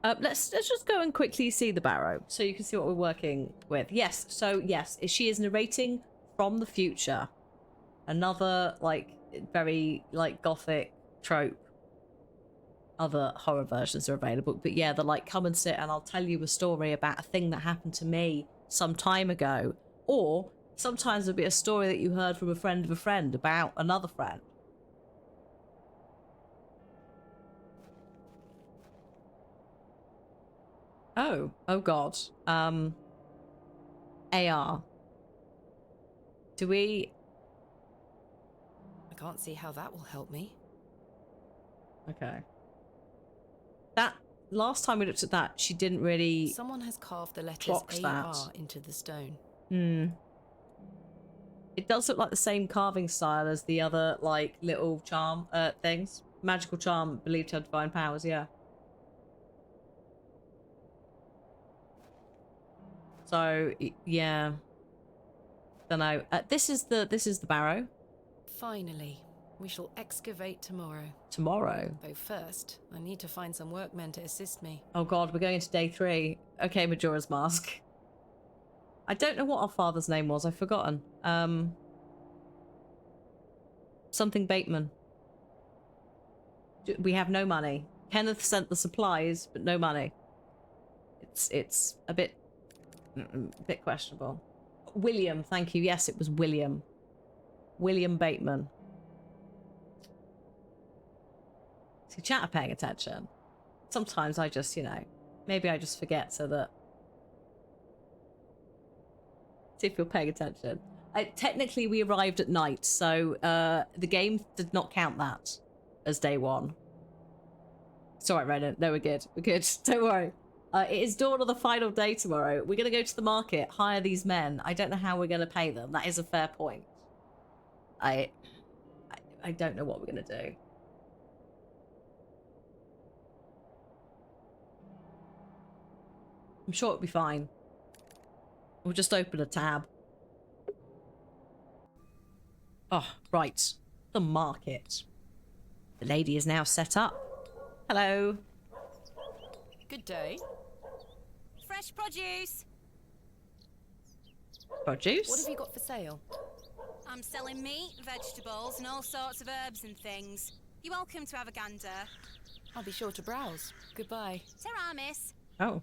Let's just go and quickly see the Barrow, so you can see what we're working with. Yes, so yes, she is narrating from the future. Another, like, very, like, gothic trope. Other horror versions are available, but yeah, they're like, come and sit and I'll tell you a story about a thing that happened to me some time ago. Or sometimes it'll be a story that you heard from a friend of a friend about another friend. Oh god. AR. Do we... I can't see how that will help me. Okay. That, last time we looked at that, she didn't really... Someone has carved the letters clocked that. AR into the stone. It does look like the same carving style as the other, like, little charm things. Magical charm believed to have divine powers, yeah. So yeah, don't know. This is the Barrow. Finally, we shall excavate tomorrow. Tomorrow. Though first, I need to find some workmen to assist me. Oh god, we're going into day 3. Okay, Majora's Mask. I don't know what our father's name was. I've forgotten. Something Bateman. We have no money. Kenneth sent the supplies, but no money. It's a bit questionable. William, thank you. Yes, it was William. William Bateman. See, chat are paying attention. Sometimes I just, you know, maybe I just forget so that. See if you're paying attention. Technically, we arrived at night, so the game did not count that as day 1. It's alright, Renan. No, we're good. We're good. Don't worry. It is dawn of the final day tomorrow. We're going to go to the market, hire these men. I don't know how we're going to pay them. That is a fair point. I don't know what we're going to do. I'm sure it'll be fine. We'll just open a tab. Oh, right. The market. The lady is now set up. Hello. Good day. Fresh produce. Produce? What have you got for sale? I'm selling meat, vegetables, and all sorts of herbs and things. You're welcome to have a gander. I'll be sure to browse. Goodbye. Ta-ra, miss. Oh.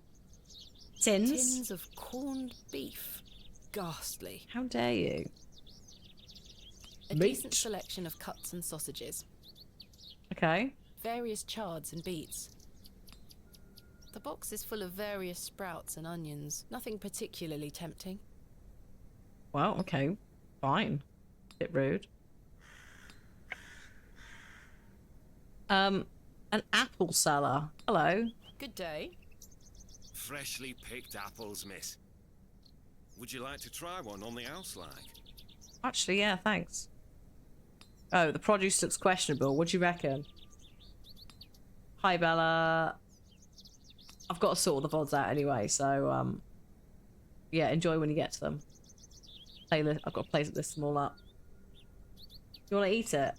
Tins? Tins of corned beef. Ghastly. How dare you? A decent selection of cuts and sausages. Okay. Various chards and beets. The box is full of various sprouts and onions. Nothing particularly tempting. Well, okay. Fine. Bit rude. An apple seller. Hello. Good day. Freshly picked apples, miss. Would you like to try one on the house like? Actually, yeah, thanks. Oh, the produce looks questionable. What do you reckon? Hi, Bella. I've got to sort all the VODs out anyway, so, yeah, enjoy when you get to them. Playlist. I've got to list them all up. You want to eat it?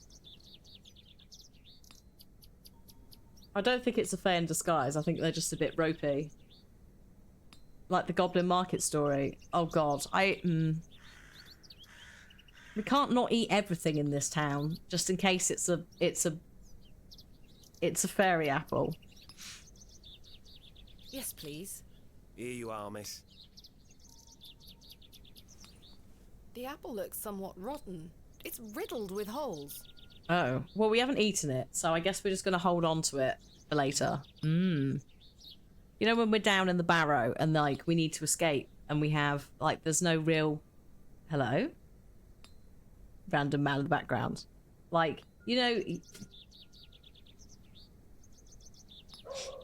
I don't think it's a fair in disguise. I think they're just a bit ropey. Like the Goblin Market story. Oh god, we can't not eat everything in this town, just in case it's a fairy apple. Yes, please. Here you are, miss. The apple looks somewhat rotten. It's riddled with holes. Oh, well, we haven't eaten it, so I guess we're just going to hold on to it for later. You know when we're down in the Barrow and, like, we need to escape and we have, like, there's no real... Hello? Random man in the background. Like, you know...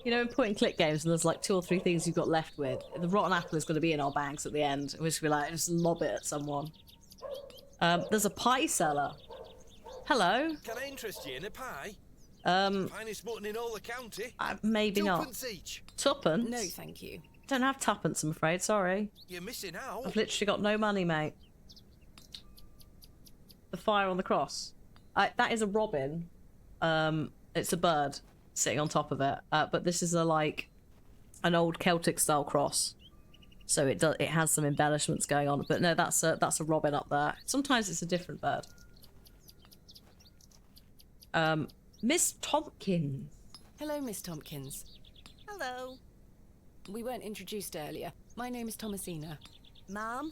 You know in point-and-click games and there's, like, 2 or 3 things you've got left with? The rotten apple is going to be in our bags at the end. We're just going to be like, just lob it at someone. There's a pie seller. Hello? Can I interest you in a pie? Finest mutton in all the county. Maybe not. Tuppence each. Tuppence? No, thank you. Don't have tuppence, I'm afraid. Sorry. You're missing out. I've literally got no money, mate. The fire on the cross. That is a robin. It's a bird sitting on top of it. But this is an old Celtic style cross. So it has some embellishments going on. But no, that's a robin up there. Sometimes it's a different bird. Miss Tompkins. Hello, Miss Tompkins. Hello. We weren't introduced earlier. My name is Thomasina. Ma'am?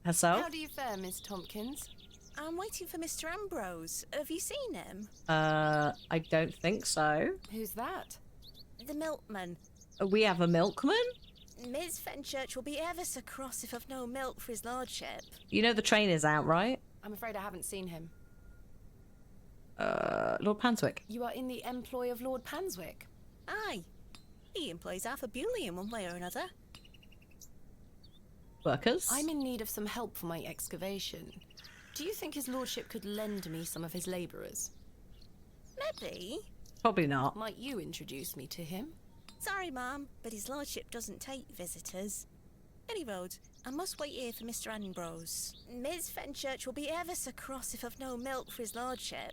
Herself? How do you fare, Miss Tompkins? I'm waiting for Mr. Ambrose. Have you seen him? I don't think so. Who's that? The milkman. We have a milkman? Miss Fenchurch will be ever so cross if I've no milk for his lordship. You know the train is out, right? I'm afraid I haven't seen him. Lord Panswick. You are in the employ of Lord Panswick? Aye. He employs Arthur Bewley in one way or another. Workers? I'm in need of some help for my excavation. Do you think his lordship could lend me some of his labourers? Maybe. Probably not. Might you introduce me to him? Sorry, Ma'am, but his lordship doesn't take visitors. Any road, I must wait here for Mr. Ambrose. Miss Fenchurch will be ever so cross if I've no milk for his lordship.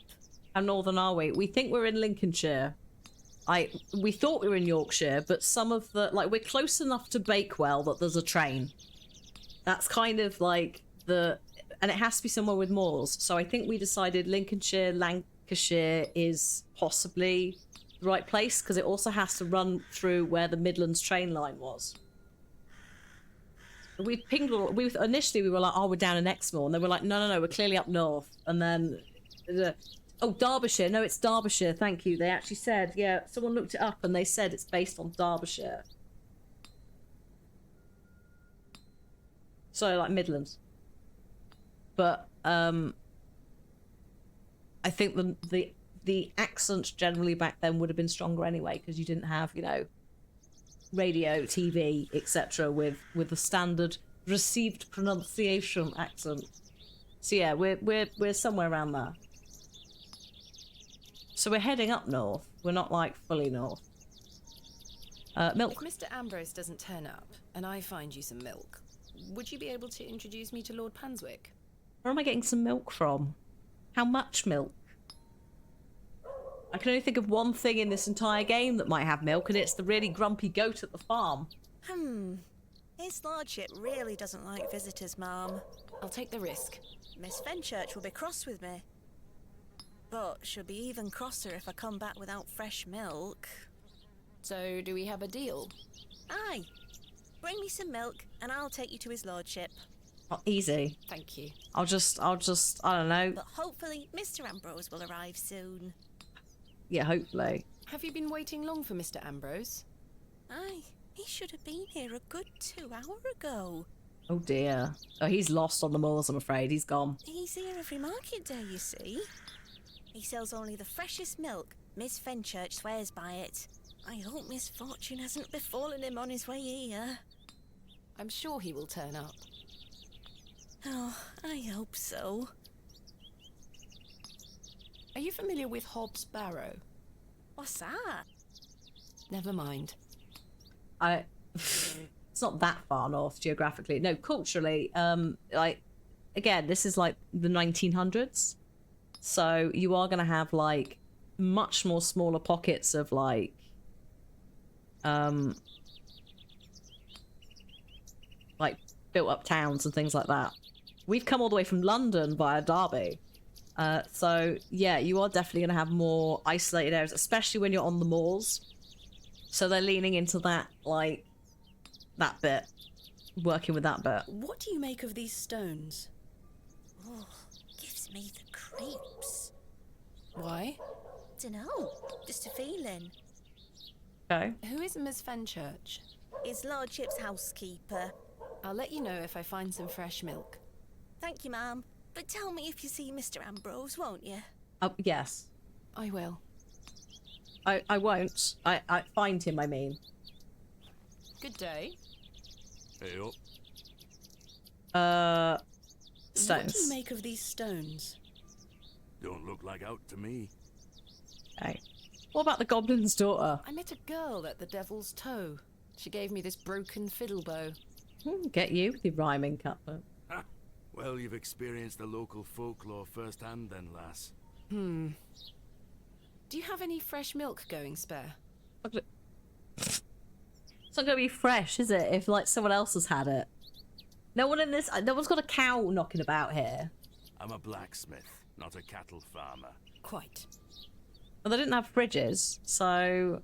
How northern are we? We think we're in Lincolnshire. We thought we were in Yorkshire, but some of the... Like, we're close enough to Bakewell that there's a train. That's kind of like the... And it has to be somewhere with moors. So I think we decided Lincolnshire, Lancashire is possibly the right place, because it also has to run through where the Midlands train line was. We pinged... Initially, we were like, oh, we're down in Exmoor. And they were like, no, we're clearly up north. And then... Oh, Derbyshire. No, it's Derbyshire. Thank you. They actually said, yeah, someone looked it up and they said it's based on Derbyshire. So, like, Midlands. But, I think the accent generally back then would have been stronger anyway, because you didn't have, you know, radio, TV, etc. with the standard received pronunciation accent. So yeah, we're somewhere around there. So we're heading up north. We're not like fully north. Milk. If Mr. Ambrose doesn't turn up and I find you some milk, would you be able to introduce me to Lord Panswick? Where am I getting some milk from? How much milk? I can only think of one thing in this entire game that might have milk, and it's the really grumpy goat at the farm. His lordship really doesn't like visitors, Ma'am. I'll take the risk. Miss Fenchurch will be cross with me. But she'll be even crosser if I come back without fresh milk. So, do we have a deal? Aye. Bring me some milk, and I'll take you to his lordship. Oh, easy. Thank you. I'll just, I don't know. But hopefully, Mr. Ambrose will arrive soon. Yeah, hopefully. Have you been waiting long for Mr. Ambrose? Aye. He should have been here a good 2 hours ago. Oh dear. Oh, he's lost on the moors, I'm afraid. He's gone. He's here every market day, you see. He sells only the freshest milk. Miss Fenchurch swears by it. I hope misfortune hasn't befallen him on his way here. I'm sure he will turn up. Oh, I hope so. Are you familiar with Hobbs Barrow? What's that? Never mind. It's not that far north geographically. No, culturally, like, again, this is like the 1900s. So you are going to have like much more smaller pockets of like, like built up towns and things like that. We've come all the way from London via Derby. So yeah, you are definitely going to have more isolated areas, especially when you're on the moors. So they're leaning into that, like, that bit, working with that bit. What do you make of these stones? Oh, gives me the creeps. Why? Dunno, just a feeling. Okay. Who is Miss Fenchurch? His lordship's housekeeper. I'll let you know if I find some fresh milk. Thank you, ma'am. But tell me if you see Mr. Ambrose, won't you? Oh, yes. I will. I won't. I find him, I mean. Good day. Hey up. Stones. What do you make of these stones? Don't look like out to me. Okay. What about the goblin's daughter? I met a girl at the Devil's Toe. She gave me this broken fiddle bow. Get you with your rhyming, Cutler. Ha! Well, you've experienced the local folklore firsthand then, lass. Do you have any fresh milk going spare? It's not going to be fresh, is it, if, like, someone else has had it? No one's got a cow knocking about here. I'm a blacksmith, not a cattle farmer. Quite. Well, they didn't have fridges, so...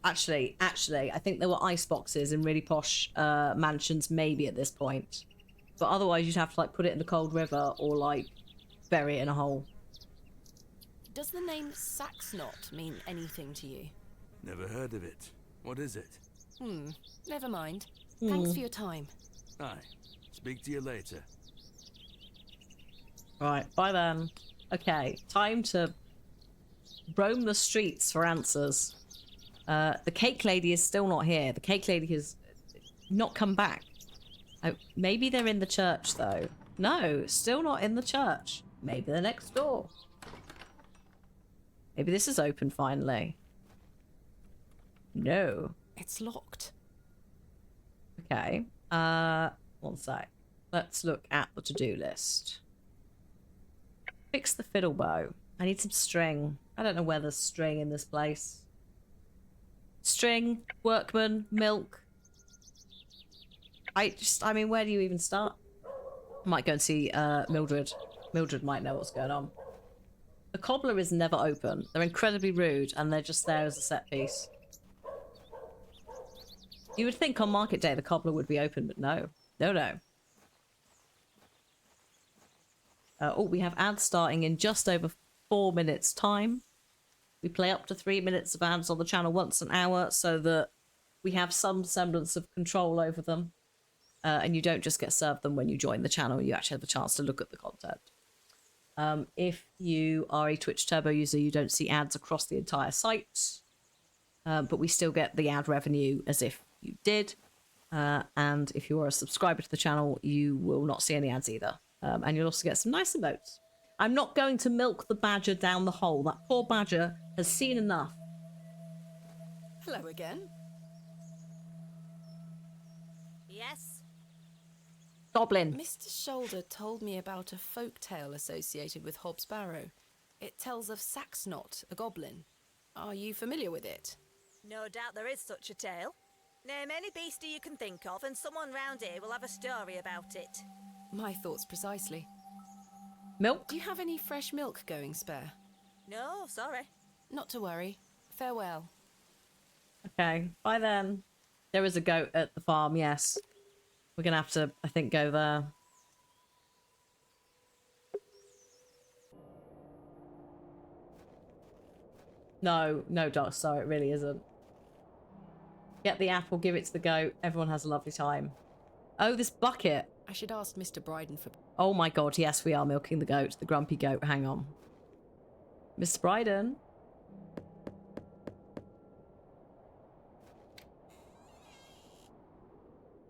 Actually, I think there were ice boxes in really posh mansions maybe at this point. But otherwise, you'd have to, like, put it in the cold river or, like, bury it in a hole. Does the name Saxnot mean anything to you? Never heard of it. What is it? Never mind. Thanks for your time. Aye. Speak to you later. Right, bye then. Okay, time to roam the streets for answers. The cake lady is still not here. The cake lady has not come back. Oh, maybe they're in the church, though. No, still not in the church. Maybe they're next door. Maybe this is open finally. No. It's locked. Okay. One sec. Let's look at the to-do list. Fix the fiddle bow. I need some string. I don't know where there's string in this place. String, workman, milk. I mean, where do you even start? I might go and see Mildred. Mildred might know what's going on. The cobbler is never open. They're incredibly rude and they're just there as a set piece. You would think on market day the cobbler would be open, but no. No. Oh, we have ads starting in just over 4 minutes time. We play up to 3 minutes of ads on the channel once an hour so that we have some semblance of control over them. And you don't just get served them when you join the channel, you actually have a chance to look at the content. If you are a Twitch Turbo user, you don't see ads across the entire site. But we still get the ad revenue as if you did. And if you are a subscriber to the channel, you will not see any ads either. And you'll also get some nice emotes. I'm not going to milk the badger down the hole. That poor badger has seen enough. Hello again. Yes? Goblin. Mr. Shoulder told me about a folk tale associated with Hobbs Barrow. It tells of Saxnot, a goblin. Are you familiar with it? No doubt there is such a tale. Name any beastie you can think of and someone round here will have a story about it. My thoughts precisely. Milk? Do you have any fresh milk going spare? No, sorry. Not to worry. Farewell. Okay, bye then. There is a goat at the farm, yes. We're gonna have to, I think, go there. No, Doc, sorry, it really isn't. Get the apple, give it to the goat. Everyone has a lovely time. Oh, this bucket. I should ask Mr. Bryden for... Oh my god, yes, we are milking the goat. The grumpy goat. Hang on. Mr. Bryden?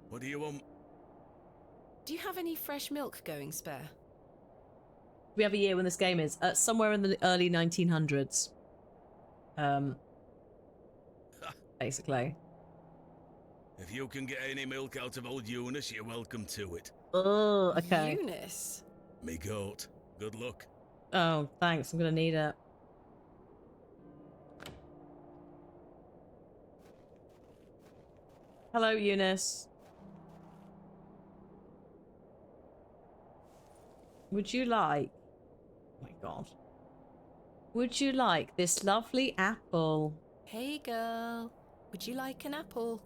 What do you want? Do you have any fresh milk going spare? We have a year when this game is. Somewhere in the early 1900s. Basically. If you can get any milk out of old Eunice, you're welcome to it. Oh, okay. Eunice? Me goat. Good luck. Oh, thanks. I'm gonna need it. Hello, Eunice. Would you like... Oh my god. Would you like this lovely apple? Hey girl, would you like an apple?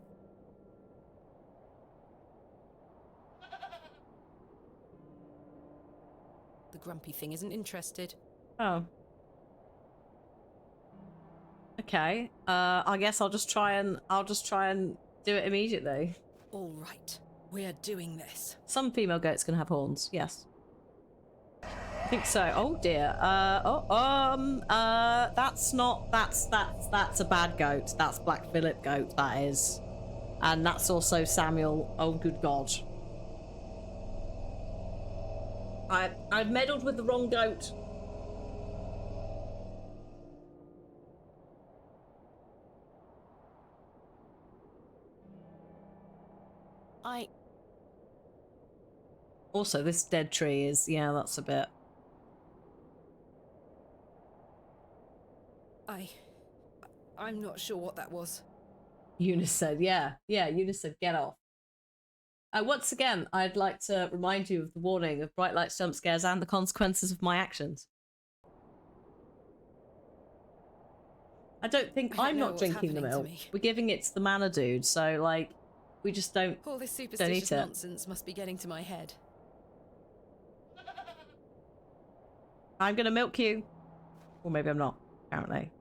The grumpy thing isn't interested. Oh. Okay. I guess I'll just try and do it immediately. All right, we're doing this. Some female goats can have horns. Yes. I think so. Oh dear. That's a bad goat. That's Black Phillip goat, that is. And that's also Samuel. Oh good god. I've meddled with the wrong goat. Also, this dead tree is, yeah, that's a bit... I'm not sure what that was. Eunice said, yeah, Eunice said, get off. Once again, I'd like to remind you of the warning of bright lights, jump scares, and the consequences of my actions. I don't think I'm not drinking the milk. We're giving it to the manor dude, so like, we just don't. All this superstitious nonsense must be getting to my head. I'm gonna milk you, or maybe I'm not. Apparently,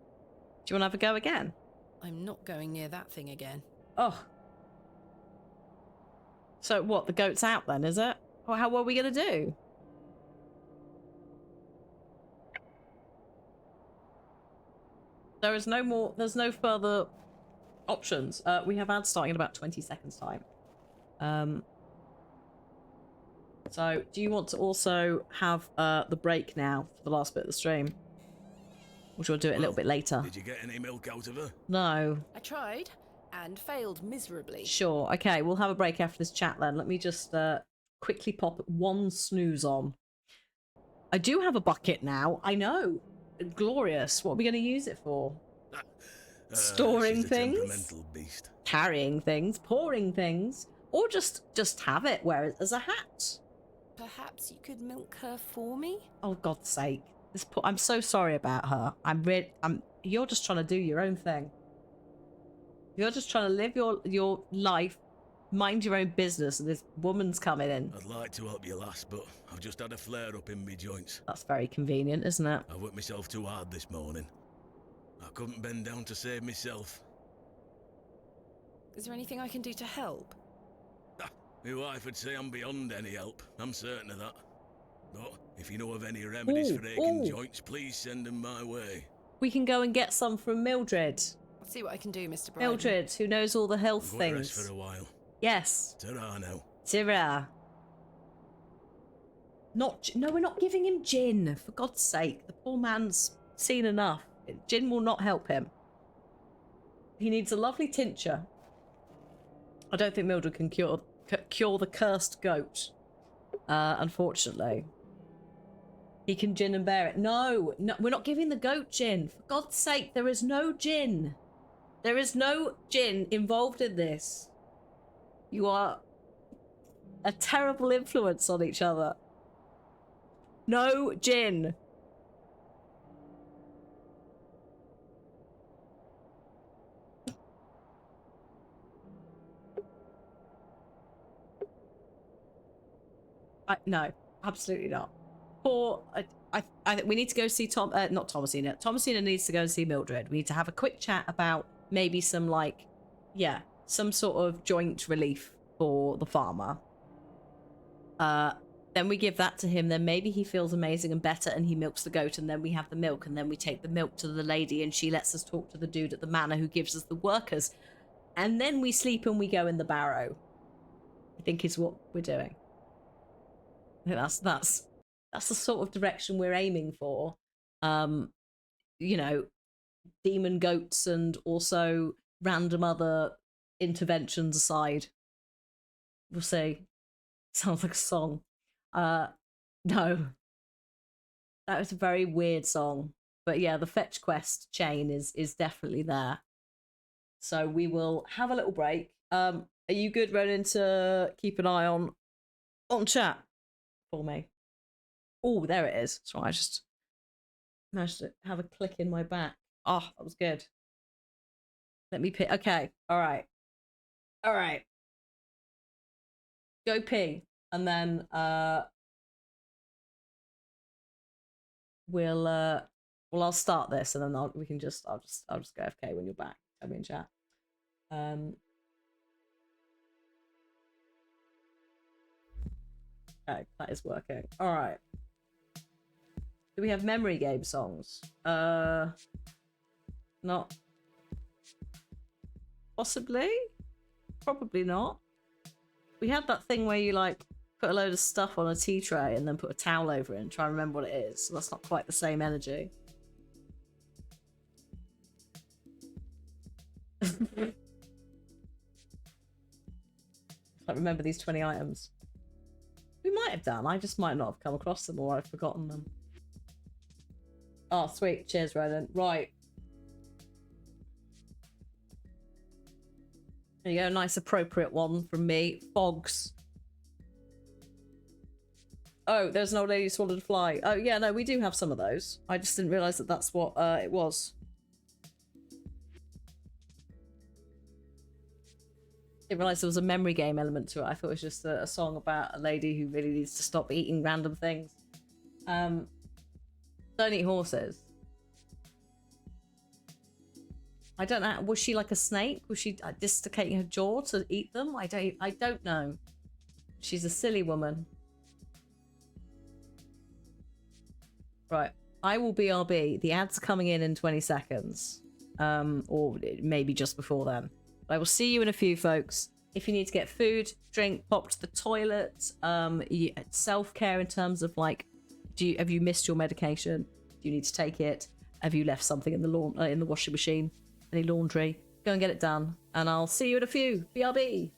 do you want to have a go again? I'm not going near that thing again. Oh. So what? The goat's out then, is it? Well, what are we gonna do? There is no more. There's no further options. We have ads starting in about 20 seconds time. So do you want to also have the break now for the last bit of the stream? Or should we do it a little bit later? Did you get any milk out of her? No. I tried, and failed miserably. Sure. Okay, we'll have a break after this chat then. Let me just quickly pop one snooze on. I do have a bucket now. I know. Glorious. What are we going to use it for? Storing she's a things? temperamental beast. Carrying things? Pouring things? Or just have it, wear it as a hat? Perhaps you could milk her for me? Oh, God's sake. I'm so sorry about her. You're just trying to do your own thing. You're just trying to live your life, mind your own business, and this woman's coming in. I'd like to help you, lass, but I've just had a flare-up in me joints. That's very convenient, isn't it? I worked myself too hard this morning. I couldn't bend down to save myself. Is there anything I can do to help? My wife would say I'm beyond any help. I'm certain of that. But if you know of any remedies for aching joints, please send them my way. We can go and get some from Mildred. I'll see what I can do, Mr. Bryan. Mildred, who knows all the health I'm going to things. rest for a while. Yes. Ta-ra now. Ta-ra. No, we're not giving him gin. For God's sake, the poor man's seen enough. Gin will not help him. He needs a lovely tincture. I don't think Mildred can cure the cursed goat. Unfortunately. He can gin and bear it. No, we're not giving the goat gin. For God's sake, there is no gin. There is no gin involved in this. You are a terrible influence on each other. No gin. No, absolutely not. I think we need to go see not Thomasina. Thomasina needs to go and see Mildred. We need to have a quick chat about maybe some some sort of joint relief for the farmer. Then we give that to him. Then maybe he feels amazing and better, and he milks the goat. And then we have the milk, and then we take the milk to the lady, and she lets us talk to the dude at the manor who gives us the workers. And then we sleep and we go in the Barrow. I think is what we're doing. I think that's the sort of direction we're aiming for. You know, demon goats and also random other interventions aside. We'll see. Sounds like a song. No. That was a very weird song. But yeah, the fetch quest chain is definitely there. So we will have a little break. Are you good, Ronan, to keep an eye on chat for me? Oh, there it is. So I just managed to have a click in my back. Oh, that was good. Let me pick. Okay. All right. Go pee, and then I'll start this, and then I'll just go FK when you're back. Tell me in chat. Okay, that is working. All right. Do we have memory game songs? Not. Possibly? Probably not. We had that thing where you like put a load of stuff on a tea tray and then put a towel over it and try and remember what it is. So that's not quite the same energy. Like remember these 20 items. We might have done. I just might not have come across them, or I've forgotten them. Oh, sweet. Cheers, Ronan. Right. There you go. Nice, appropriate one from me. Fogs. Oh, there's an old lady who swallowed a fly. Oh, yeah, no, we do have some of those. I just didn't realise that that's what it was. Didn't realise there was a memory game element to it. I thought it was just a song about a lady who really needs to stop eating random things. Don't eat horses. I don't know. Was she like a snake? Was she dislocating her jaw to eat them? I don't know. She's a silly woman. Right. I will BRB. The ads are coming in 20 seconds. Or maybe just before then. I will see you in a few, folks. If you need to get food, drink, pop to the toilet, self-care in terms of like, have you missed your medication? Do you need to take it? Have you left something in the washing machine? Any laundry? Go and get it done. And I'll see you in a few. BRB.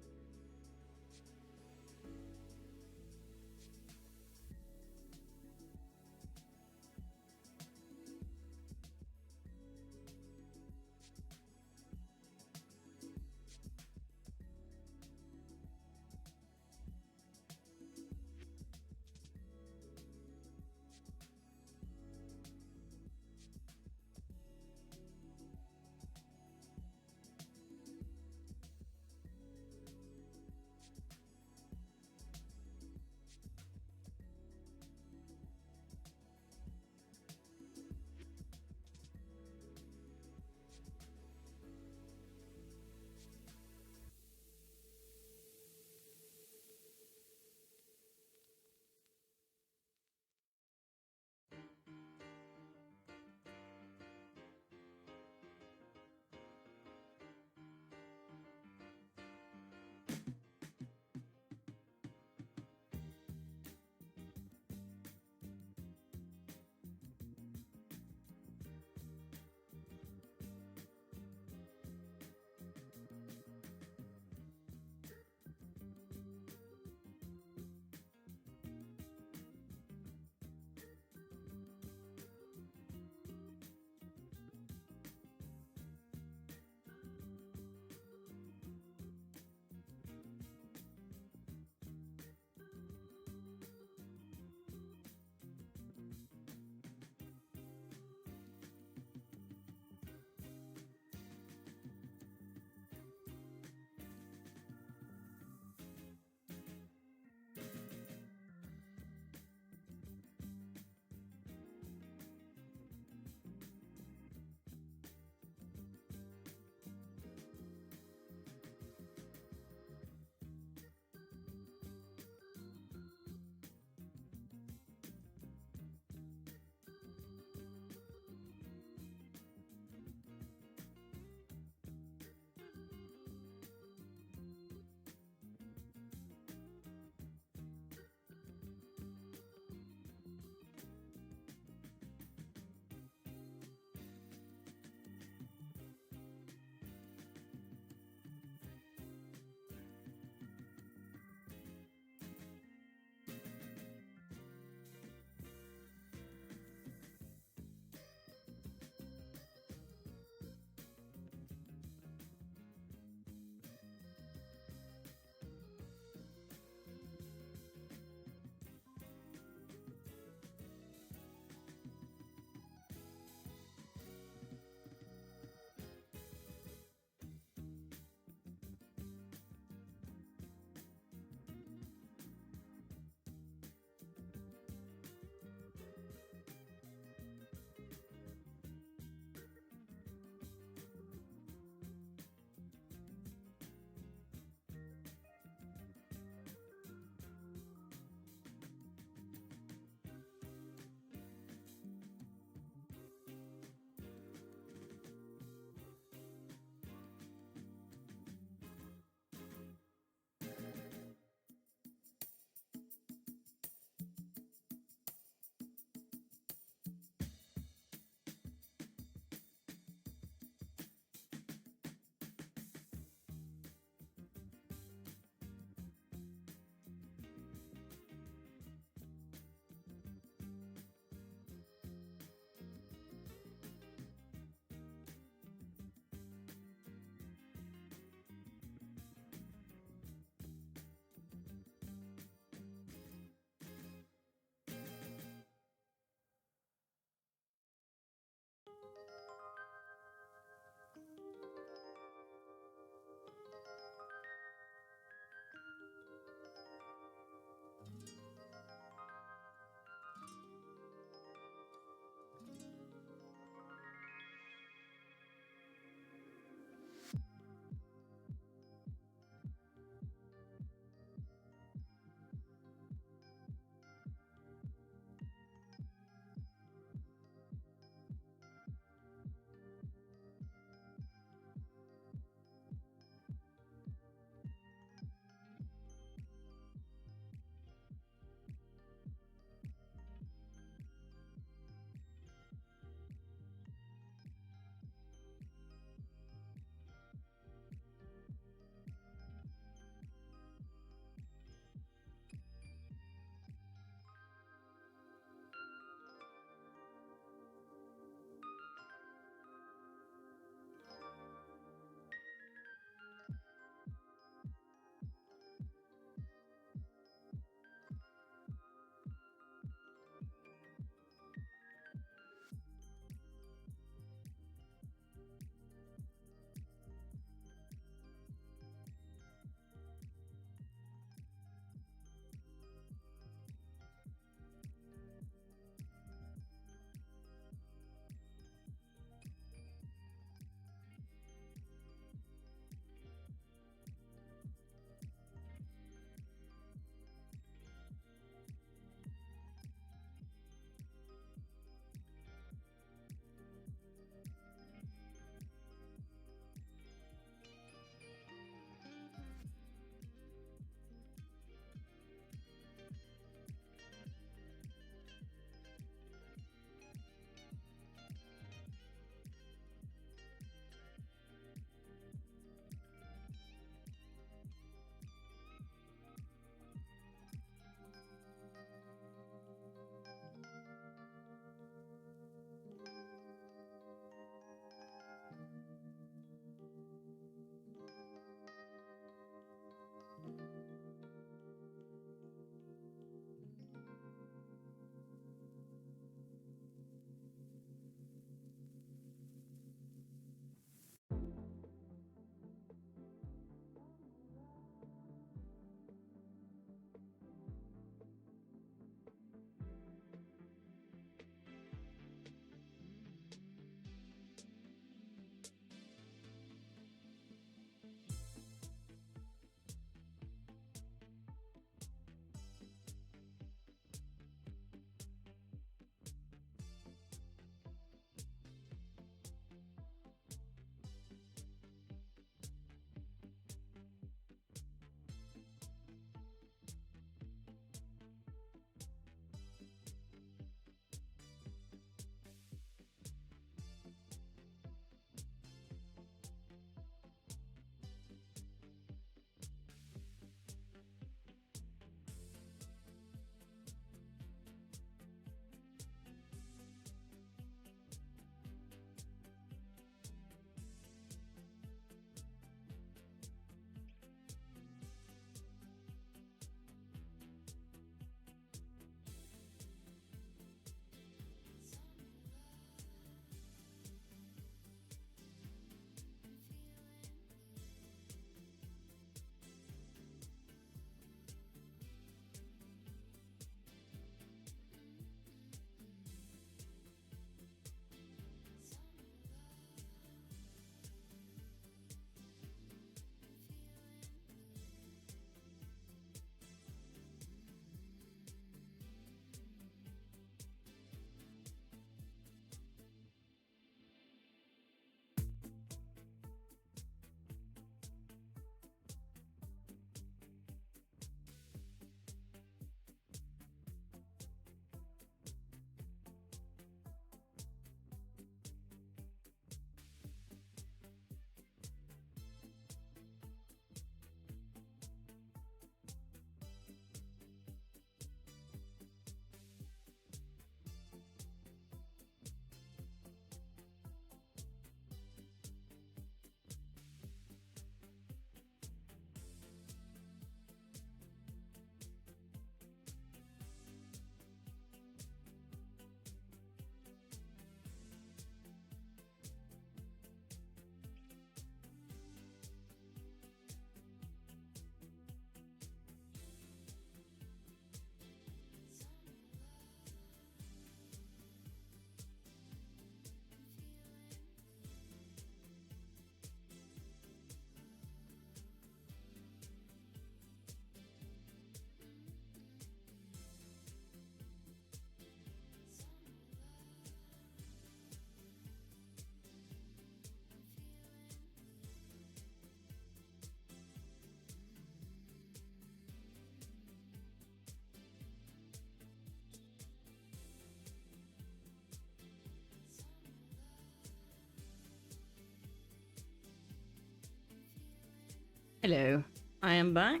Hello, I am back.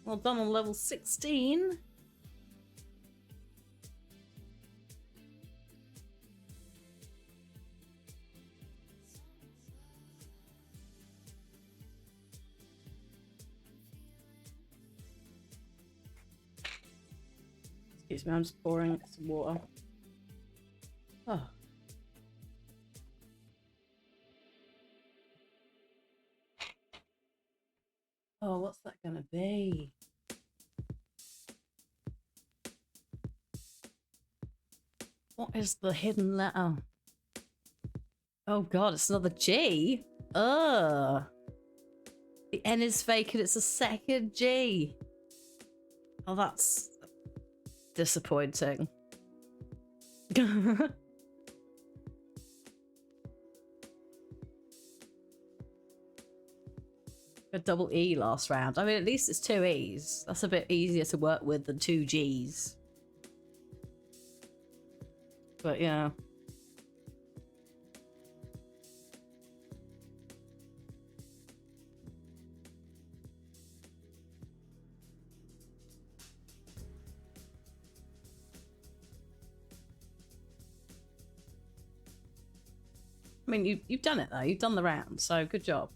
Well done on level 16. Excuse me, I'm just pouring some water. Oh. Oh, what's that gonna be? What is the hidden letter? Oh god, it's another G. Ugh. The N is fake and it's a second G. Oh, that's disappointing. A double E last round. I mean, at least it's 2 E's. That's a bit easier to work with than 2 G's. But yeah. I mean, you've done it though. You've done the round, so good job.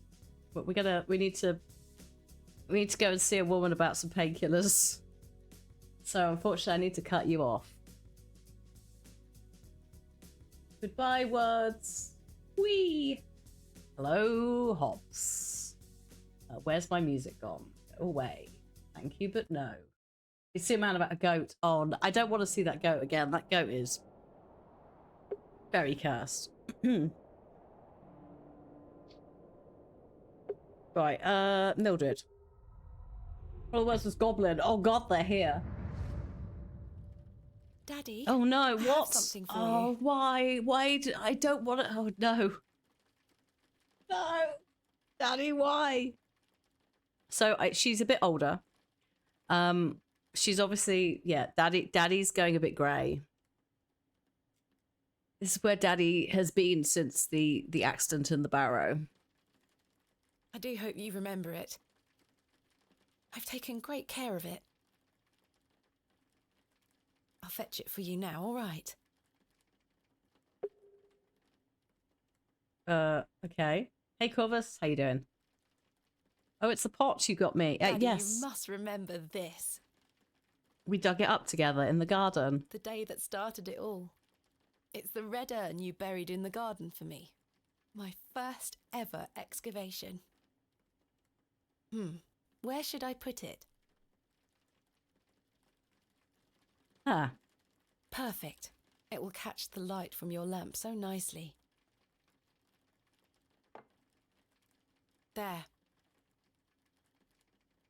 But we need to go and see a woman about some painkillers. So unfortunately, I need to cut you off. Goodbye, words. Whee! Hello, Hobbs. Where's my music gone? Go away. Thank you, but no. You see a man about a goat on. I don't want to see that goat again. That goat is very cursed. Right, Mildred. Oh, where's this goblin? Oh god, they're here. Daddy. Oh no, I what? have something for you. Why? I don't want it. Oh no. No. Daddy, why? So she's a bit older. She's obviously, yeah, Daddy's going a bit grey. This is where Daddy has been since the accident in the Barrow. I do hope you remember it. I've taken great care of it. I'll fetch it for you now, all right? Okay. Hey, Corvus, how you doing? Oh, it's the pot you got me. Daddy, Yes. you must remember this. We dug it up together in the garden. The day that started it all. It's the red urn you buried in the garden for me. My first ever excavation. Where should I put it? Ah. Perfect. It will catch the light from your lamp so nicely. There.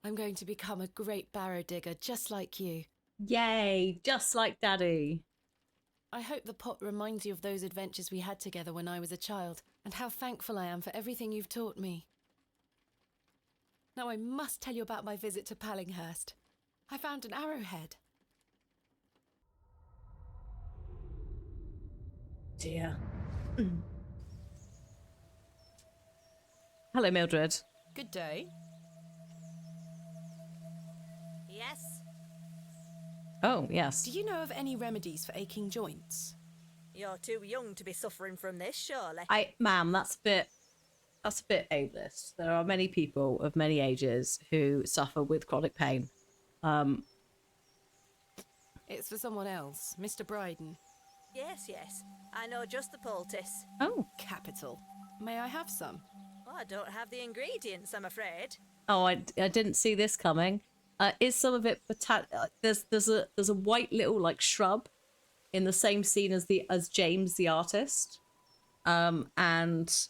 I'm going to become a great barrow digger just like you. Yay, just like Daddy. I hope the pot reminds you of those adventures we had together when I was a child, and how thankful I am for everything you've taught me. Now I must tell you about my visit to Pallinghurst. I found an arrowhead. Dear. Hello, Mildred. Good day. Yes? Oh, yes. Do you know of any remedies for aching joints? You're too young to be suffering from this, surely. Ma'am, that's a bit ableist. There are many people of many ages who suffer with chronic pain. It's for someone else, Mr. Bryden. Yes. I know just the poultice. Oh. Capital. May I have some? Oh, I don't have the ingredients, I'm afraid. Oh, I didn't see this coming. Is some of it there's a white little like shrub in the same scene as James the artist, and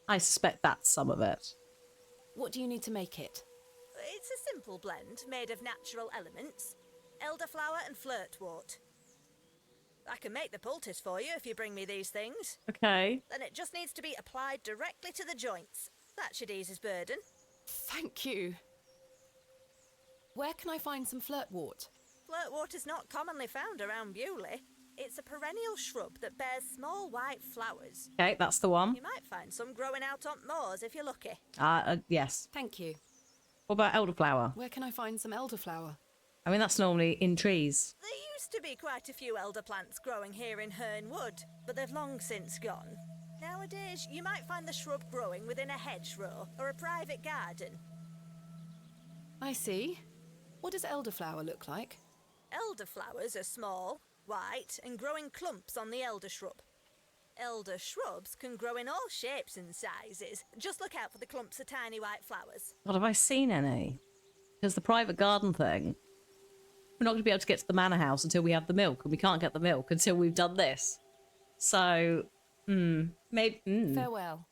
I suspect that's some of it. What do you need to make it? It's a simple blend made of natural elements, elderflower and flirtwort. I can make the poultice for you if you bring me these things. Okay. Then it just needs to be applied directly to the joints. That should ease his burden. Thank you. Where can I find some flirtwort? Flirtwort is not commonly found around Bewley. It's a perennial shrub that bears small white flowers. Okay, that's the one. You might find some growing out on moors if you're lucky. Yes. Thank you. What about elderflower? Where can I find some elderflower? I mean, that's normally in trees. There used to be quite a few elder plants growing here in Herne Wood, but they've long since gone. Nowadays, you might find the shrub growing within a hedgerow or a private garden. I see. What does elderflower look like? Elderflowers are small, white, and grow in clumps on the elder shrub. Elder shrubs can grow in all shapes and sizes. Just look out for the clumps of tiny white flowers. God, have I seen any? Because the private garden thing, we're not going to be able to get to the manor house until we have the milk, and we can't get the milk until we've done this. So, maybe. Farewell.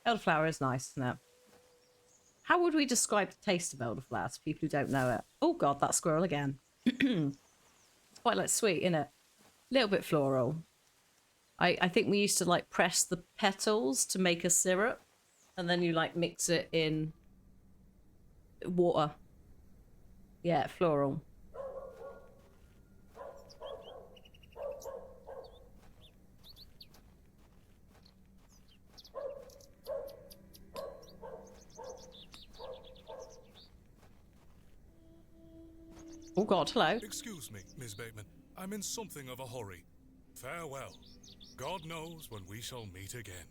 Elderflower is nice, isn't it? How would we describe the taste of elderflower to people who don't know it? Oh god, that squirrel again. It's quite like sweet, isn't it? A little bit floral. I think we used to like press the petals to make a syrup, and then you like mix it in water. Yeah, floral. Oh god, hello. Excuse me, Miss Bateman. I'm in something of a hurry. Farewell. God knows when we shall meet again.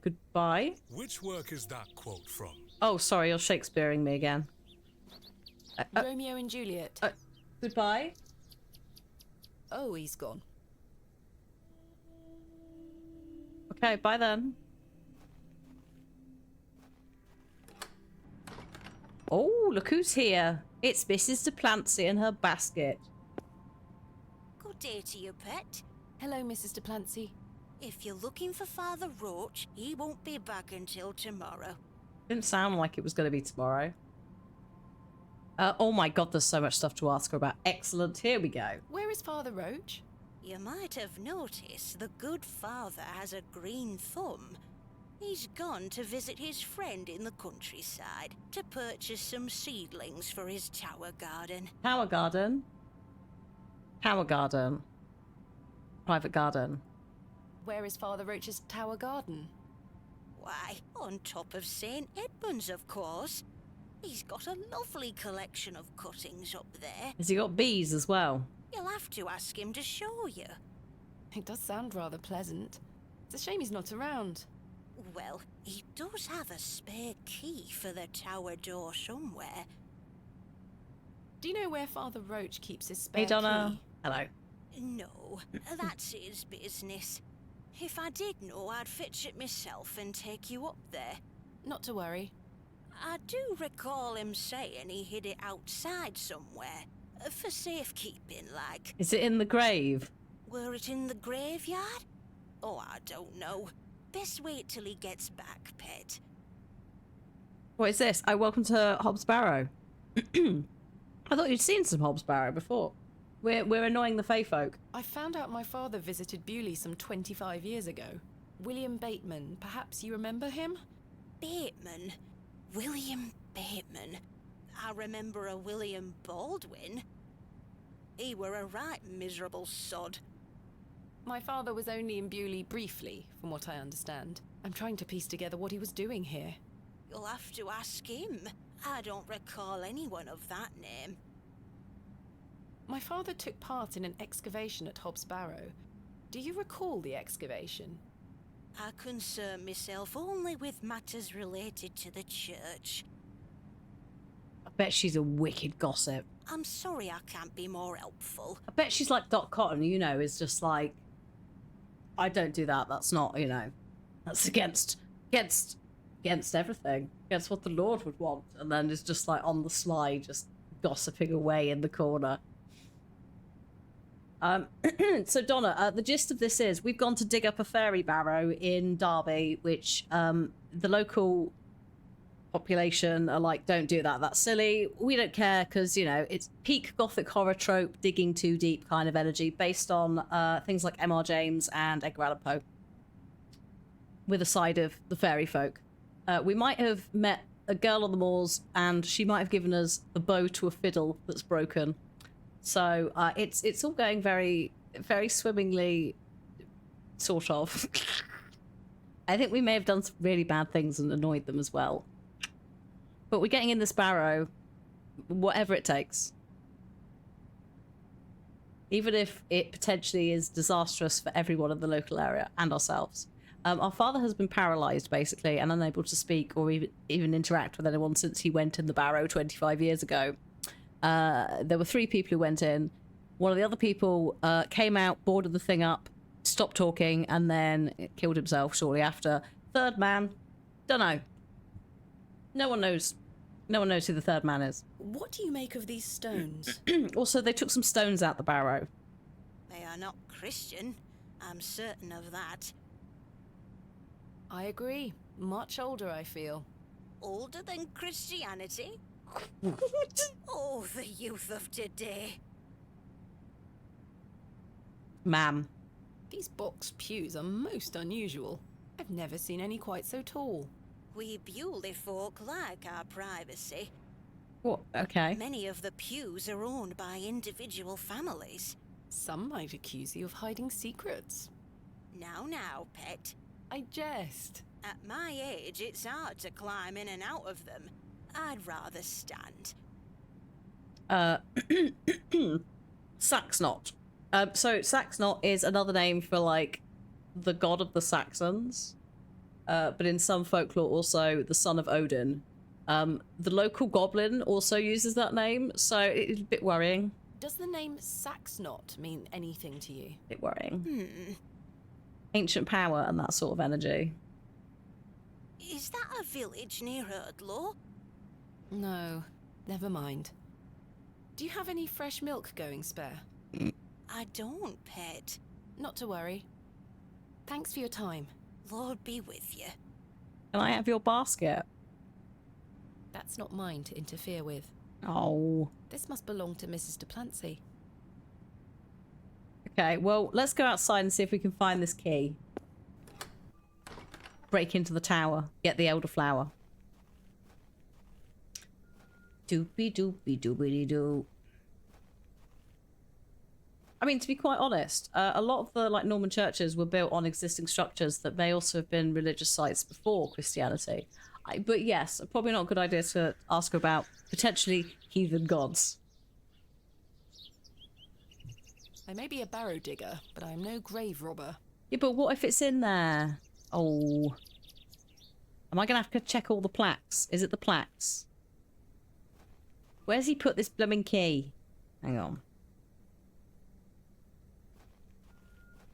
Goodbye. Which work is that quote from? Oh, sorry, you're Shakespeareing me again. Romeo and Juliet. Goodbye. Oh, he's gone. Okay, bye then. Oh, look who's here. It's Mrs. de Plancy and her basket. Good day to you, pet. Hello, Mrs. de Plancy. If you're looking for Father Roach, he won't be back until tomorrow. Didn't sound like it was going to be tomorrow. Oh my god, there's so much stuff to ask her about. Excellent, here we go. Where is Father Roach? You might have noticed the good father has a green thumb. He's gone to visit his friend in the countryside to purchase some seedlings for his tower garden. Tower garden? Tower garden. Private garden. Where is Father Roach's tower garden? Why, on top of St. Edmund's, of course. He's got a lovely collection of cuttings up there. Has he got bees as well? You'll have to ask him to show you. It does sound rather pleasant. It's a shame he's not around. Well, he does have a spare key for the tower door somewhere. Do you know where Father Roach keeps his spare Hey, Donna. key? Hello. No, that's his business. If I did know, I'd fetch it myself and take you up there. Not to worry. I do recall him saying he hid it outside somewhere. For safekeeping, like. Is it in the grave? Were it in the graveyard? Oh, I don't know. Best wait till he gets back, pet. What is this? Welcome to Hobbs Barrow. I thought you'd seen some Hobbs Barrow before. We're annoying the Fey folk. I found out my father visited Bewley some 25 years ago. William Bateman, perhaps you remember him? Bateman? William Bateman? I remember a William Baldwin. He were a right miserable sod. My father was only in Bewley briefly, from what I understand. I'm trying to piece together what he was doing here. You'll have to ask him. I don't recall anyone of that name. My father took part in an excavation at Hobbs Barrow. Do you recall the excavation? I concern myself only with matters related to the church. I bet she's a wicked gossip. I'm sorry I can't be more helpful. I bet she's like Dot Cotton, you know, is just like, I don't do that. That's not, you know, that's against everything. Against what the Lord would want. And then is just like on the sly, just gossiping away in the corner. So Donna, the gist of this is we've gone to dig up a fairy barrow in Derby, which the local population are like, don't do that, that's silly. We don't care because, you know, it's peak gothic horror trope, digging too deep kind of energy based on things like M.R. James and Edgar Allan Poe with a side of the fairy folk. We might have met a girl on the moors, and she might have given us the bow to a fiddle that's broken. So it's all going very, very swimmingly, sort of. I think we may have done some really bad things and annoyed them as well. But we're getting in this Barrow, whatever it takes. Even if it potentially is disastrous for everyone in the local area and ourselves. Our father has been paralysed, basically, and unable to speak or even interact with anyone since he went in the Barrow 25 years ago. There were 3 people who went in. One of the other people came out, boarded the thing up, stopped talking, and then killed himself shortly after. Third man, don't know. No one knows. No one knows who the third man is. What do you make of these stones? Also, they took some stones out the Barrow. They are not Christian. I'm certain of that. I agree. Much older, I feel. Older than Christianity? Oh, the youth of today. Ma'am. These box pews are most unusual. I've never seen any quite so tall. We Bewley folk like our privacy. What? Okay. Many of the pews are owned by individual families. Some might accuse you of hiding secrets. Now, pet. I jest. At my age, it's hard to climb in and out of them. I'd rather stand. Saxnot. So Saxnot is another name for, like, the god of the Saxons. But in some folklore also the son of Odin. The local goblin also uses that name, so it's a bit worrying. Does the name Saxnot mean anything to you? Bit worrying. Ancient power and that sort of energy. Is that a village near Erdlaw? No, never mind. Do you have any fresh milk going spare? I don't, pet. Not to worry. Thanks for your time. Lord be with you. Can I have your basket? That's not mine to interfere with. Oh. This must belong to Mrs. de Plancy. Okay, well, let's go outside and see if we can find this key. Break into the tower. Get the elderflower. Doopy doopy doopity doo. I mean, to be quite honest, a lot of the Norman churches were built on existing structures that may also have been religious sites before Christianity. But yes, probably not a good idea to ask about potentially heathen gods. I may be a barrow digger, but I am no grave robber. Yeah, but what if it's in there? Oh. Am I going to have to check all the plaques? Is it the plaques? Where's he put this blooming key? Hang on.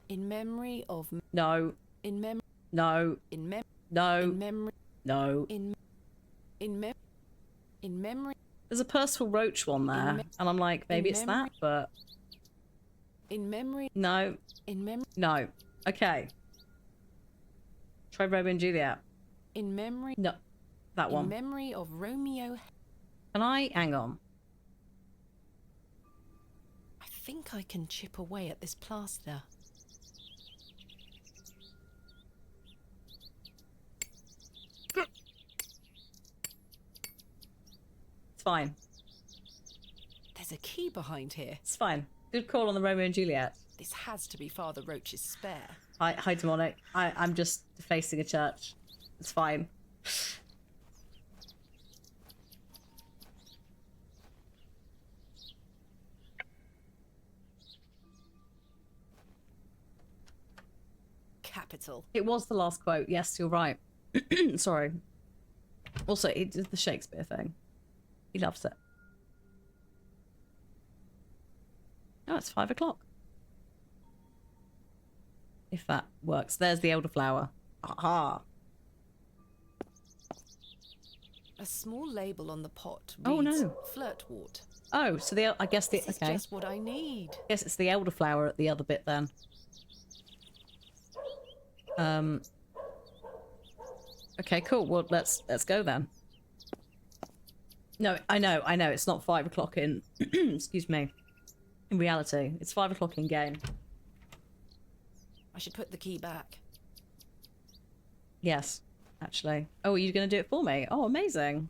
In memory of... No. In mem... No. In mem... No. In memory... No. In mem... In memory... There's a Percival Roach one there. And I'm like, maybe it's that, but... In memory... No. In memory... No. Okay. Try Romeo and Juliet. In memory... No. That one. In memory of Romeo... Can I... Hang on. I think I can chip away at this plaster. It's fine. There's a key behind here. It's fine. Good call on the Romeo and Juliet. This has to be Father Roach's spare. Hi, demonic. I'm just defacing a church. It's fine. Capital. It was the last quote. Yes, you're right. Sorry. Also, he did the Shakespeare thing. He loves it. Oh, it's 5 o'clock. If that works. There's the elderflower. Aha. A small label on the pot reads, Oh, no. Flirtwort. Oh, so I guess the... This is okay. just what I need. Guess it's the elderflower at the other bit then. Okay, cool. Well, let's go then. No, I know. It's not 5 o'clock in... excuse me. In reality. It's 5 o'clock in game. I should put the key back. Yes. actually. Oh, are you going to do it for me? Oh, amazing.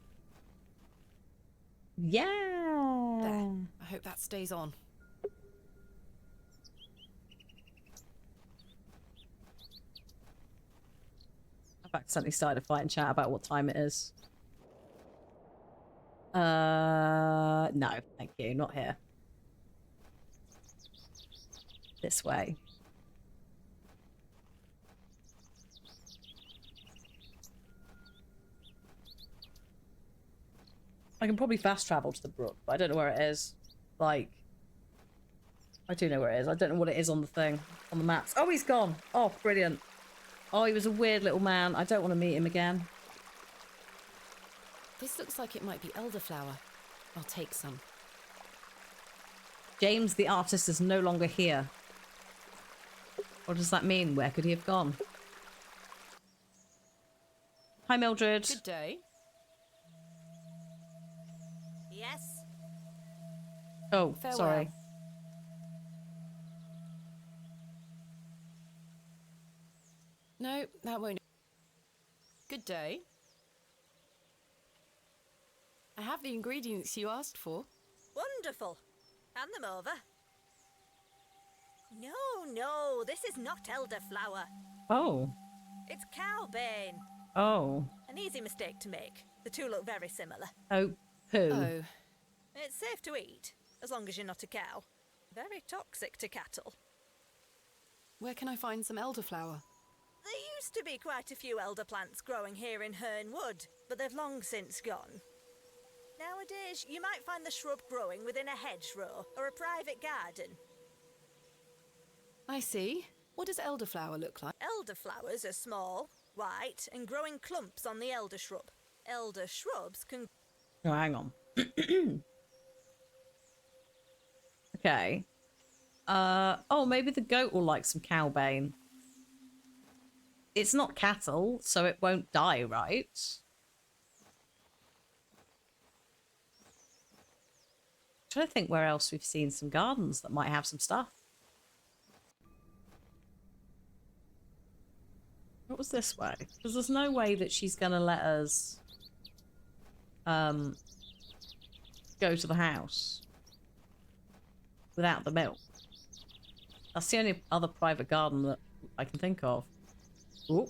Yeah. There. I hope that stays on. I've accidentally started a fight and chat about what time it is. No, thank you. Not here. This way. I can probably fast travel to the brook, but I don't know where it is. Like, I do know where it is. I don't know what it is on the thing, on the maps. Oh, he's gone. Oh, brilliant. Oh, he was a weird little man. I don't want to meet him again. This looks like it might be elderflower. I'll take some. James, the artist, is no longer here. What does that mean? Where could he have gone? Hi, Mildred. Good day. Yes? Oh, Farewell. sorry. No, that won't. Good day. I have the ingredients you asked for. Wonderful. Hand them over. No, this is not elderflower. Oh. It's cowbane. Oh. An easy mistake to make. The two look very similar. Oh, poo. Oh. It's safe to eat, as long as you're not a cow. Very toxic to cattle. Where can I find some elderflower? There used to be quite a few elder plants growing here in Herne Wood, but they've long since gone. Nowadays, you might find the shrub growing within a hedgerow or a private garden. I see. What does elderflower look like? Elderflowers are small, white, and grow in clumps on the elder shrub. Elder shrubs can... Oh, hang on. Okay. Oh, maybe the goat will like some cowbane. It's not cattle, so it won't die, right? I'm trying to think where else we've seen some gardens that might have some stuff. What was this way? Because there's no way that she's gonna let us go to the house without the milk. That's the only other private garden that I can think of. Oop.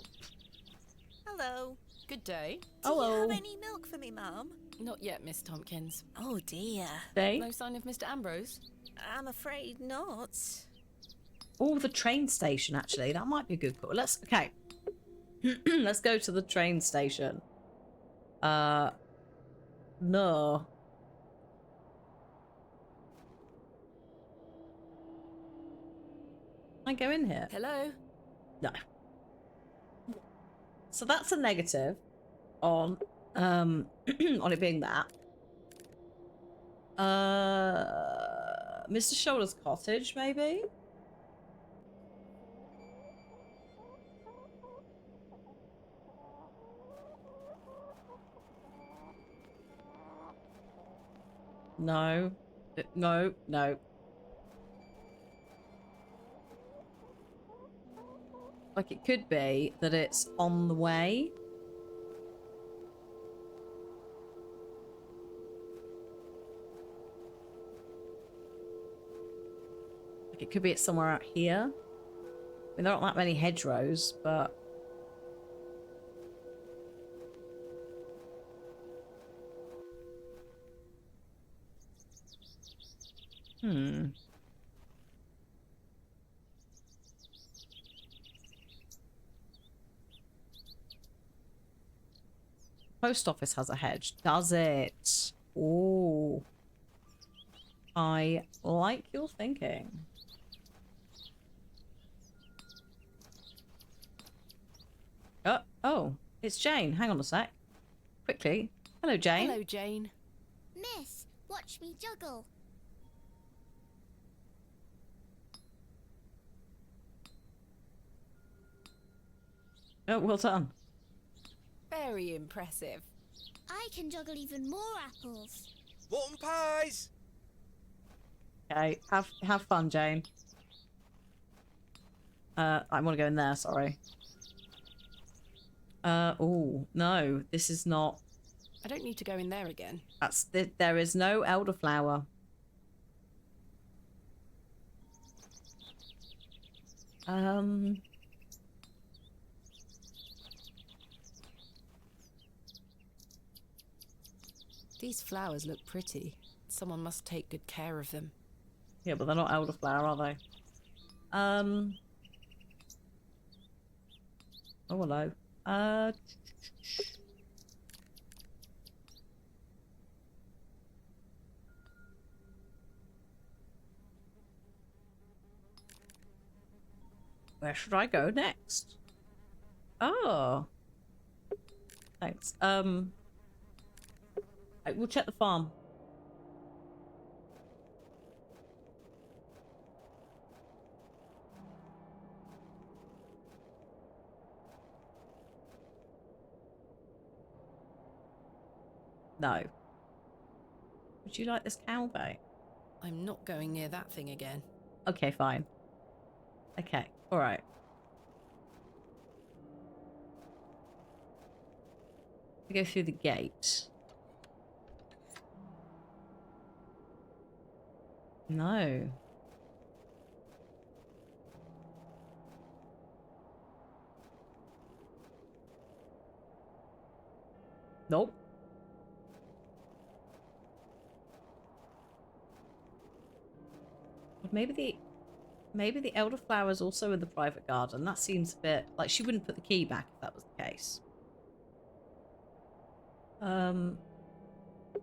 Hello. Good day. Do you have any milk for me, Mum? Not yet, Miss Tompkins. Oh dear. Day? No sign of Mr. Ambrose? I'm afraid not. Oh, the train station, actually. That might be a good call. Okay. Let's go to the train station. No. Can I go in here? Hello? No. So that's a negative on on it being that. Mr. Shoulder's cottage, maybe? No. No, no. Like, it could be that it's on the way. Like, it could be it's somewhere out here. I mean, there aren't that many hedgerows, but... Post office has a hedge. Does it? Oh. I like your thinking. Oh, it's Jane. Hang on a sec. Quickly. Hello, Jane. Hello, Jane. Miss, watch me juggle. Oh, well done. Very impressive. I can juggle even more apples. Mutton pies! Okay, have fun, Jane. I want to go in there, sorry. Oh, no, this is not... I don't need to go in there again. There is no elderflower. These flowers look pretty. Someone must take good care of them. Yeah, but they're not elderflower, are they? Oh, hello. Where should I go next? Oh. Thanks. We'll check the farm. No. Would you like this cowbait? I'm not going near that thing again. Okay, fine. Okay, alright. We go through the gate. No. Nope. But maybe the elderflower is also in the private garden. That seems a bit like she wouldn't put the key back if that was the case.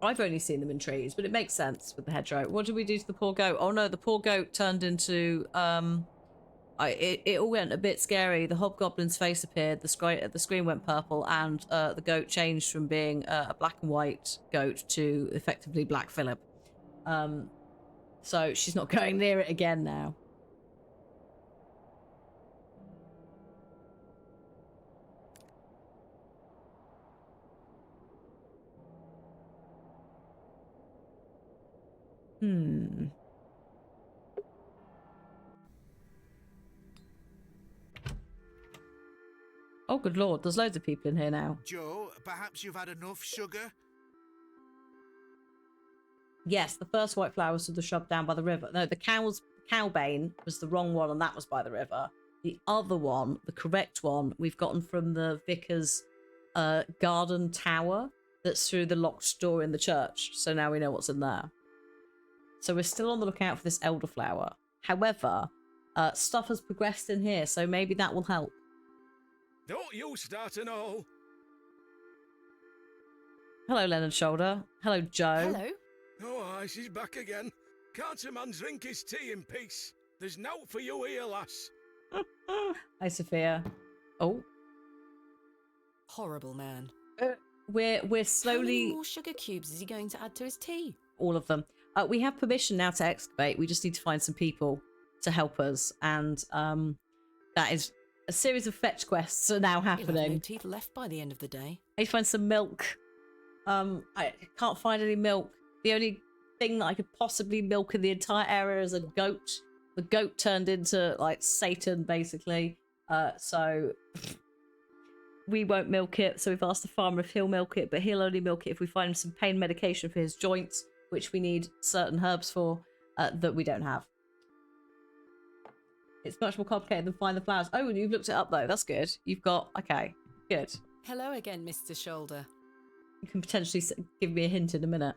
I've only seen them in trees, but it makes sense with the hedgerow. What did we do to the poor goat? Oh no, the poor goat turned into it all went a bit scary. The hobgoblin's face appeared, the screen went purple, and the goat changed from being a black and white goat to effectively Black Phillip. So she's not going near it again now. Oh, good lord, there's loads of people in here now. Joe, perhaps you've had enough sugar? Yes, the first white flowers were the shrub down by the river. No, the cowbane was the wrong one, and that was by the river. The other one, the correct one, we've gotten from the vicar's garden tower that's through the locked door in the church. So now we know what's in there. So we're still on the lookout for this elderflower. However, stuff has progressed in here, so maybe that will help. Don't you start an all. Hello, Leonard Shoulder. Hello, Joe. Hello. Oh, aye, she's back again. Can't a man drink his tea in peace? There's nought for you here, lass. Hi, Sophia. Oh. Horrible man. We're slowly... How many more sugar cubes is he going to add to his tea? All of them. We have permission now to excavate. We just need to find some people to help us. And that is... A series of fetch quests are now happening. You'll have no teeth left by the end of the day. I need to find some milk. I can't find any milk. The only thing that I could possibly milk in the entire area is a goat. The goat turned into, like, Satan, basically. So we won't milk it. So we've asked the farmer if he'll milk it, but he'll only milk it if we find him some pain medication for his joints, which we need certain herbs for that we don't have. It's much more complicated than find the flowers. Oh, you've looked it up, though. That's good. You've got... Okay, good. Hello again, Mr. Shoulder. You can potentially give me a hint in a minute.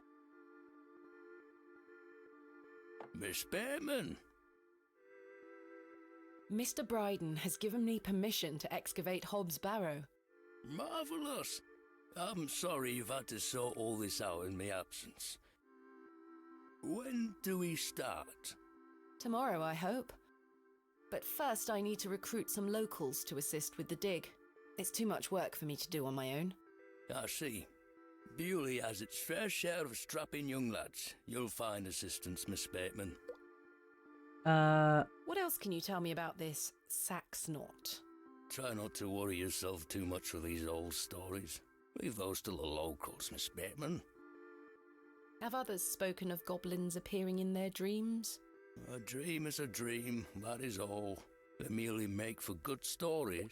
Miss Bateman. Mr. Bryden has given me permission to excavate Hobbs Barrow. Marvellous. I'm sorry you've had to sort all this out in my absence. When do we start? Tomorrow, I hope. But first I need to recruit some locals to assist with the dig. It's too much work for me to do on my own. I see. Bewley has its fair share of strapping young lads. You'll find assistance, Miss Bateman. What else can you tell me about this Sax knot? Try not to worry yourself too much with these old stories. Leave those to the locals, Miss Bateman. Have others spoken of goblins appearing in their dreams? A dream is a dream, that is all. They merely make for good stories.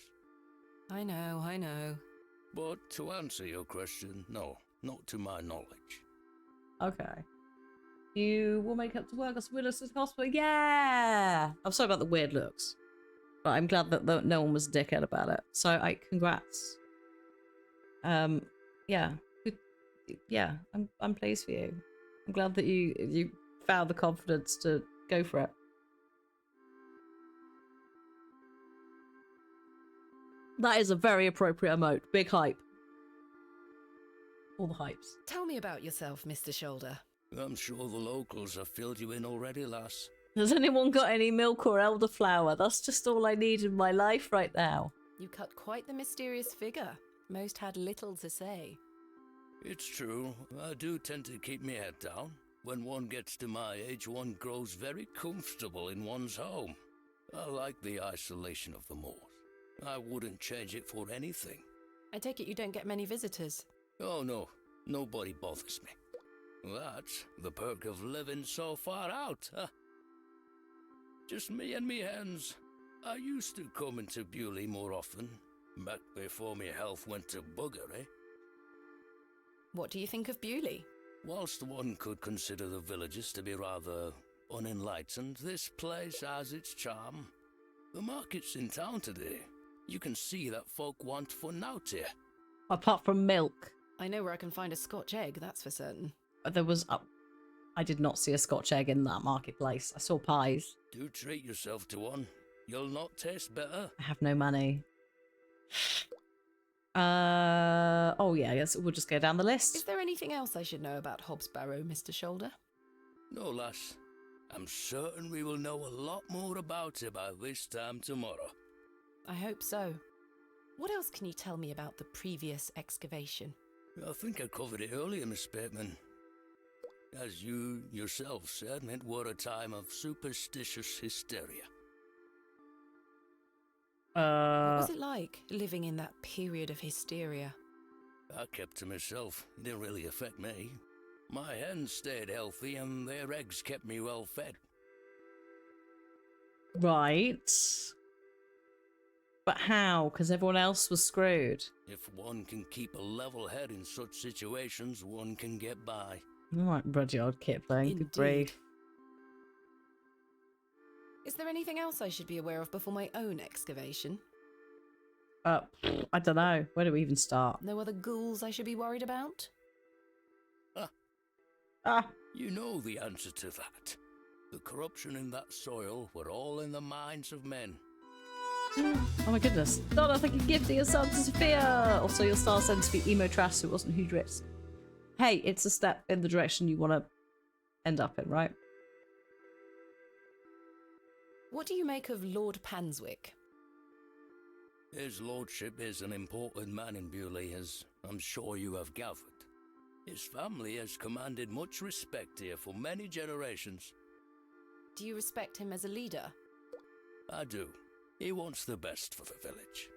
I know. But to answer your question, no, not to my knowledge. Okay. You will make up to work as widowless as possible. Yeah! I'm sorry about the weird looks. But I'm glad that no one was a dickhead about it. So, congrats. Yeah. Yeah, I'm pleased for you. I'm glad that you found the confidence to go for it. That is a very appropriate emote. Big hype. All the hypes. Tell me about yourself, Mr. Shoulder. I'm sure the locals have filled you in already, lass. Has anyone got any milk or elderflower? That's just all I need in my life right now. You cut quite the mysterious figure. Most had little to say. It's true. I do tend to keep my head down. When one gets to my age, one grows very comfortable in one's home. I like the isolation of the moors. I wouldn't change it for anything. I take it you don't get many visitors. Oh no, nobody bothers me. That's the perk of living so far out, huh? Just me and me hens. I used to come into Bewley more often, back before my health went to bugger, eh? What do you think of Bewley? Whilst one could consider the villages to be rather unenlightened, this place has its charm. The market's in town today. You can see that folk want fun out here. Apart from milk. I know where I can find a Scotch egg, that's for certain. There was... I did not see a Scotch egg in that marketplace. I saw pies. Do treat yourself to one. You'll not taste better. I have no money. Oh yeah, I guess we'll just go down the list. Is there anything else I should know about Hobbs Barrow, Mr. Shoulder? No, lass. I'm certain we will know a lot more about it by this time tomorrow. I hope so. What else can you tell me about the previous excavation? I think I covered it earlier, Miss Bateman. As you yourself said, it were a time of superstitious hysteria. What was it like, living in that period of hysteria? I kept to myself. It didn't really affect me. My hens stayed healthy and their eggs kept me well fed. Right. But how? Because everyone else was screwed. If one can keep a level head in such situations, one can get by. Alright, Rudyard Kipling. Good grief. Is there anything else I should be aware of before my own excavation? I don't know. Where do we even start? No other ghouls I should be worried about? You know the answer to that. The corruption in that soil were all in the minds of men. Oh my goodness. Donna, thank you for gifting your son to Sophia. Also, your star sent to be emo trash, so it wasn't a huge risk. Hey, it's a step in the direction you want to end up in, right? What do you make of Lord Panswick? His lordship is an important man in Bewley, as I'm sure you have gathered. His family has commanded much respect here for many generations. Do you respect him as a leader? I do. He wants the best for the village.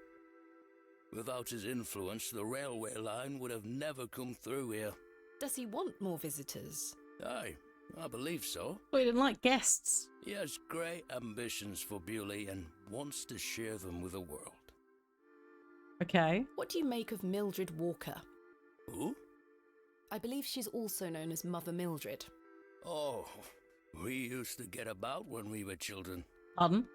Without his influence, the railway line would have never come through here. Does he want more visitors? Aye, I believe so. Well, he didn't like guests. He has great ambitions for Bewley and wants to share them with the world. Okay. What do you make of Mildred Walker? Who? I believe she's also known as Mother Mildred. Oh, we used to get about when we were children. Pardon?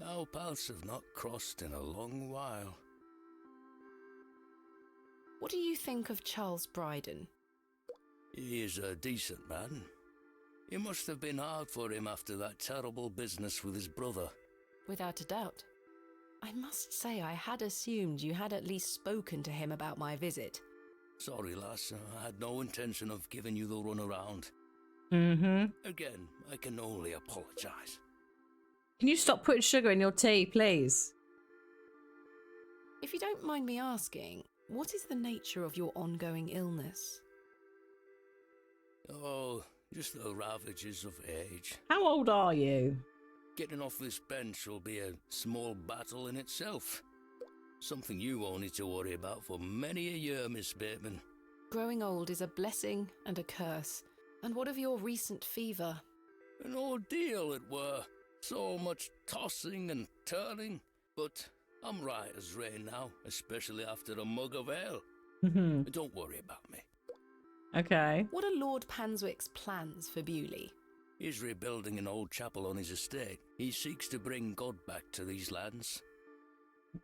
Our paths have not crossed in a long while. What do you think of Charles Bryden? He is a decent man. It must have been hard for him after that terrible business with his brother. Without a doubt. I must say I had assumed you had at least spoken to him about my visit. Sorry, lass, I had no intention of giving you the runaround. Again, I can only apologise. Can you stop putting sugar in your tea, please? If you don't mind me asking, what is the nature of your ongoing illness? Oh, just the ravages of age. How old are you? Getting off this bench will be a small battle in itself. Something you won't need to worry about for many a year, Miss Bateman. Growing old is a blessing and a curse. And what of your recent fever? An ordeal it were. So much tossing and turning. But I'm right as rain now, especially after a mug of ale. Don't worry about me. Okay. What are Lord Panswick's plans for Bewley? He's rebuilding an old chapel on his estate. He seeks to bring God back to these lands.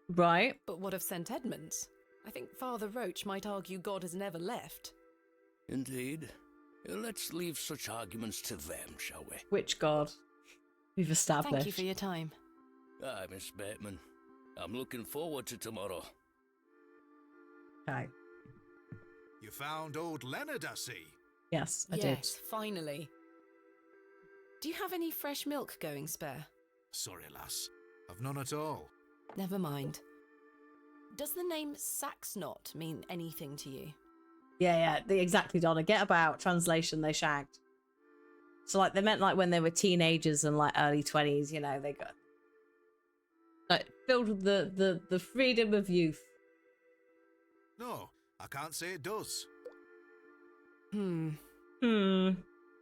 Right. But what of St. Edmunds? I think Father Roach might argue God has never left. Indeed. Let's leave such arguments to them, shall we? Which god? We've established. Thank you for your time. Aye, Miss Bateman. I'm looking forward to tomorrow. Okay. You found old Leonard, I see. Yes, I did. Yes, finally. Do you have any fresh milk going spare? Sorry, lass. I've none at all. Never mind. Does the name Saxnot mean anything to you? Yeah, exactly, Donna. Get about. Translation, they shagged. So, like, they meant, like, when they were teenagers and, like, early 20s, you know, they got... Like, filled with the freedom of youth. No, I can't say it does.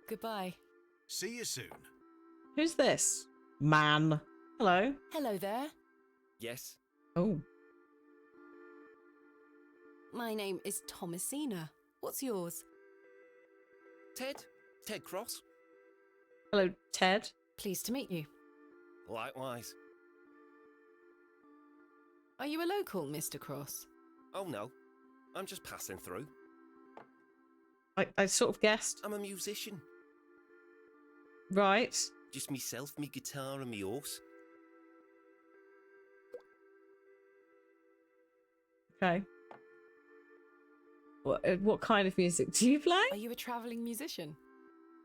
Goodbye. See you soon. Who's this? Man. Hello. Hello there. Yes. Oh. My name is Thomasina. What's yours? Ted? Ted Cross? Hello, Ted. Pleased to meet you. Likewise. Are you a local, Mr. Cross? Oh no, I'm just passing through. I sort of guessed. I'm a musician. Right. Just myself, me guitar and me horse. Okay. What kind of music do you play? Are you a travelling musician?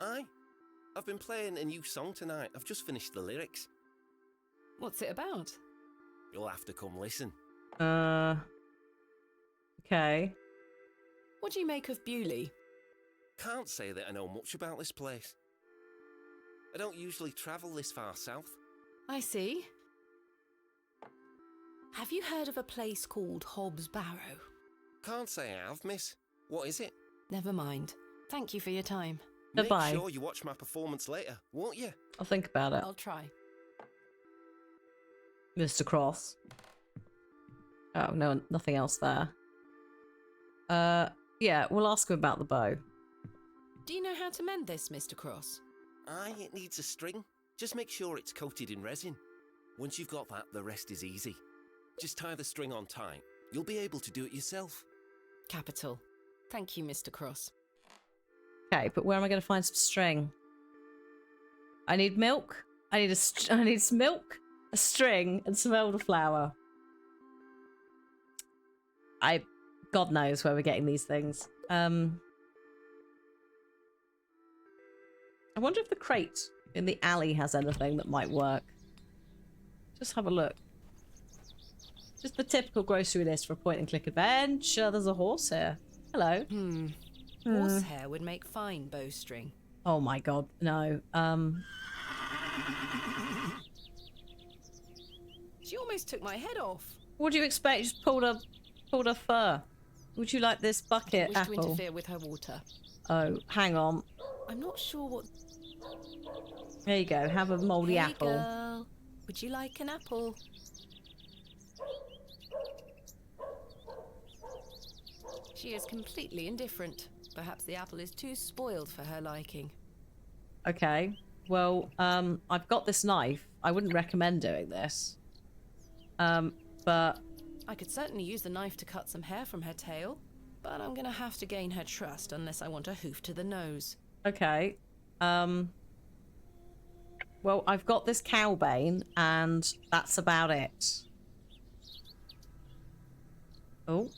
Aye. I've been playing a new song tonight. I've just finished the lyrics. What's it about? You'll have to come listen. Okay. What do you make of Bewley? Can't say that I know much about this place. I don't usually travel this far south. I see. Have you heard of a place called Hobbs Barrow? Can't say I have, miss. What is it? Never mind. Thank you for your time. Goodbye. Make sure you watch my performance later, won't you? I'll think about it. I'll try. Mr. Cross. Oh, no, nothing else there. Yeah, we'll ask him about the bow. Do you know how to mend this, Mr. Cross? Aye, it needs a string. Just make sure it's coated in resin. Once you've got that, the rest is easy. Just tie the string on tight. You'll be able to do it yourself. Capital. Thank you, Mr. Cross. Okay, but where am I going to find some string? I need milk. I need some milk, a string, and some elderflower. God knows where we're getting these things. I wonder if the crate in the alley has anything that might work. Just have a look. Just the typical grocery list for a point-and-click adventure. There's a horse here. Hello. Horsehair would make fine bowstring. Oh my god, no. She almost took my head off. What do you expect? You just pulled her fur. Would you like this bucket Wish apple? to interfere with her water. Oh, hang on. I'm not sure what... There you go. Have a mouldy Hey apple. girl, would you like an apple? She is completely indifferent. Perhaps the apple is too spoiled for her liking. Okay. Well, I've got this knife. I wouldn't recommend doing this. But... I could certainly use the knife to cut some hair from her tail, but I'm gonna have to gain her trust unless I want a hoof to the nose. Okay. Well, I've got this cowbane, and that's about it. Oh.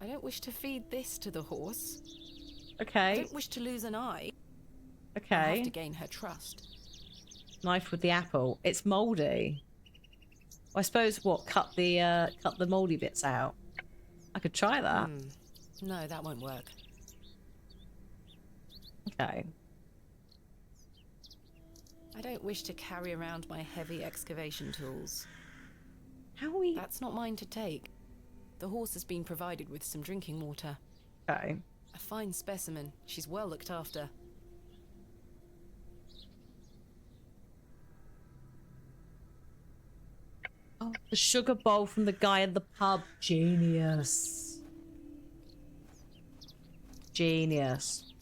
I don't wish to feed this to the horse. Okay. I don't wish to lose an eye. Okay. I have to gain her trust. Knife with the apple. It's mouldy. I suppose what? Cut the mouldy bits out. I could try that. No, that won't work. Okay. I don't wish to carry around my heavy excavation tools. How are we... That's not mine to take. The horse has been provided with some drinking water. Okay. A fine specimen. She's well looked after. Oh, the sugar bowl from the guy in the pub. Genius. Genius.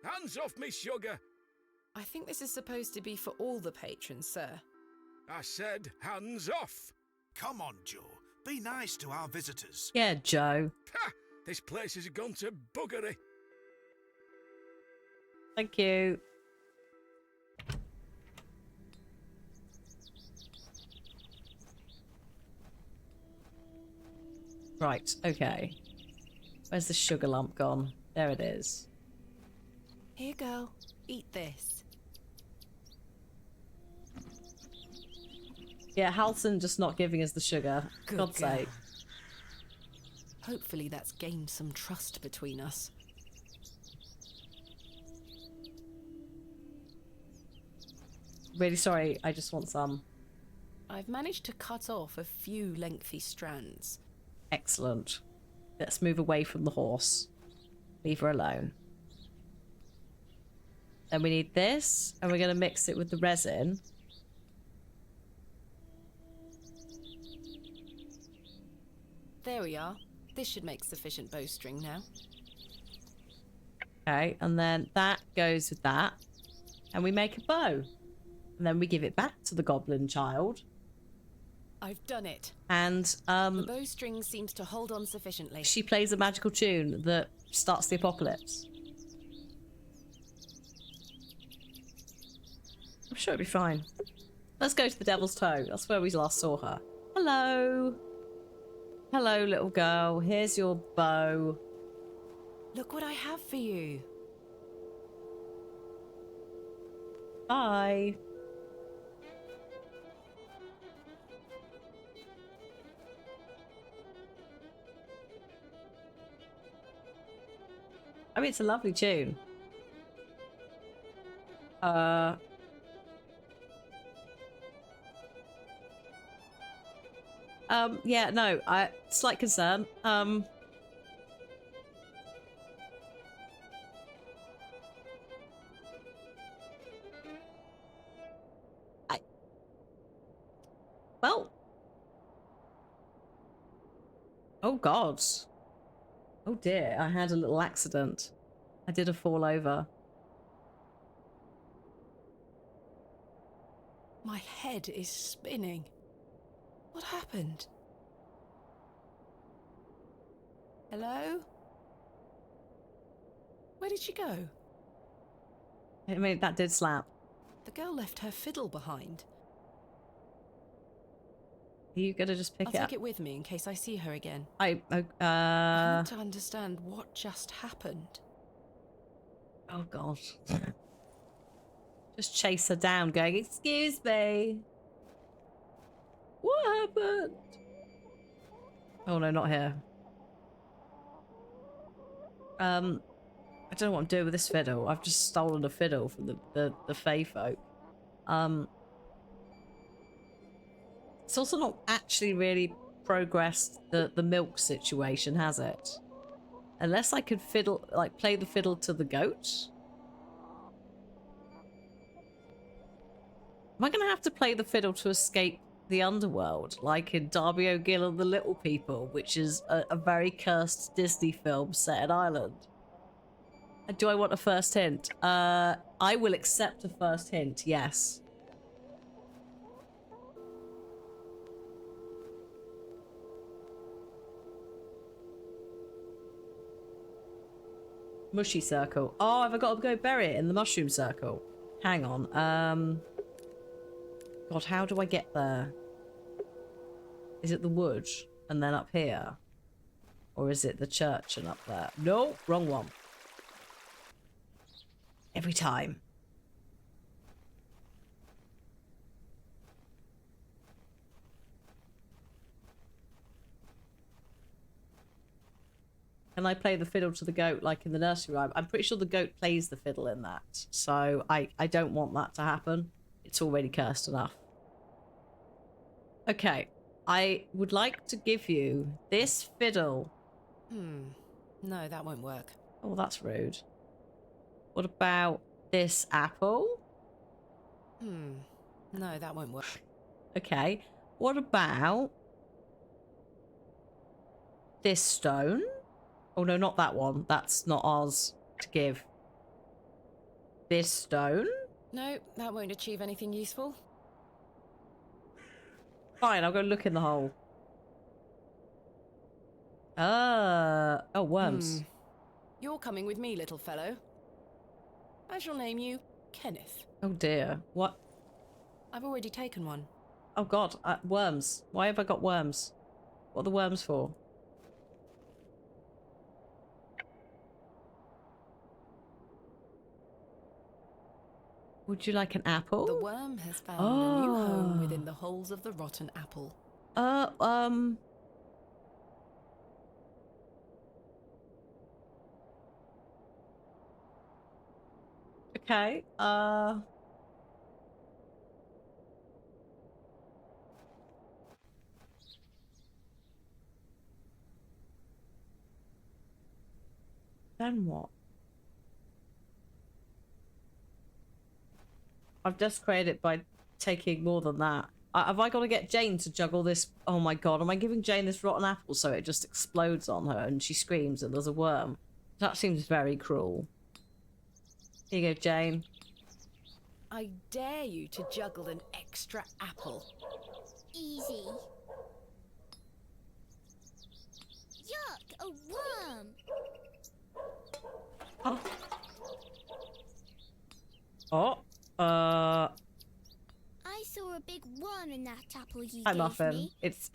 Hands off me, sugar! I think this is supposed to be for all the patrons, sir. I said hands off! Come on, Joe. Be nice to our visitors. Yeah, Joe. Ha! This place has gone to buggery. Thank you. Right, okay. Where's the sugar lump gone? There it is. Here, girl. Eat this. Yeah, Halson just not giving us the sugar. Good God's girl. sake. Hopefully that's gained some trust between us. Really sorry, I just want some. I've managed to cut off a few lengthy strands. Excellent. Let's move away from the horse. Leave her alone. Then we need this, and we're going to mix it with the resin. There we are. This should make sufficient bowstring now. Okay, and then that goes with that. And we make a bow. And then we give it back to the goblin child. I've done it. And the bowstring seems to hold on sufficiently. she plays a magical tune that starts the apocalypse. I'm sure it'll be fine. Let's go to the Devil's Toe. That's where we last saw her. Hello. Hello, little girl. Here's your bow. Look what I have for you. Bye. I mean, it's a lovely tune. Yeah, no, slight concern. Well. Oh, God. Oh, dear. I had a little accident. I did a fall over. My head is spinning. What happened? Hello? Where did she go? I mean, that did slap. The girl left her fiddle behind. Are you gonna just pick I'll it up? take it with me in case I see her again. I want to understand what just happened. Oh, God. Just chase her down going, excuse me. What happened? Oh, no, not here. I don't know what I'm doing with this fiddle. I've just stolen a fiddle from the Fae folk. It's also not actually really progressed the milk situation, has it? Unless I could fiddle, like, play the fiddle to the goat. Am I going to have to play the fiddle to escape the underworld, like in Darby O'Gill and the Little People, which is a very cursed Disney film set in Ireland? Do I want a first hint? I will accept a first hint, yes. Mushy circle. Oh, have I got to go bury it in the mushroom circle? Hang on. God, how do I get there? Is it the wood and then up here? Or is it the church and up there? No, wrong one. Every time. Can I play the fiddle to the goat like in the nursery rhyme? I'm pretty sure the goat plays the fiddle in that. So I don't want that to happen. It's already cursed enough. Okay. I would like to give you this fiddle. No, that won't work. Oh, that's rude. What about this apple? No, that won't work. Okay. What about this stone? Oh, no, not that one. That's not ours to give. This stone? No, that won't achieve anything useful. Fine, I'll go look in the hole. Oh, worms. You're coming with me, little fellow. I shall name you Kenneth. Oh dear. What? I've already taken one. Oh god, worms. Why have I got worms? What are the worms for? Would you like an apple? The worm has found a new home within the holes of the rotten apple. Okay, then what? I've desecrated it by taking more than that. Have I got to get Jane to juggle this? Oh my god, am I giving Jane this rotten apple so it just explodes on her and she screams and there's a worm? That seems very cruel. Here you go, Jane. I dare you to juggle an extra apple. Easy. Yuck, a worm. I saw a big worm in that apple you Hi, gave Muffin. me. It's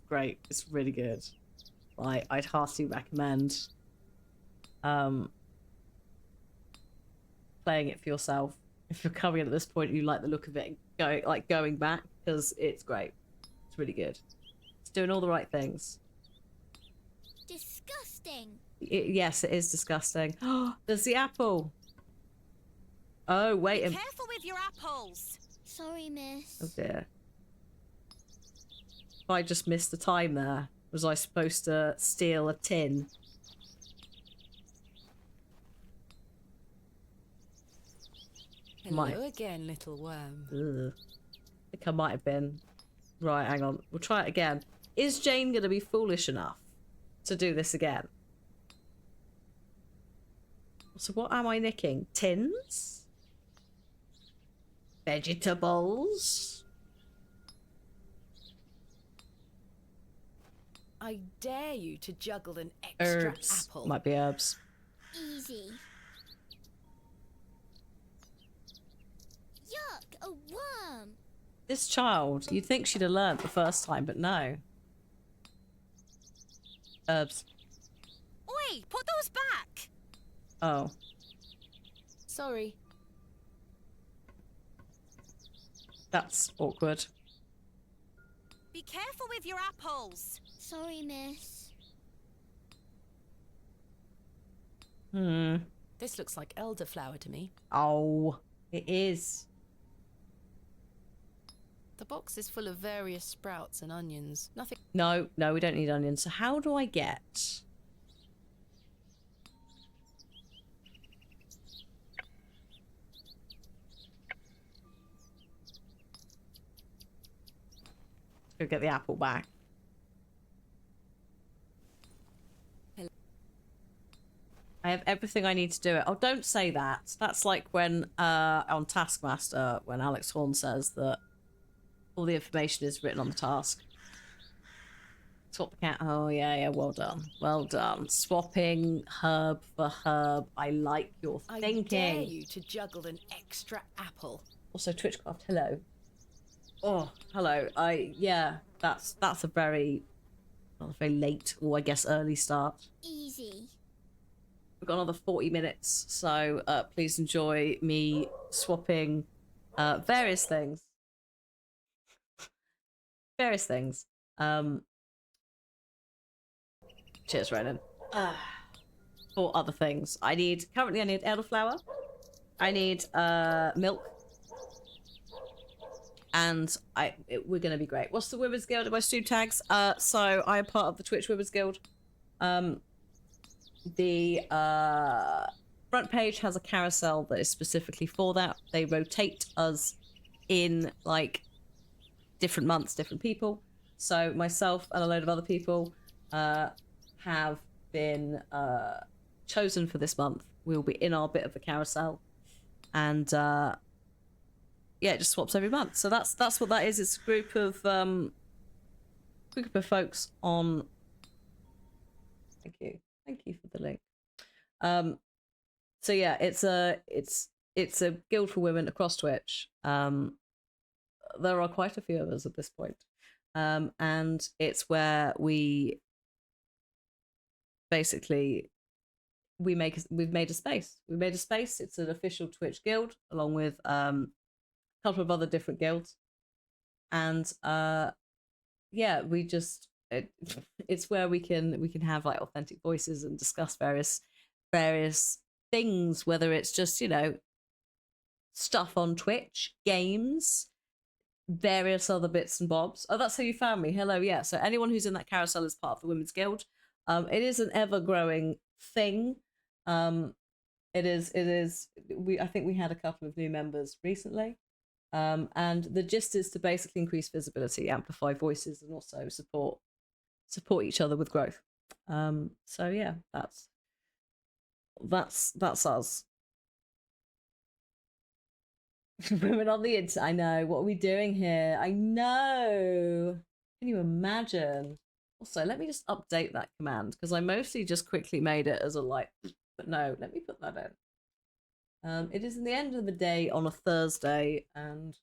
great. It's really good. I'd heartily recommend playing it for yourself. If you're coming in at this point and you like the look of it and going back, because it's great. It's really good. It's doing all the right things. Disgusting. Yes, it is disgusting. Oh, there's the apple. Oh, wait. Be careful with your apples. Sorry, miss. Oh dear. I just missed the time there. Was I supposed to steal a tin? Hello again, little worm. Ugh. I think I might have been. Right, hang on. We'll try it again. Is Jane going to be foolish enough to do this again? So what am I nicking? Tins? Vegetables? I dare you to juggle an extra Herbs. apple. Might be herbs. Easy. Yuck, a worm. This child, you'd think she'd have learnt the first time, but no. Herbs. Oi, put those back. Oh. Sorry. That's awkward. Be careful with your apples. Sorry, miss. This looks like elderflower to me. Oh, it is. The box is full of various sprouts and onions. Nothing. No, we don't need onions. So how do I get... Let's go get the apple back. I have everything I need to do it. Oh, don't say that. That's like when, on Taskmaster, when Alex Horn says that all the information is written on the task. Swap the cat. Oh, yeah, well done. Well done. Swapping herb for herb. I like your thinking. I dare you to juggle an extra apple. Also, Twitchcraft, hello. Oh, hello. Yeah, that's a very late, or I guess early start. Easy. We've got another 40 minutes, so please enjoy me swapping various things. Various things. Cheers, Ronan. For other things. Currently I need elderflower. I need milk. And we're going to be great. What's the Women's Guild of my Stu tags? So I am part of the Twitch Women's Guild. front page has a carousel that is specifically for that. They rotate us in like different months, different people. So myself and a load of other people have been chosen for this month. We'll be in our bit of a carousel, and yeah, it just swaps every month. So that's what that is. It's a group of folks on. Thank you for the link. So yeah, it's a guild for women across Twitch. There are quite a few of us at this point. And it's where we basically we've made a space. We made a space. It's an official Twitch guild along with a couple of other different guilds. And yeah, it's where we can have like authentic voices and discuss various things, whether it's just, you know, stuff on Twitch, games, various other bits and bobs. Oh, that's how you found me. Hello, yeah. So anyone who's in that carousel is part of the Women's Guild. It is an ever-growing thing. It is. I think we had a couple of new members recently. And the gist is to basically increase visibility, amplify voices, and also support each other with growth. So yeah, that's us. Women on the internet. I know. What are we doing here? I know. Can you imagine? Also, let me just update that command because I mostly just quickly made it as a like. But no, let me put that in. It is in the end of the day on a Thursday, and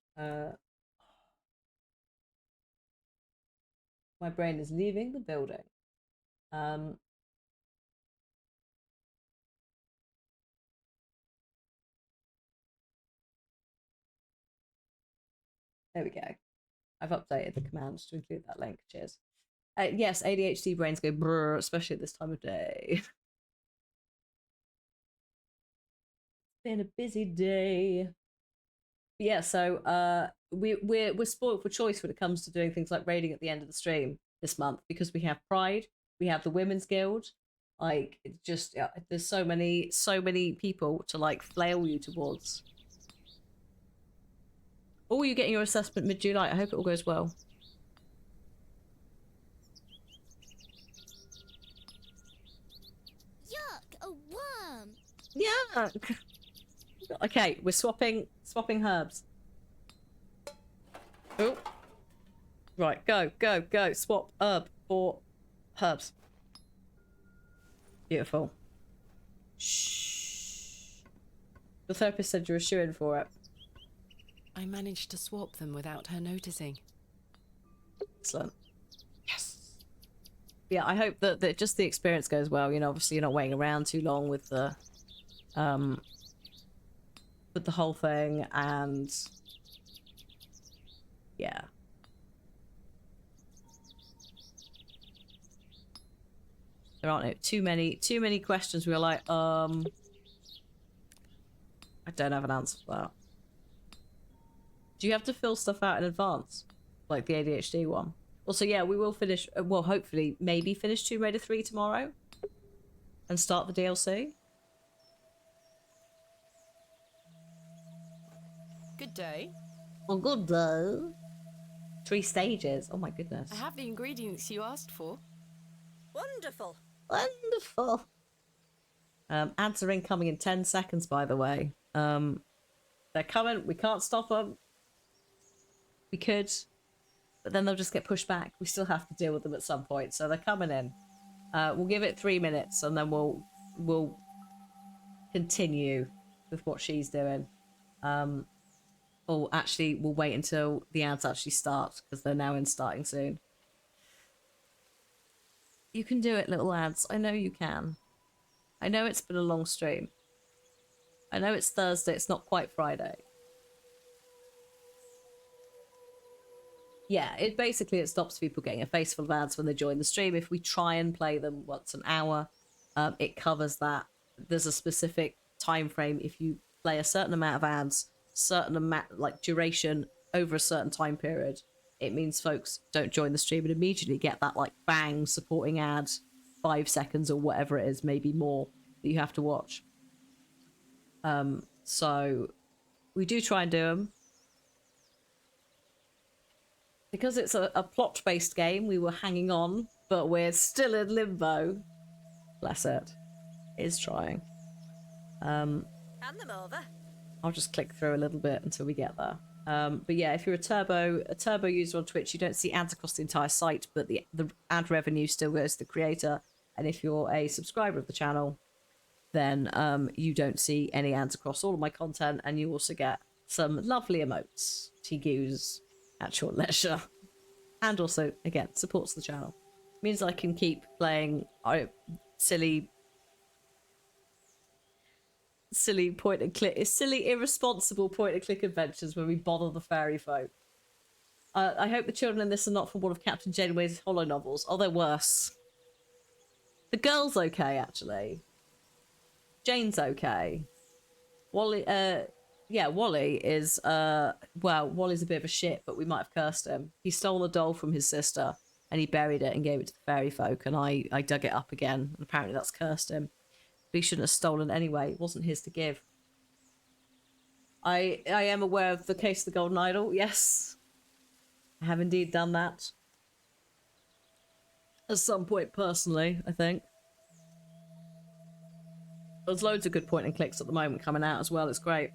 my brain is leaving the building. There we go. I've updated the commands to include that link. Cheers. Yes, ADHD brains go brr, especially at this time of day. It's been a busy day. But yeah, so we're spoiled for choice when it comes to doing things like raiding at the end of the stream this month because we have Pride, we have the Women's Guild. Like, it's just there's so many people to like flail you towards. Oh, you're getting your assessment mid-July. I hope it all goes well. Yuck! A worm! Yuck! Okay, we're swapping herbs. Oh. Right, go. Swap herb for herbs. Beautiful. Shh. The therapist said you're a shoo-in for it. I managed to swap them without her noticing. Excellent. Yes. Yeah, I hope that just the experience goes well. You know, obviously you're not waiting around too long with the whole thing, and yeah. There aren't too many questions where you're like, I don't have an answer for that. Do you have to fill stuff out in advance? Like the ADHD one? Also, yeah, we will finish, well, hopefully, maybe finish Tomb Raider 3 tomorrow and start the DLC. Good day. Well, good day. 3 stages. Oh my goodness. I have the ingredients you asked for. Wonderful. Wonderful. Ads are incoming in 10 seconds, by the way. They're coming. We can't stop them. We could, but then they'll just get pushed back. We still have to deal with them at some point, so they're coming in. We'll give it 3 minutes, and then we'll continue with what she's doing. Or actually, we'll wait until the ads actually start, because they're now starting soon. You can do it, little ads. I know you can. I know it's been a long stream. I know it's Thursday. It's not quite Friday. Yeah, it stops people getting a face full of ads when they join the stream. If we try and play them once an hour, it covers that. There's a specific time frame. If you play a certain amount of ads, certain amount like duration over a certain time period, it means folks don't join the stream and immediately get that like bang supporting ad, 5 seconds or whatever it is, maybe more, that you have to watch. So we do try and do them. Because it's a plot-based game, we were hanging on, but we're still in limbo. Bless it. It is trying. Hand them over. I'll just click through a little bit until we get there. But yeah, if you're a turbo user on Twitch, you don't see ads across the entire site, but the ad revenue still goes to the creator. And if you're a subscriber of the channel, then you don't see any ads across all of my content, and you also get some lovely emotes to use at your leisure. And also, again, supports the channel. Means I can keep playing silly point and click, silly irresponsible point and click adventures where we bother the fairy folk. I hope the children in this are not from one of Captain Janeway's Hollow novels. Oh, they're worse. The girl's okay, actually. Jane's okay. Wally, yeah, Wally is, well, Wally's a bit of a shit, but we might have cursed him. He stole a doll from his sister, and he buried it and gave it to the fairy folk, and I dug it up again, and apparently that's cursed him. But he shouldn't have stolen it anyway. It wasn't his to give. I am aware of the case of the Golden Idol, yes. I have indeed done that. At some point, personally, I think. There's loads of good point and clicks at the moment coming out as well. It's great.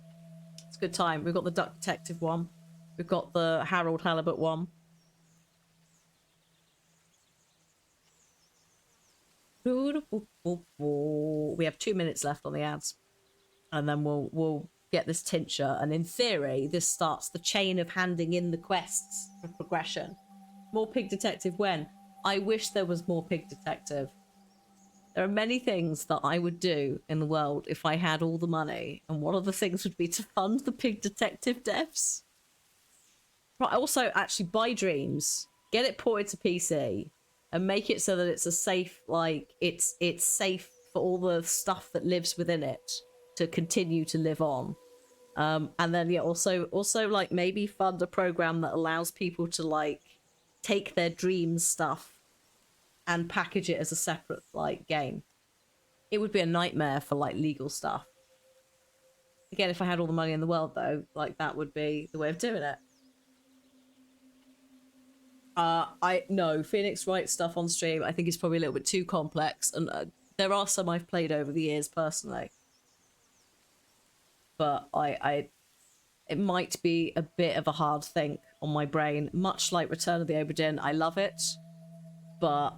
It's a good time. We've got the Duck Detective one. We've got the Harold Halibut one. We have 2 minutes left on the ads. And then we'll get this tincture. And in theory, this starts the chain of handing in the quests for progression. More Pig Detective when? I wish there was more Pig Detective. There are many things that I would do in the world if I had all the money, and one of the things would be to fund the Pig Detective devs. Right, also, actually, buy Dreams, get it ported to PC, and make it so that it's a safe, like, it's safe for all the stuff that lives within it to continue to live on. And then, yeah, also, like, maybe fund a program that allows people to, like, take their Dreams stuff and package it as a separate, like, game. It would be a nightmare for, like, legal stuff. Again, if I had all the money in the world, though, like, that would be the way of doing it. No, Phoenix writes stuff on stream. I think it's probably a little bit too complex, and there are some I've played over the years, personally. But it might be a bit of a hard think on my brain, much like Return of the Obra Dinn. I love it, but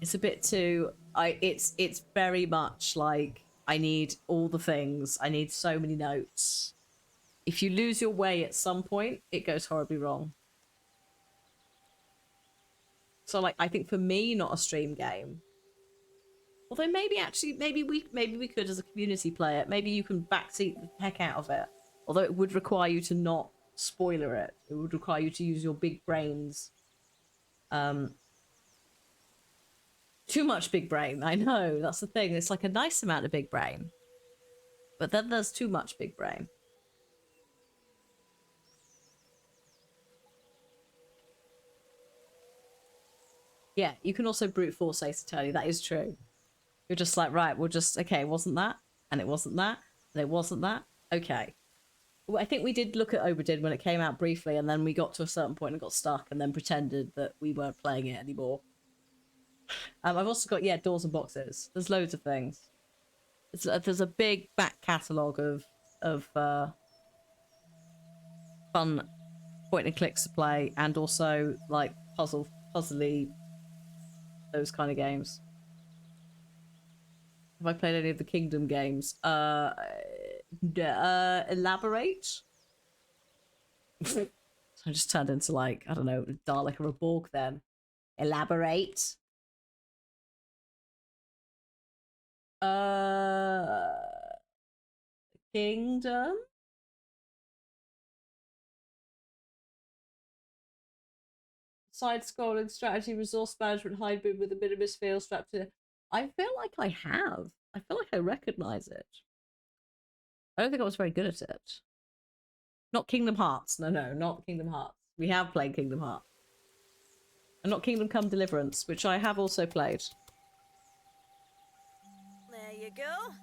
it's a bit too... It's very much like, I need all the things. I need so many notes. If you lose your way at some point, it goes horribly wrong. So, like, I think for me, not a stream game. Although maybe we could as a community play it. Maybe you can backseat the heck out of it. Although it would require you to not spoiler it. It would require you to use your big brains. Too much big brain, I know. That's the thing. It's like a nice amount of big brain. But then there's too much big brain. Yeah, you can also brute force Ace Attorney. That is true. You're just like, right, we'll just... Okay, it wasn't that, and it wasn't that, and it wasn't that. Okay. Well, I think we did look at Obra Dinn when it came out briefly, and then we got to a certain point and got stuck, and then pretended that we weren't playing it anymore. I've also got, yeah, Doors and Boxes. There's loads of things. There's a big back catalogue of fun point and clicks to play, and also, like, puzzly, those kind of games. Have I played any of the Kingdom games? Elaborate? I just turned into, like, I don't know, a Dalek or a Borg then. Elaborate. Kingdom? Side-scrolling strategy, resource management hybrid with a minimalist feel strapped to... I feel like I have. I feel like I recognise it. I don't think I was very good at it. Not Kingdom Hearts. No, not Kingdom Hearts. We have played Kingdom Hearts. And not Kingdom Come Deliverance, which I have also played. you go.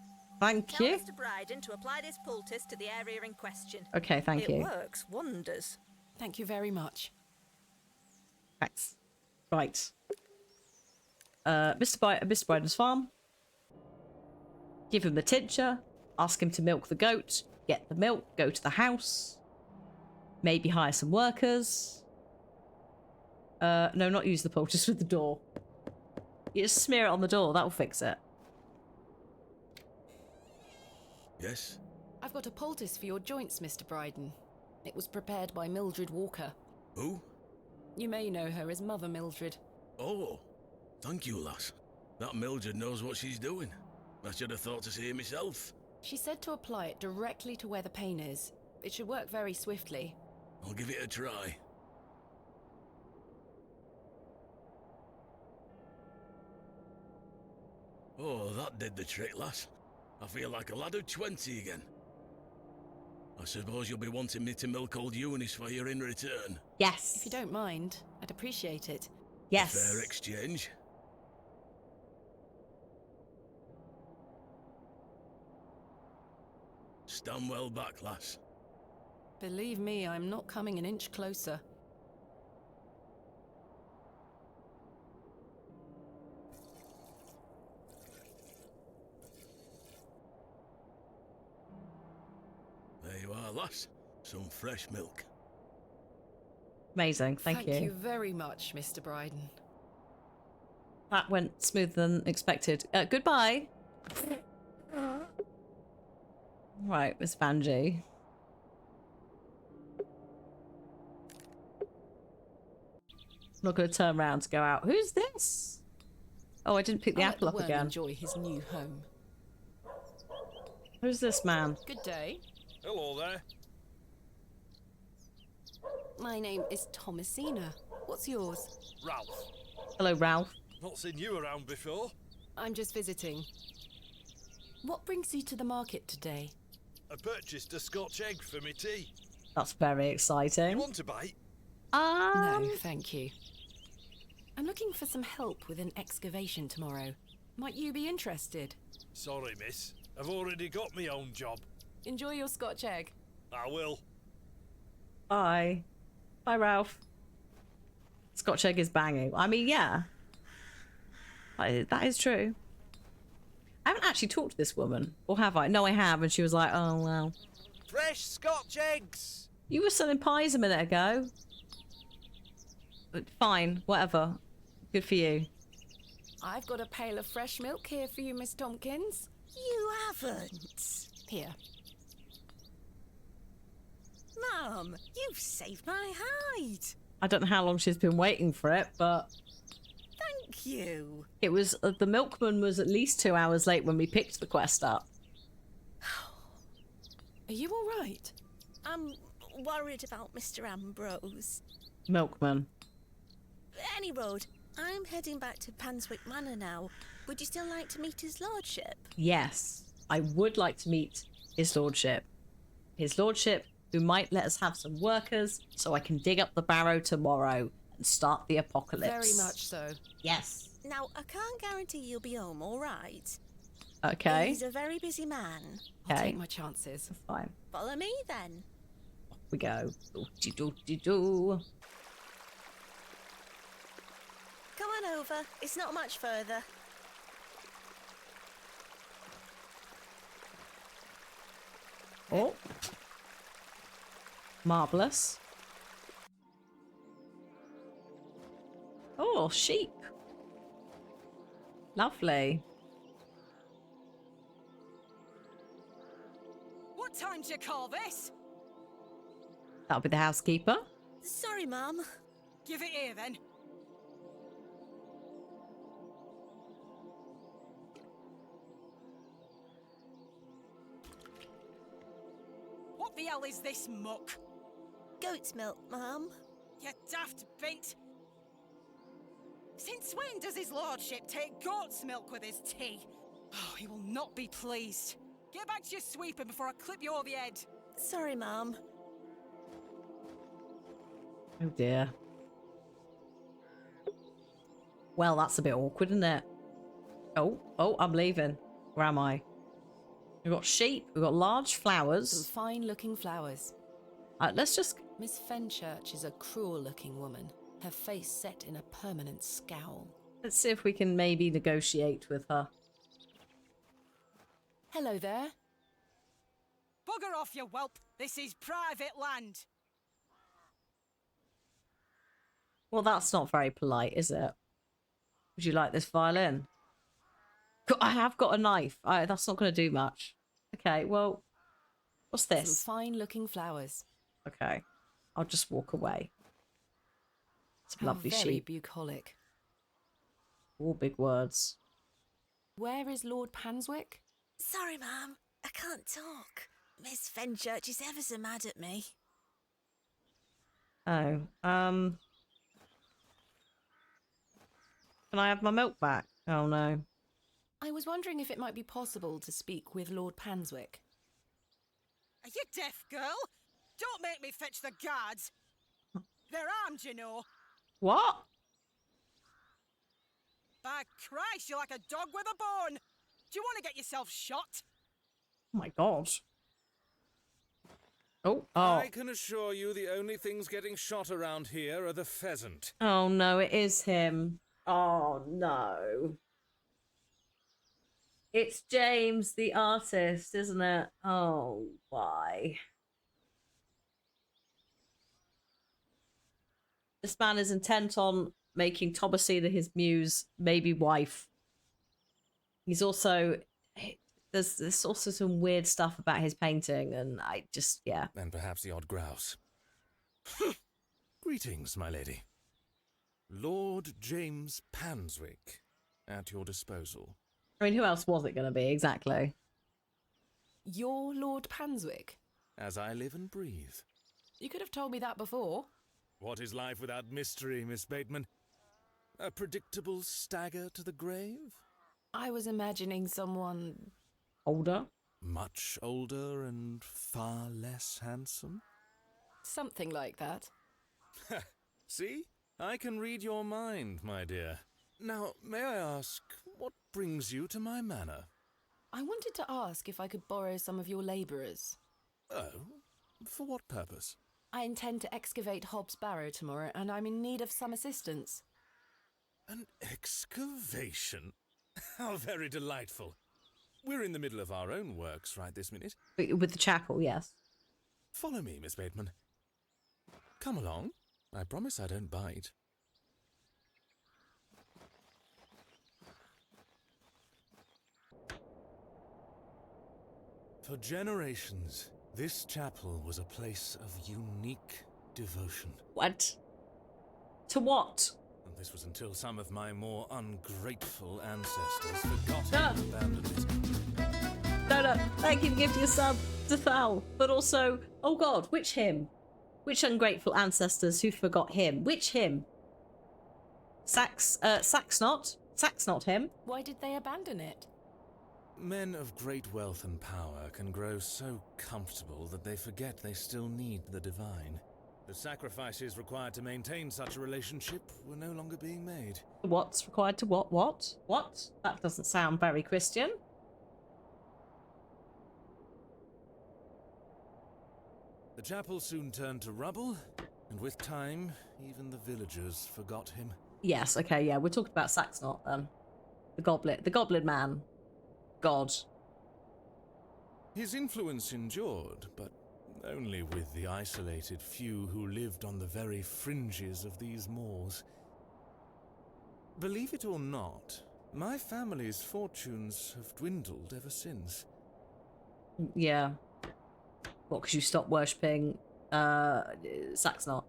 Thank Tell you. Mr. Bryden to apply this poultice to the area in question. Okay, thank you. It works wonders. Thank you very much. Thanks. Right. Mr. Bryden's farm. Give him the tincture. Ask him to milk the goat. Get the milk. Go to the house. Maybe hire some workers. No, not use the poultice with the door. You just smear it on the door. That'll fix it. Yes? I've got a poultice for your joints, Mr. Bryden. It was prepared by Mildred Walker. Who? You may know her as Mother Mildred. Oh, thank you, lass. That Mildred knows what she's doing. I should have thought to see it myself. She said to apply it directly to where the pain is. It should work very swiftly. I'll give it a try. Oh, that did the trick, lass. I feel like a lad of 20 again. I suppose you'll be wanting me to milk old Eunice for you in return. Yes. If you don't mind, I'd appreciate it. Yes. A fair exchange. Stand well back, lass. Believe me, I'm not coming an inch closer. There you are, lass. Some fresh milk. Amazing. Thank you. Thank you very much, Mr. Bryden. That went smoother than expected. Goodbye. Right, Miss Vanjie. I'm not going to turn around to go out. Who's this? Oh, I didn't pick the apple up again. Enjoy his new home. Who's this man? Good day. Hello there. My name is Thomasina. What's yours? Ralph. Hello, Ralph. Not seen you around before. I'm just visiting. What brings you to the market today? I purchased a Scotch egg for me tea. That's very exciting. You want a bite? No, thank you. I'm looking for some help with an excavation tomorrow. Might you be interested? Sorry, miss. I've already got my own job. Enjoy your Scotch egg. I will. Bye. Bye, Ralph. Scotch egg is banging. I mean, yeah. That is true. I haven't actually talked to this woman. Or have I? No, I have. And she was like, oh, well. Fresh Scotch eggs! You were selling pies a minute ago. But fine. Whatever. Good for you. I've got a pail of fresh milk here for you, Miss Tompkins. You haven't. Here. Mum, you've saved my hide. I don't know how long she's been waiting for it, but... Thank you. It was... the milkman was at least 2 hours late when we picked the quest up. Are you all right? I'm worried about Mr. Ambrose. Milkman. Any road, I'm heading back to Panswick Manor now. Would you still like to meet his lordship? Yes. I would like to meet his lordship. His lordship, who might let us have some workers so I can dig up the Barrow tomorrow and start the apocalypse. Very much so. Yes. Now, I can't guarantee you'll be home, all right? Okay. He's a very busy man. Okay. I'll take my chances. That's fine. Follow me, then. Off we go. Do-de-do-de-do. Come on over. It's not much further. Oh. Marvellous. Oh, sheep. Lovely. What time do you call this? That'll be the housekeeper. Sorry, Mum. Give it here, then. What the hell is this muck? Goat's milk, Mum. You daft bint. Since when does his lordship take goat's milk with his tea? Oh, he will not be pleased. Get back to your sweeping before I clip you over the head. Sorry, Mum. Oh dear. Well, that's a bit awkward, isn't it? Oh, I'm leaving. Where am I? We've got sheep. We've got large Some flowers. fine-looking flowers. Let's just... Miss Fenchurch is a cruel-looking woman, her face set in a permanent scowl. Let's see if we can maybe negotiate with her. Hello there. Bugger off, you whelp. This is private land. Well, that's not very polite, is it? Would you like this violin? I have got a knife. That's not going to do much. Okay, well, what's this? Some fine-looking flowers. Okay, I'll just walk away. Some How lovely very sheep. bucolic. All big words. Where is Lord Panswick? Sorry, ma'am. I can't talk. Miss Fenchurch is ever so mad at me. Oh, can I have my milk back? Oh, no. I was wondering if it might be possible to speak with Lord Panswick. Are you deaf, girl? Don't make me fetch the guards. They're armed, you know. What? By Christ, you're like a dog with a bone. Do you want to get yourself shot? Oh, my God. Oh. I can assure you the only things getting shot around here are the pheasant. Oh, no, it is him. Oh, no. It's James, the artist, isn't it? Oh, why? This man is intent on making Thomasina his muse, maybe wife. He's also... There's also some weird stuff about his painting, and I just, yeah. And perhaps the odd grouse. Greetings, my lady. Lord James Panswick, at your disposal. I mean, who else was it going to be, exactly? You're Lord Panswick? As I live and breathe. You could have told me that before. What is life without mystery, Miss Bateman? A predictable stagger to the grave? I was imagining someone... older? Much older and far less handsome? Something like that. See? I can read your mind, my dear. Now, may I ask, what brings you to my manor? I wanted to ask if I could borrow some of your labourers. Oh? For what purpose? I intend to excavate Hobbs Barrow tomorrow, and I'm in need of some assistance. An excavation? How very delightful. We're in the middle of our own works right this minute. With the chapel, yes. Follow me, Miss Bateman. Come along. I promise I don't bite. For generations, this chapel was a place of unique devotion. What? To what? And this was until some of my more ungrateful ancestors forgot and abandoned it. No, thank you for giving your son to foul. But also, oh God, which him? Which ungrateful ancestors who forgot him? Which him? Saxnot? Saxnot him? Why did they abandon it? Men of great wealth and power can grow so comfortable that they forget they still need the divine. The sacrifices required to maintain such a relationship were no longer being made. What's required to what? What? What? That doesn't sound very Christian. The chapel soon turned to rubble, and with time, even the villagers forgot him. Yes, okay, yeah, we're talking about Saxnot then. The goblin man. God. His influence endured, but only with the isolated few who lived on the very fringes of these moors. Believe it or not, my family's fortunes have dwindled ever since. Yeah. What, because you stopped worshipping Saxnot?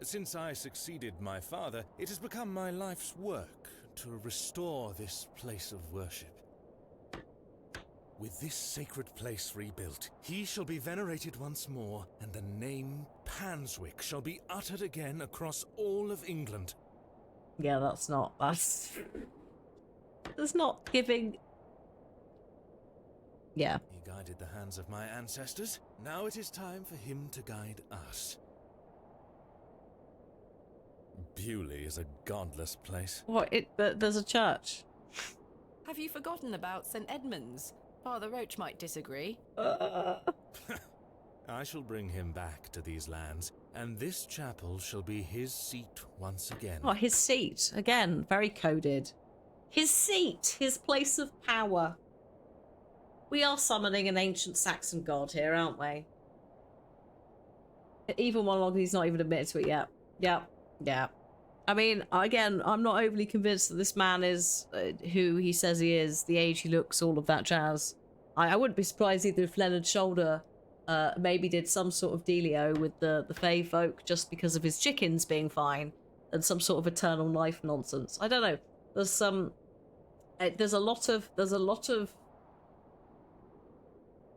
Since I succeeded my father, it has become my life's work to restore this place of worship. With this sacred place rebuilt, he shall be venerated once more, and the name Panswick shall be uttered again across all of England. Yeah, that's not not giving... Yeah. He guided the hands of my ancestors. Now it is time for him to guide us. Bewley is a godless place. What? There's a church. Have you forgotten about St. Edmund's? Father Roach might disagree. I shall bring him back to these lands, and this chapel shall be his seat once again. Oh, his seat. Again, very coded. His seat, his place of power. We are summoning an ancient Saxon god here, aren't we? Even while he's not even admitted to it yet. Yeah. I mean, again, I'm not overly convinced that this man is who he says he is, the age he looks, all of that jazz. I wouldn't be surprised either if Leonard Shoulder maybe did some sort of dealio with the Fae folk just because of his chickens being fine and some sort of eternal life nonsense. I don't know. There's a lot of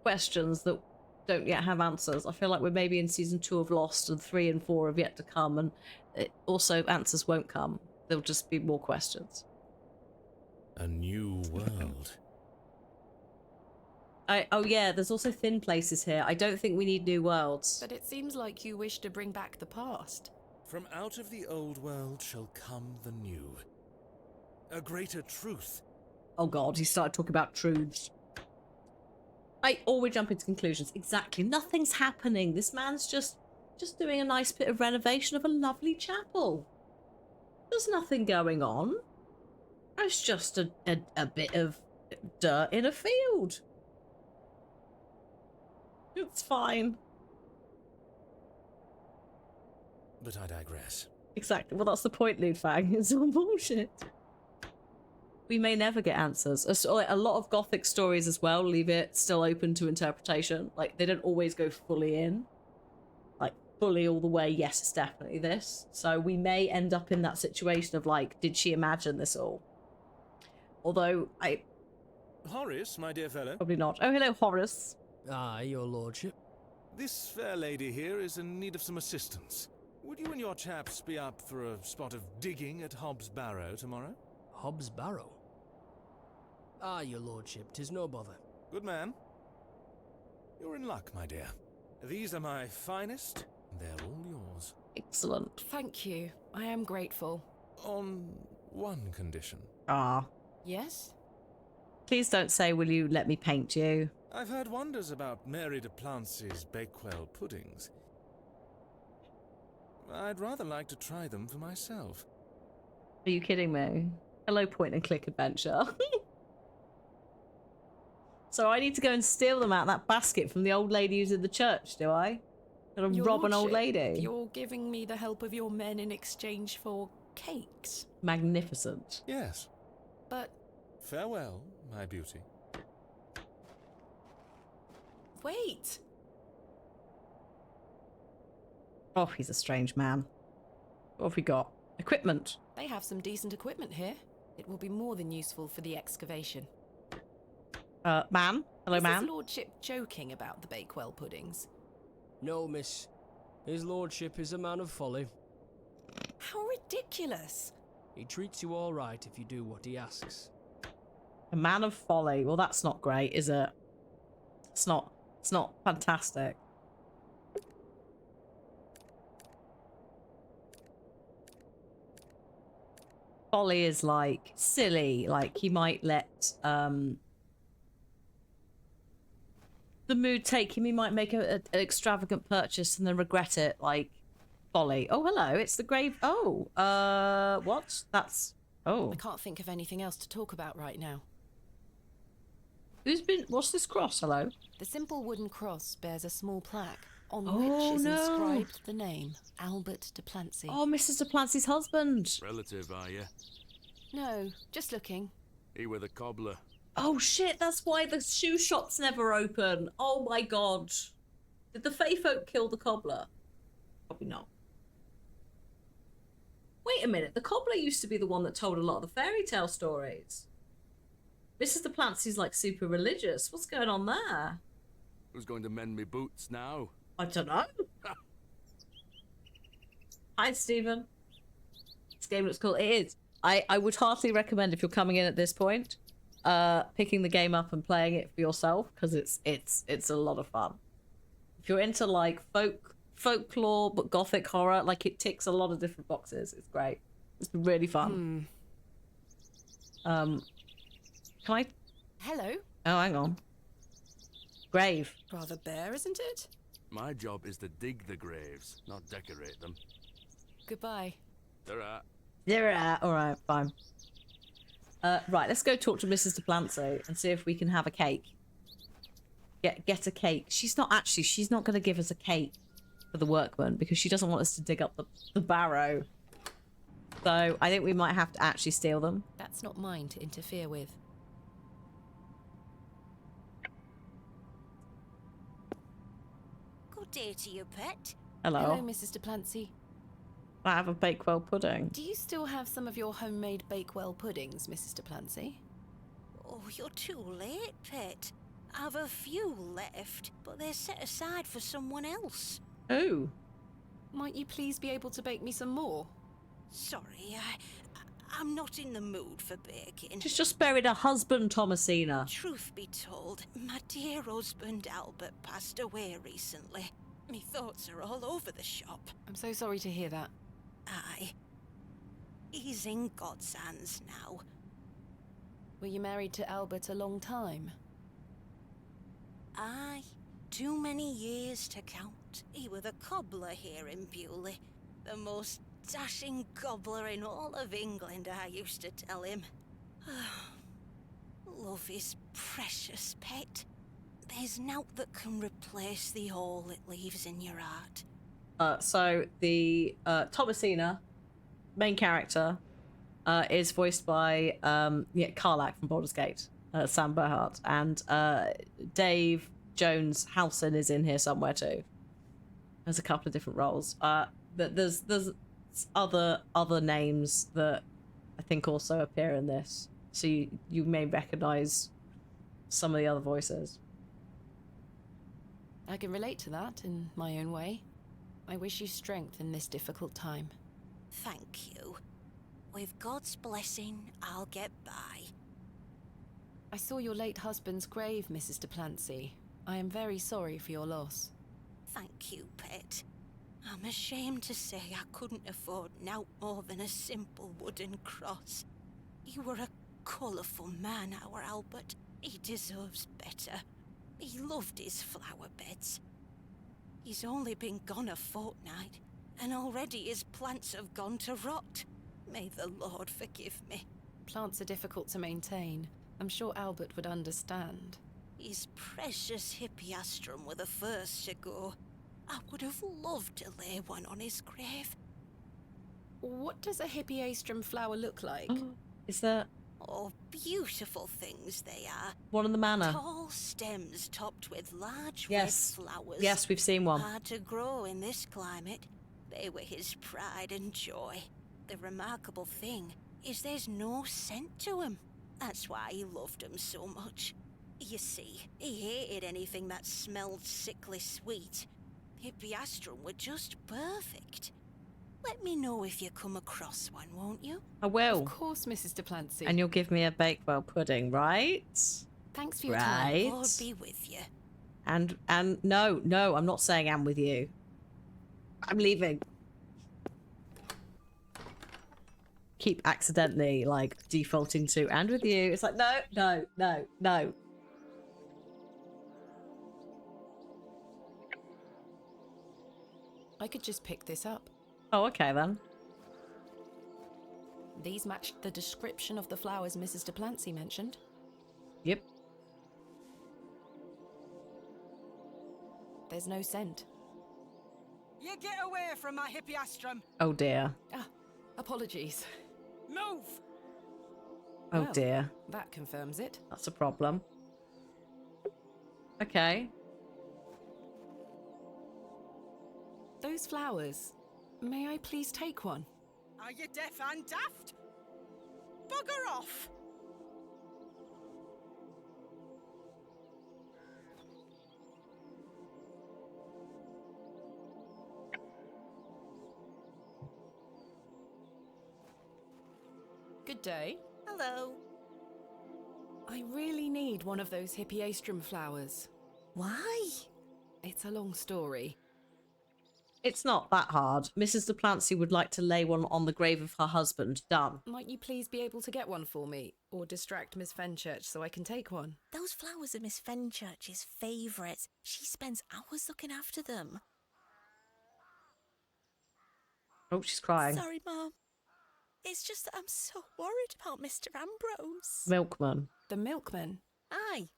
questions that don't yet have answers. I feel like we're maybe in season 2 of Lost, and 3 and 4 have yet to come, and also answers won't come. There'll just be more questions. A new world. Oh yeah, there's also thin places here. I don't think we need new worlds. But it seems like you wish to bring back the past. From out of the old world shall come the new. A greater truth. Oh god, he started talking about truths. We jump into conclusions. Exactly. Nothing's happening. This man's just doing a nice bit of renovation of a lovely chapel. There's nothing going on. It's just a bit of dirt in a field. It's fine. But I digress. Exactly. Well, that's the point, Ludfang. It's all bullshit. We may never get answers. A lot of Gothic stories as well leave it still open to interpretation. Like, they don't always go fully in. Like, fully all the way, yes, it's definitely this. So we may end up in that situation of, like, did she imagine this all? Although, Horace, my dear fellow. Probably not. Oh, hello, Horace. Aye, your lordship. This fair lady here is in need of some assistance. Would you and your chaps be up for a spot of digging at Hobbs Barrow tomorrow? Hobbs Barrow? Aye, your lordship, 'tis no bother. Good man. You're in luck, my dear. These are my finest, and they're all yours. Excellent. Thank you. I am grateful. On one condition. Ah. Yes? Please don't say, will you let me paint you? I've heard wonders about Mary de Plancy's Bakewell puddings. I'd rather like to try them for myself. Are you kidding me? Hello, point and click adventure. So I need to go and steal them out of that basket from the old lady who's in the church, do I? Gonna Your rob an old lordship, lady? You're giving me the help of your men in exchange for cakes. Magnificent. Yes. But... Farewell, my beauty. Wait! Oh, he's a strange man. What have we got? Equipment. They have some decent equipment here. It will be more than useful for the excavation. Man? Hello, Is man? his lordship joking about the Bakewell puddings? No, miss. His lordship is a man of folly. How ridiculous! He treats you all right if you do what he asks. A man of folly. Well, that's not great, is it? It's not fantastic. Folly is like silly, like he might let the mood take him, he might make an extravagant purchase and then regret it, like folly. Oh, hello, it's the grave. Oh, what? That's, oh. I can't think of anything else to talk about right now. What's this cross, hello? The simple wooden cross bears a small plaque on Oh, which is no. inscribed the name Albert de Plancy. Oh, Mrs. de Plancy's husband. Relative, are you? No, just looking. He were the cobbler. Oh shit, that's why the shoe shop's never open. Oh my god. Did the Fae folk kill the cobbler? Probably not. Wait a minute, the cobbler used to be the one that told a lot of the fairy tale stories. Mrs. de Plancy's like super religious. What's going on there? Who's going to mend me boots now? I don't know. Hi, Stephen. This game looks cool. It is. I would heartily recommend, if you're coming in at this point, picking the game up and playing it for yourself, because it's a lot of fun. If you're into like folklore but gothic horror, like it ticks a lot of different boxes. It's great. It's really fun. Can I? Hello. Oh, hang on. Grave. Rather bare, isn't it? My job is to dig the graves, not decorate them. Goodbye. Ta-ra. Yeah, all right, fine. Right, let's go talk to Mrs. Duplancy and see if we can have a cake. Get a cake. She's not going to give us a cake for the workman because she doesn't want us to dig up the barrow. So I think we might have to actually steal them. That's not mine to interfere with. Good day to you, pet. Hello. Hello, Mrs. Duplancy. I have a Bakewell pudding. Do you still have some of your homemade Bakewell puddings, Mrs. Duplancy? Oh, you're too late, pet. I've a few left, but they're set aside for someone else. Who? Might you please be able to bake me some more? Sorry, I'm not in the mood for baking. She's just buried her husband, Thomasina. Truth be told, my dear husband Albert passed away recently. Me thoughts are all over the shop. I'm so sorry to hear that. Aye. He's in God's hands now. Were you married to Albert a long time? Aye. Too many years to count. He were the cobbler here in Bewley. The most dashing cobbler in all of England, I used to tell him. Love is precious, pet. There's naught that can replace the hole it leaves in your heart. So the Thomasina, main character, is voiced by Karlach from Baldur's Gate, Sam Berhart, and Dave Jones Howson is in here somewhere too. There's a couple of different roles. But there's other names that I think also appear in this, so you may recognise some of the other voices. I can relate to that in my own way. I wish you strength in this difficult time. Thank you. With God's blessing, I'll get by. I saw your late husband's grave, Mrs. Duplancy. I am very sorry for your loss. Thank you, pet. I'm ashamed to say I couldn't afford naught more than a simple wooden cross. You were a colourful man, our Albert. He deserves better. He loved his flower beds. He's only been gone a fortnight, and already his plants have gone to rot. May the Lord forgive me. Plants are difficult to maintain. I'm sure Albert would understand. His precious hippeastrum were the first to go. I would have loved to lay one on his grave. What does a hippeastrum flower look like? Is that... Oh, beautiful things they are. One in the manor. Tall stems topped with large Yes. red flowers. Yes, we've seen one. Hard to grow in this climate. They were his pride and joy. The remarkable thing is there's no scent to 'em. That's why he loved 'em so much. You see, he hated anything that smelled sickly sweet. Hippeastrum were just perfect. Let me know if you come across one, won't you? I will. Of course, Mrs. Duplancy. And you'll give me a Bakewell pudding, right? Thanks for your right. time. Lord be with you. And no, I'm not saying I'm with you. I'm leaving. Keep accidentally like defaulting to and with you. It's like no. I could just pick this up. Oh, okay then. These matched the description of the flowers Mrs. Duplancy mentioned. Yep. There's no scent. You get away from my hippeastrum. Oh dear. Ah, apologies. Move! Oh Well, dear. That confirms it. That's a problem. Okay. Those flowers. May I please take one? Are you deaf and daft? Bugger off! Good day. Hello. I really need one of those hippeastrum flowers. Why? It's a long story. It's not that hard. Mrs. Duplancy would like to lay one on the grave of her husband. Done. Might you please be able to get one for me? Or distract Miss Fenchurch so I can take one? Those flowers are Miss Fenchurch's favourites. She spends hours looking after them. Oh, she's crying. Sorry, Mum. It's just that I'm so worried about Mr. Ambrose. Milkman. The milkman? Aye.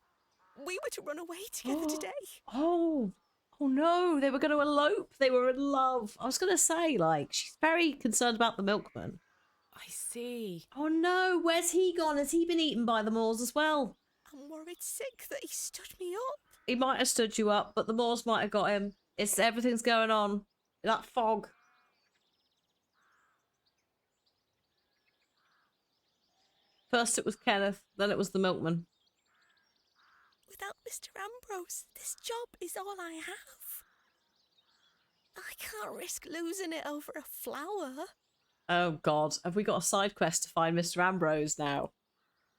We were to run away together today. Oh. Oh no, they were going to elope. They were in love. I was going to say, like, she's very concerned about the milkman. I see. Oh no, where's he gone? Has he been eaten by the Moors as well? I'm worried sick that he stood me up. He might have stood you up, but the Moors might have got him. Everything's going on. That fog. First it was Kenneth, then it was the milkman. Without Mr. Ambrose, this job is all I have. I can't risk losing it over a flower. Oh God, have we got a side quest to find Mr. Ambrose now?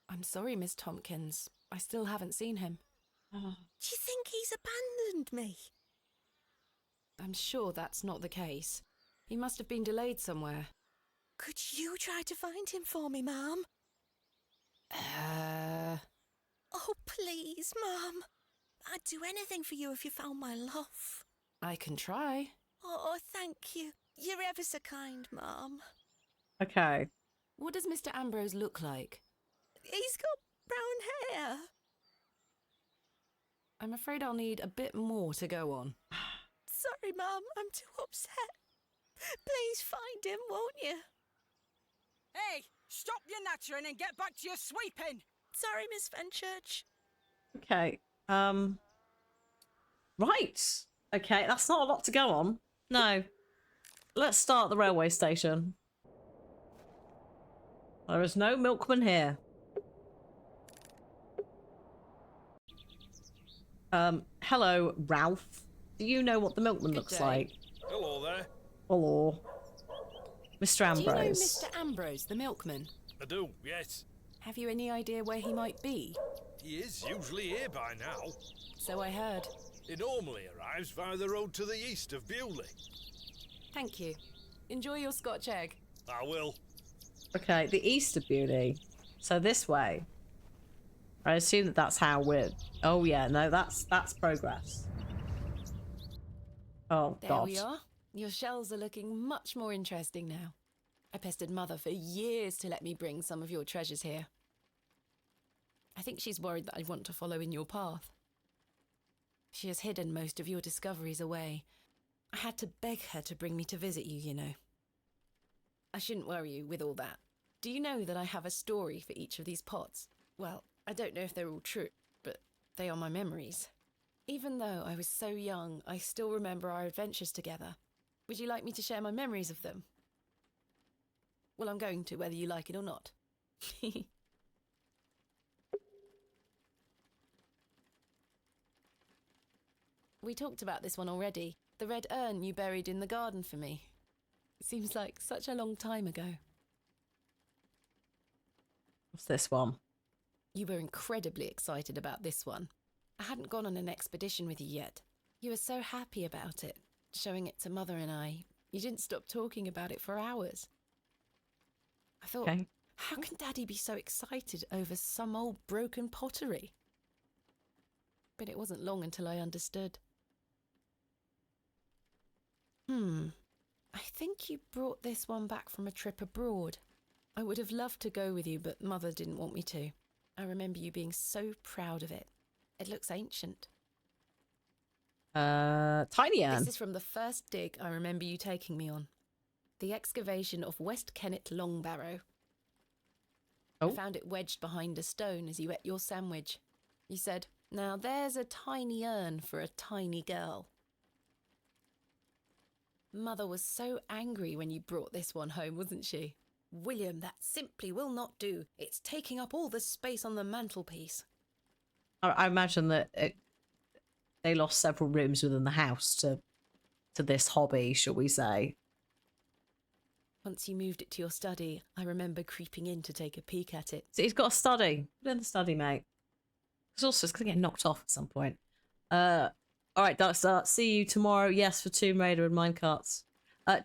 I'm sorry, Miss Tompkins. I still haven't seen him. Do you think he's abandoned me? I'm sure that's not the case. He must have been delayed somewhere. Could you try to find him for me, Mum? Oh, please, Mum. I'd do anything for you if you found my love. I can try. Oh, thank you. You're ever so kind, Mum. Okay. What does Mr. Ambrose look like? He's got brown hair. I'm afraid I'll need a bit more to go on. Sorry, Mum. I'm too upset. Please find him, won't you? Hey, stop your nattering and get back to your sweeping. Sorry, Miss Fenchurch. Okay. Right. Okay, that's not a lot to go on. No. Let's start at the railway station. There is no milkman here. Hello, Ralph. Do you know what the milkman looks like? Hello there. Hello. Mr. Ambrose. Do you know Mr. Ambrose, the milkman? I do, yes. Have you any idea where he might be? He is usually here by now. So I heard. He normally arrives via the road to the east of Bewley. Thank you. Enjoy your Scotch egg. I will. Okay, the east of Beauty. So this way. I assume that that's how we're... Oh yeah, no, that's progress. Oh, There God. we are. Your shells are looking much more interesting now. I pestered Mother for years to let me bring some of your treasures here. I think she's worried that I want to follow in your path. She has hidden most of your discoveries away. I had to beg her to bring me to visit you, you know. I shouldn't worry you with all that. Do you know that I have a story for each of these pots? Well, I don't know if they're all true, but they are my memories. Even though I was so young, I still remember our adventures together. Would you like me to share my memories of them? Well, I'm going to, whether you like it or not. We talked about this one already. The red urn you buried in the garden for me. It seems like such a long time ago. What's this one? You were incredibly excited about this one. I hadn't gone on an expedition with you yet. You were so happy about it, showing it to Mother and I. You didn't stop talking about it for hours. I thought, how can Daddy be so excited over some old broken pottery? But it wasn't long until I understood. I think you brought this one back from a trip abroad. I would have loved to go with you, but Mother didn't want me to. I remember you being so proud of it. It looks ancient. Tiny urn. This is from the first dig I remember you taking me on. The excavation of West Kennet Long Barrow. I found it wedged behind a stone as you ate your sandwich. You said, "Now there's a tiny urn for a tiny girl." Mother was so angry when you brought this one home, wasn't she? "William, that simply will not do. It's taking up all the space on the mantelpiece." I imagine that they lost several rooms within the house to this hobby, shall we say. Once you moved it to your study, I remember creeping in to take a peek at it. So he's got a study. Put it in the study, mate. It's going to get knocked off at some point. All right, Darkstar. See you tomorrow. Yes, for Tomb Raider and minecarts.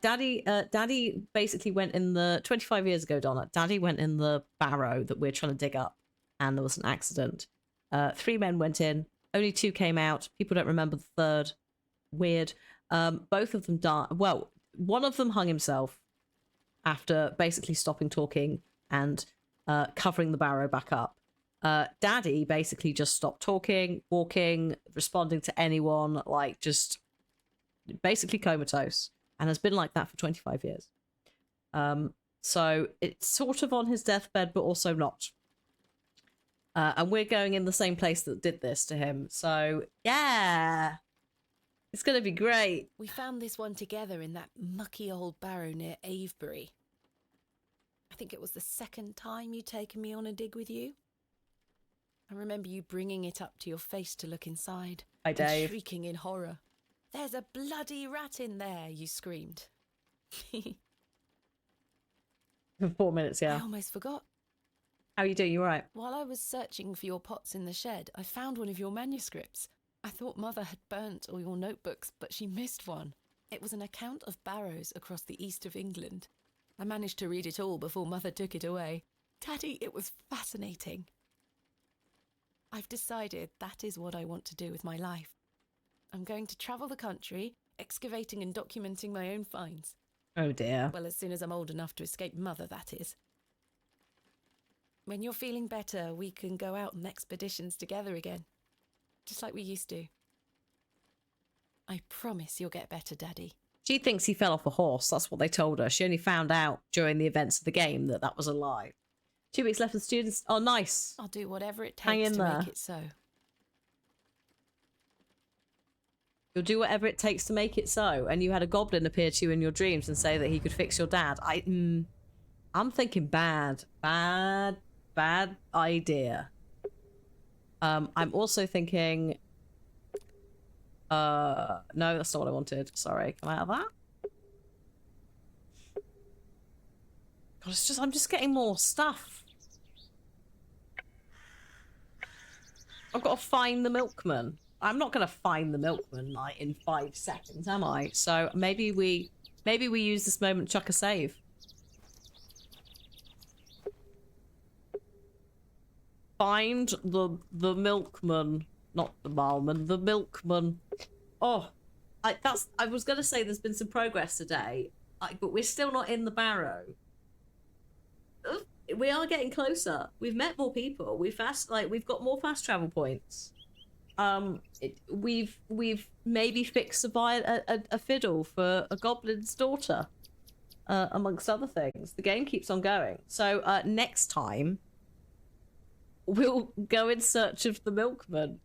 Daddy basically went in the 25 years ago, Donna. Daddy went in the barrow that we're trying to dig up, and there was an accident. 3 men went in, only 2 came out. People don't remember the third. Weird. Both of them died. Well, one of them hung himself after basically stopping talking and covering the barrow back up. Daddy basically just stopped talking, walking, responding to anyone, like just basically comatose. And has been like that for 25 years. So it's sort of on his deathbed, but also not. And we're going in the same place that did this to him. So, yeah. It's going to be great. We found this one together in that mucky old barrow near Avebury. I think it was the 2nd time you'd taken me on a dig with you. I remember you bringing it up to your face to look inside. Hi, Dave. And shrieking in horror. "There's a bloody rat in there," you screamed. For 4 minutes, yeah. I almost forgot. How are you doing? You all right? While I was searching for your pots in the shed, I found one of your manuscripts. I thought Mother had burnt all your notebooks, but she missed one. It was an account of barrows across the east of England. I managed to read it all before Mother took it away. Daddy, it was fascinating. I've decided that is what I want to do with my life. I'm going to travel the country, excavating and documenting my own finds. Oh dear. Well, as soon as I'm old enough to escape Mother, that is. When you're feeling better, we can go out on expeditions together again. Just like we used to. I promise you'll get better, Daddy. She thinks he fell off a horse. That's what they told her. She only found out during the events of the game that that was a lie. 2 weeks left of students. Oh, nice. I'll do whatever it Hang takes in to there. make it so. You'll do whatever it takes to make it so. And you had a goblin appear to you in your dreams and say that he could fix your dad. I'm thinking bad idea. I'm also thinking, no, that's not what I wanted. Sorry, come out of that. God, it's just, I'm just getting more stuff. I've got to find the milkman. I'm not going to find the milkman like in 5 seconds, am I? So maybe we use this moment to chuck a save. Find the milkman, not the barman, the milkman. Oh, I was going to say there's been some progress today, but we're still not in the barrow. We are getting closer. We've met more people. We've got more fast travel points. We've maybe fixed a fiddle for a goblin's daughter, amongst other things. The game keeps on going. So next time, we'll go in search of the milkman.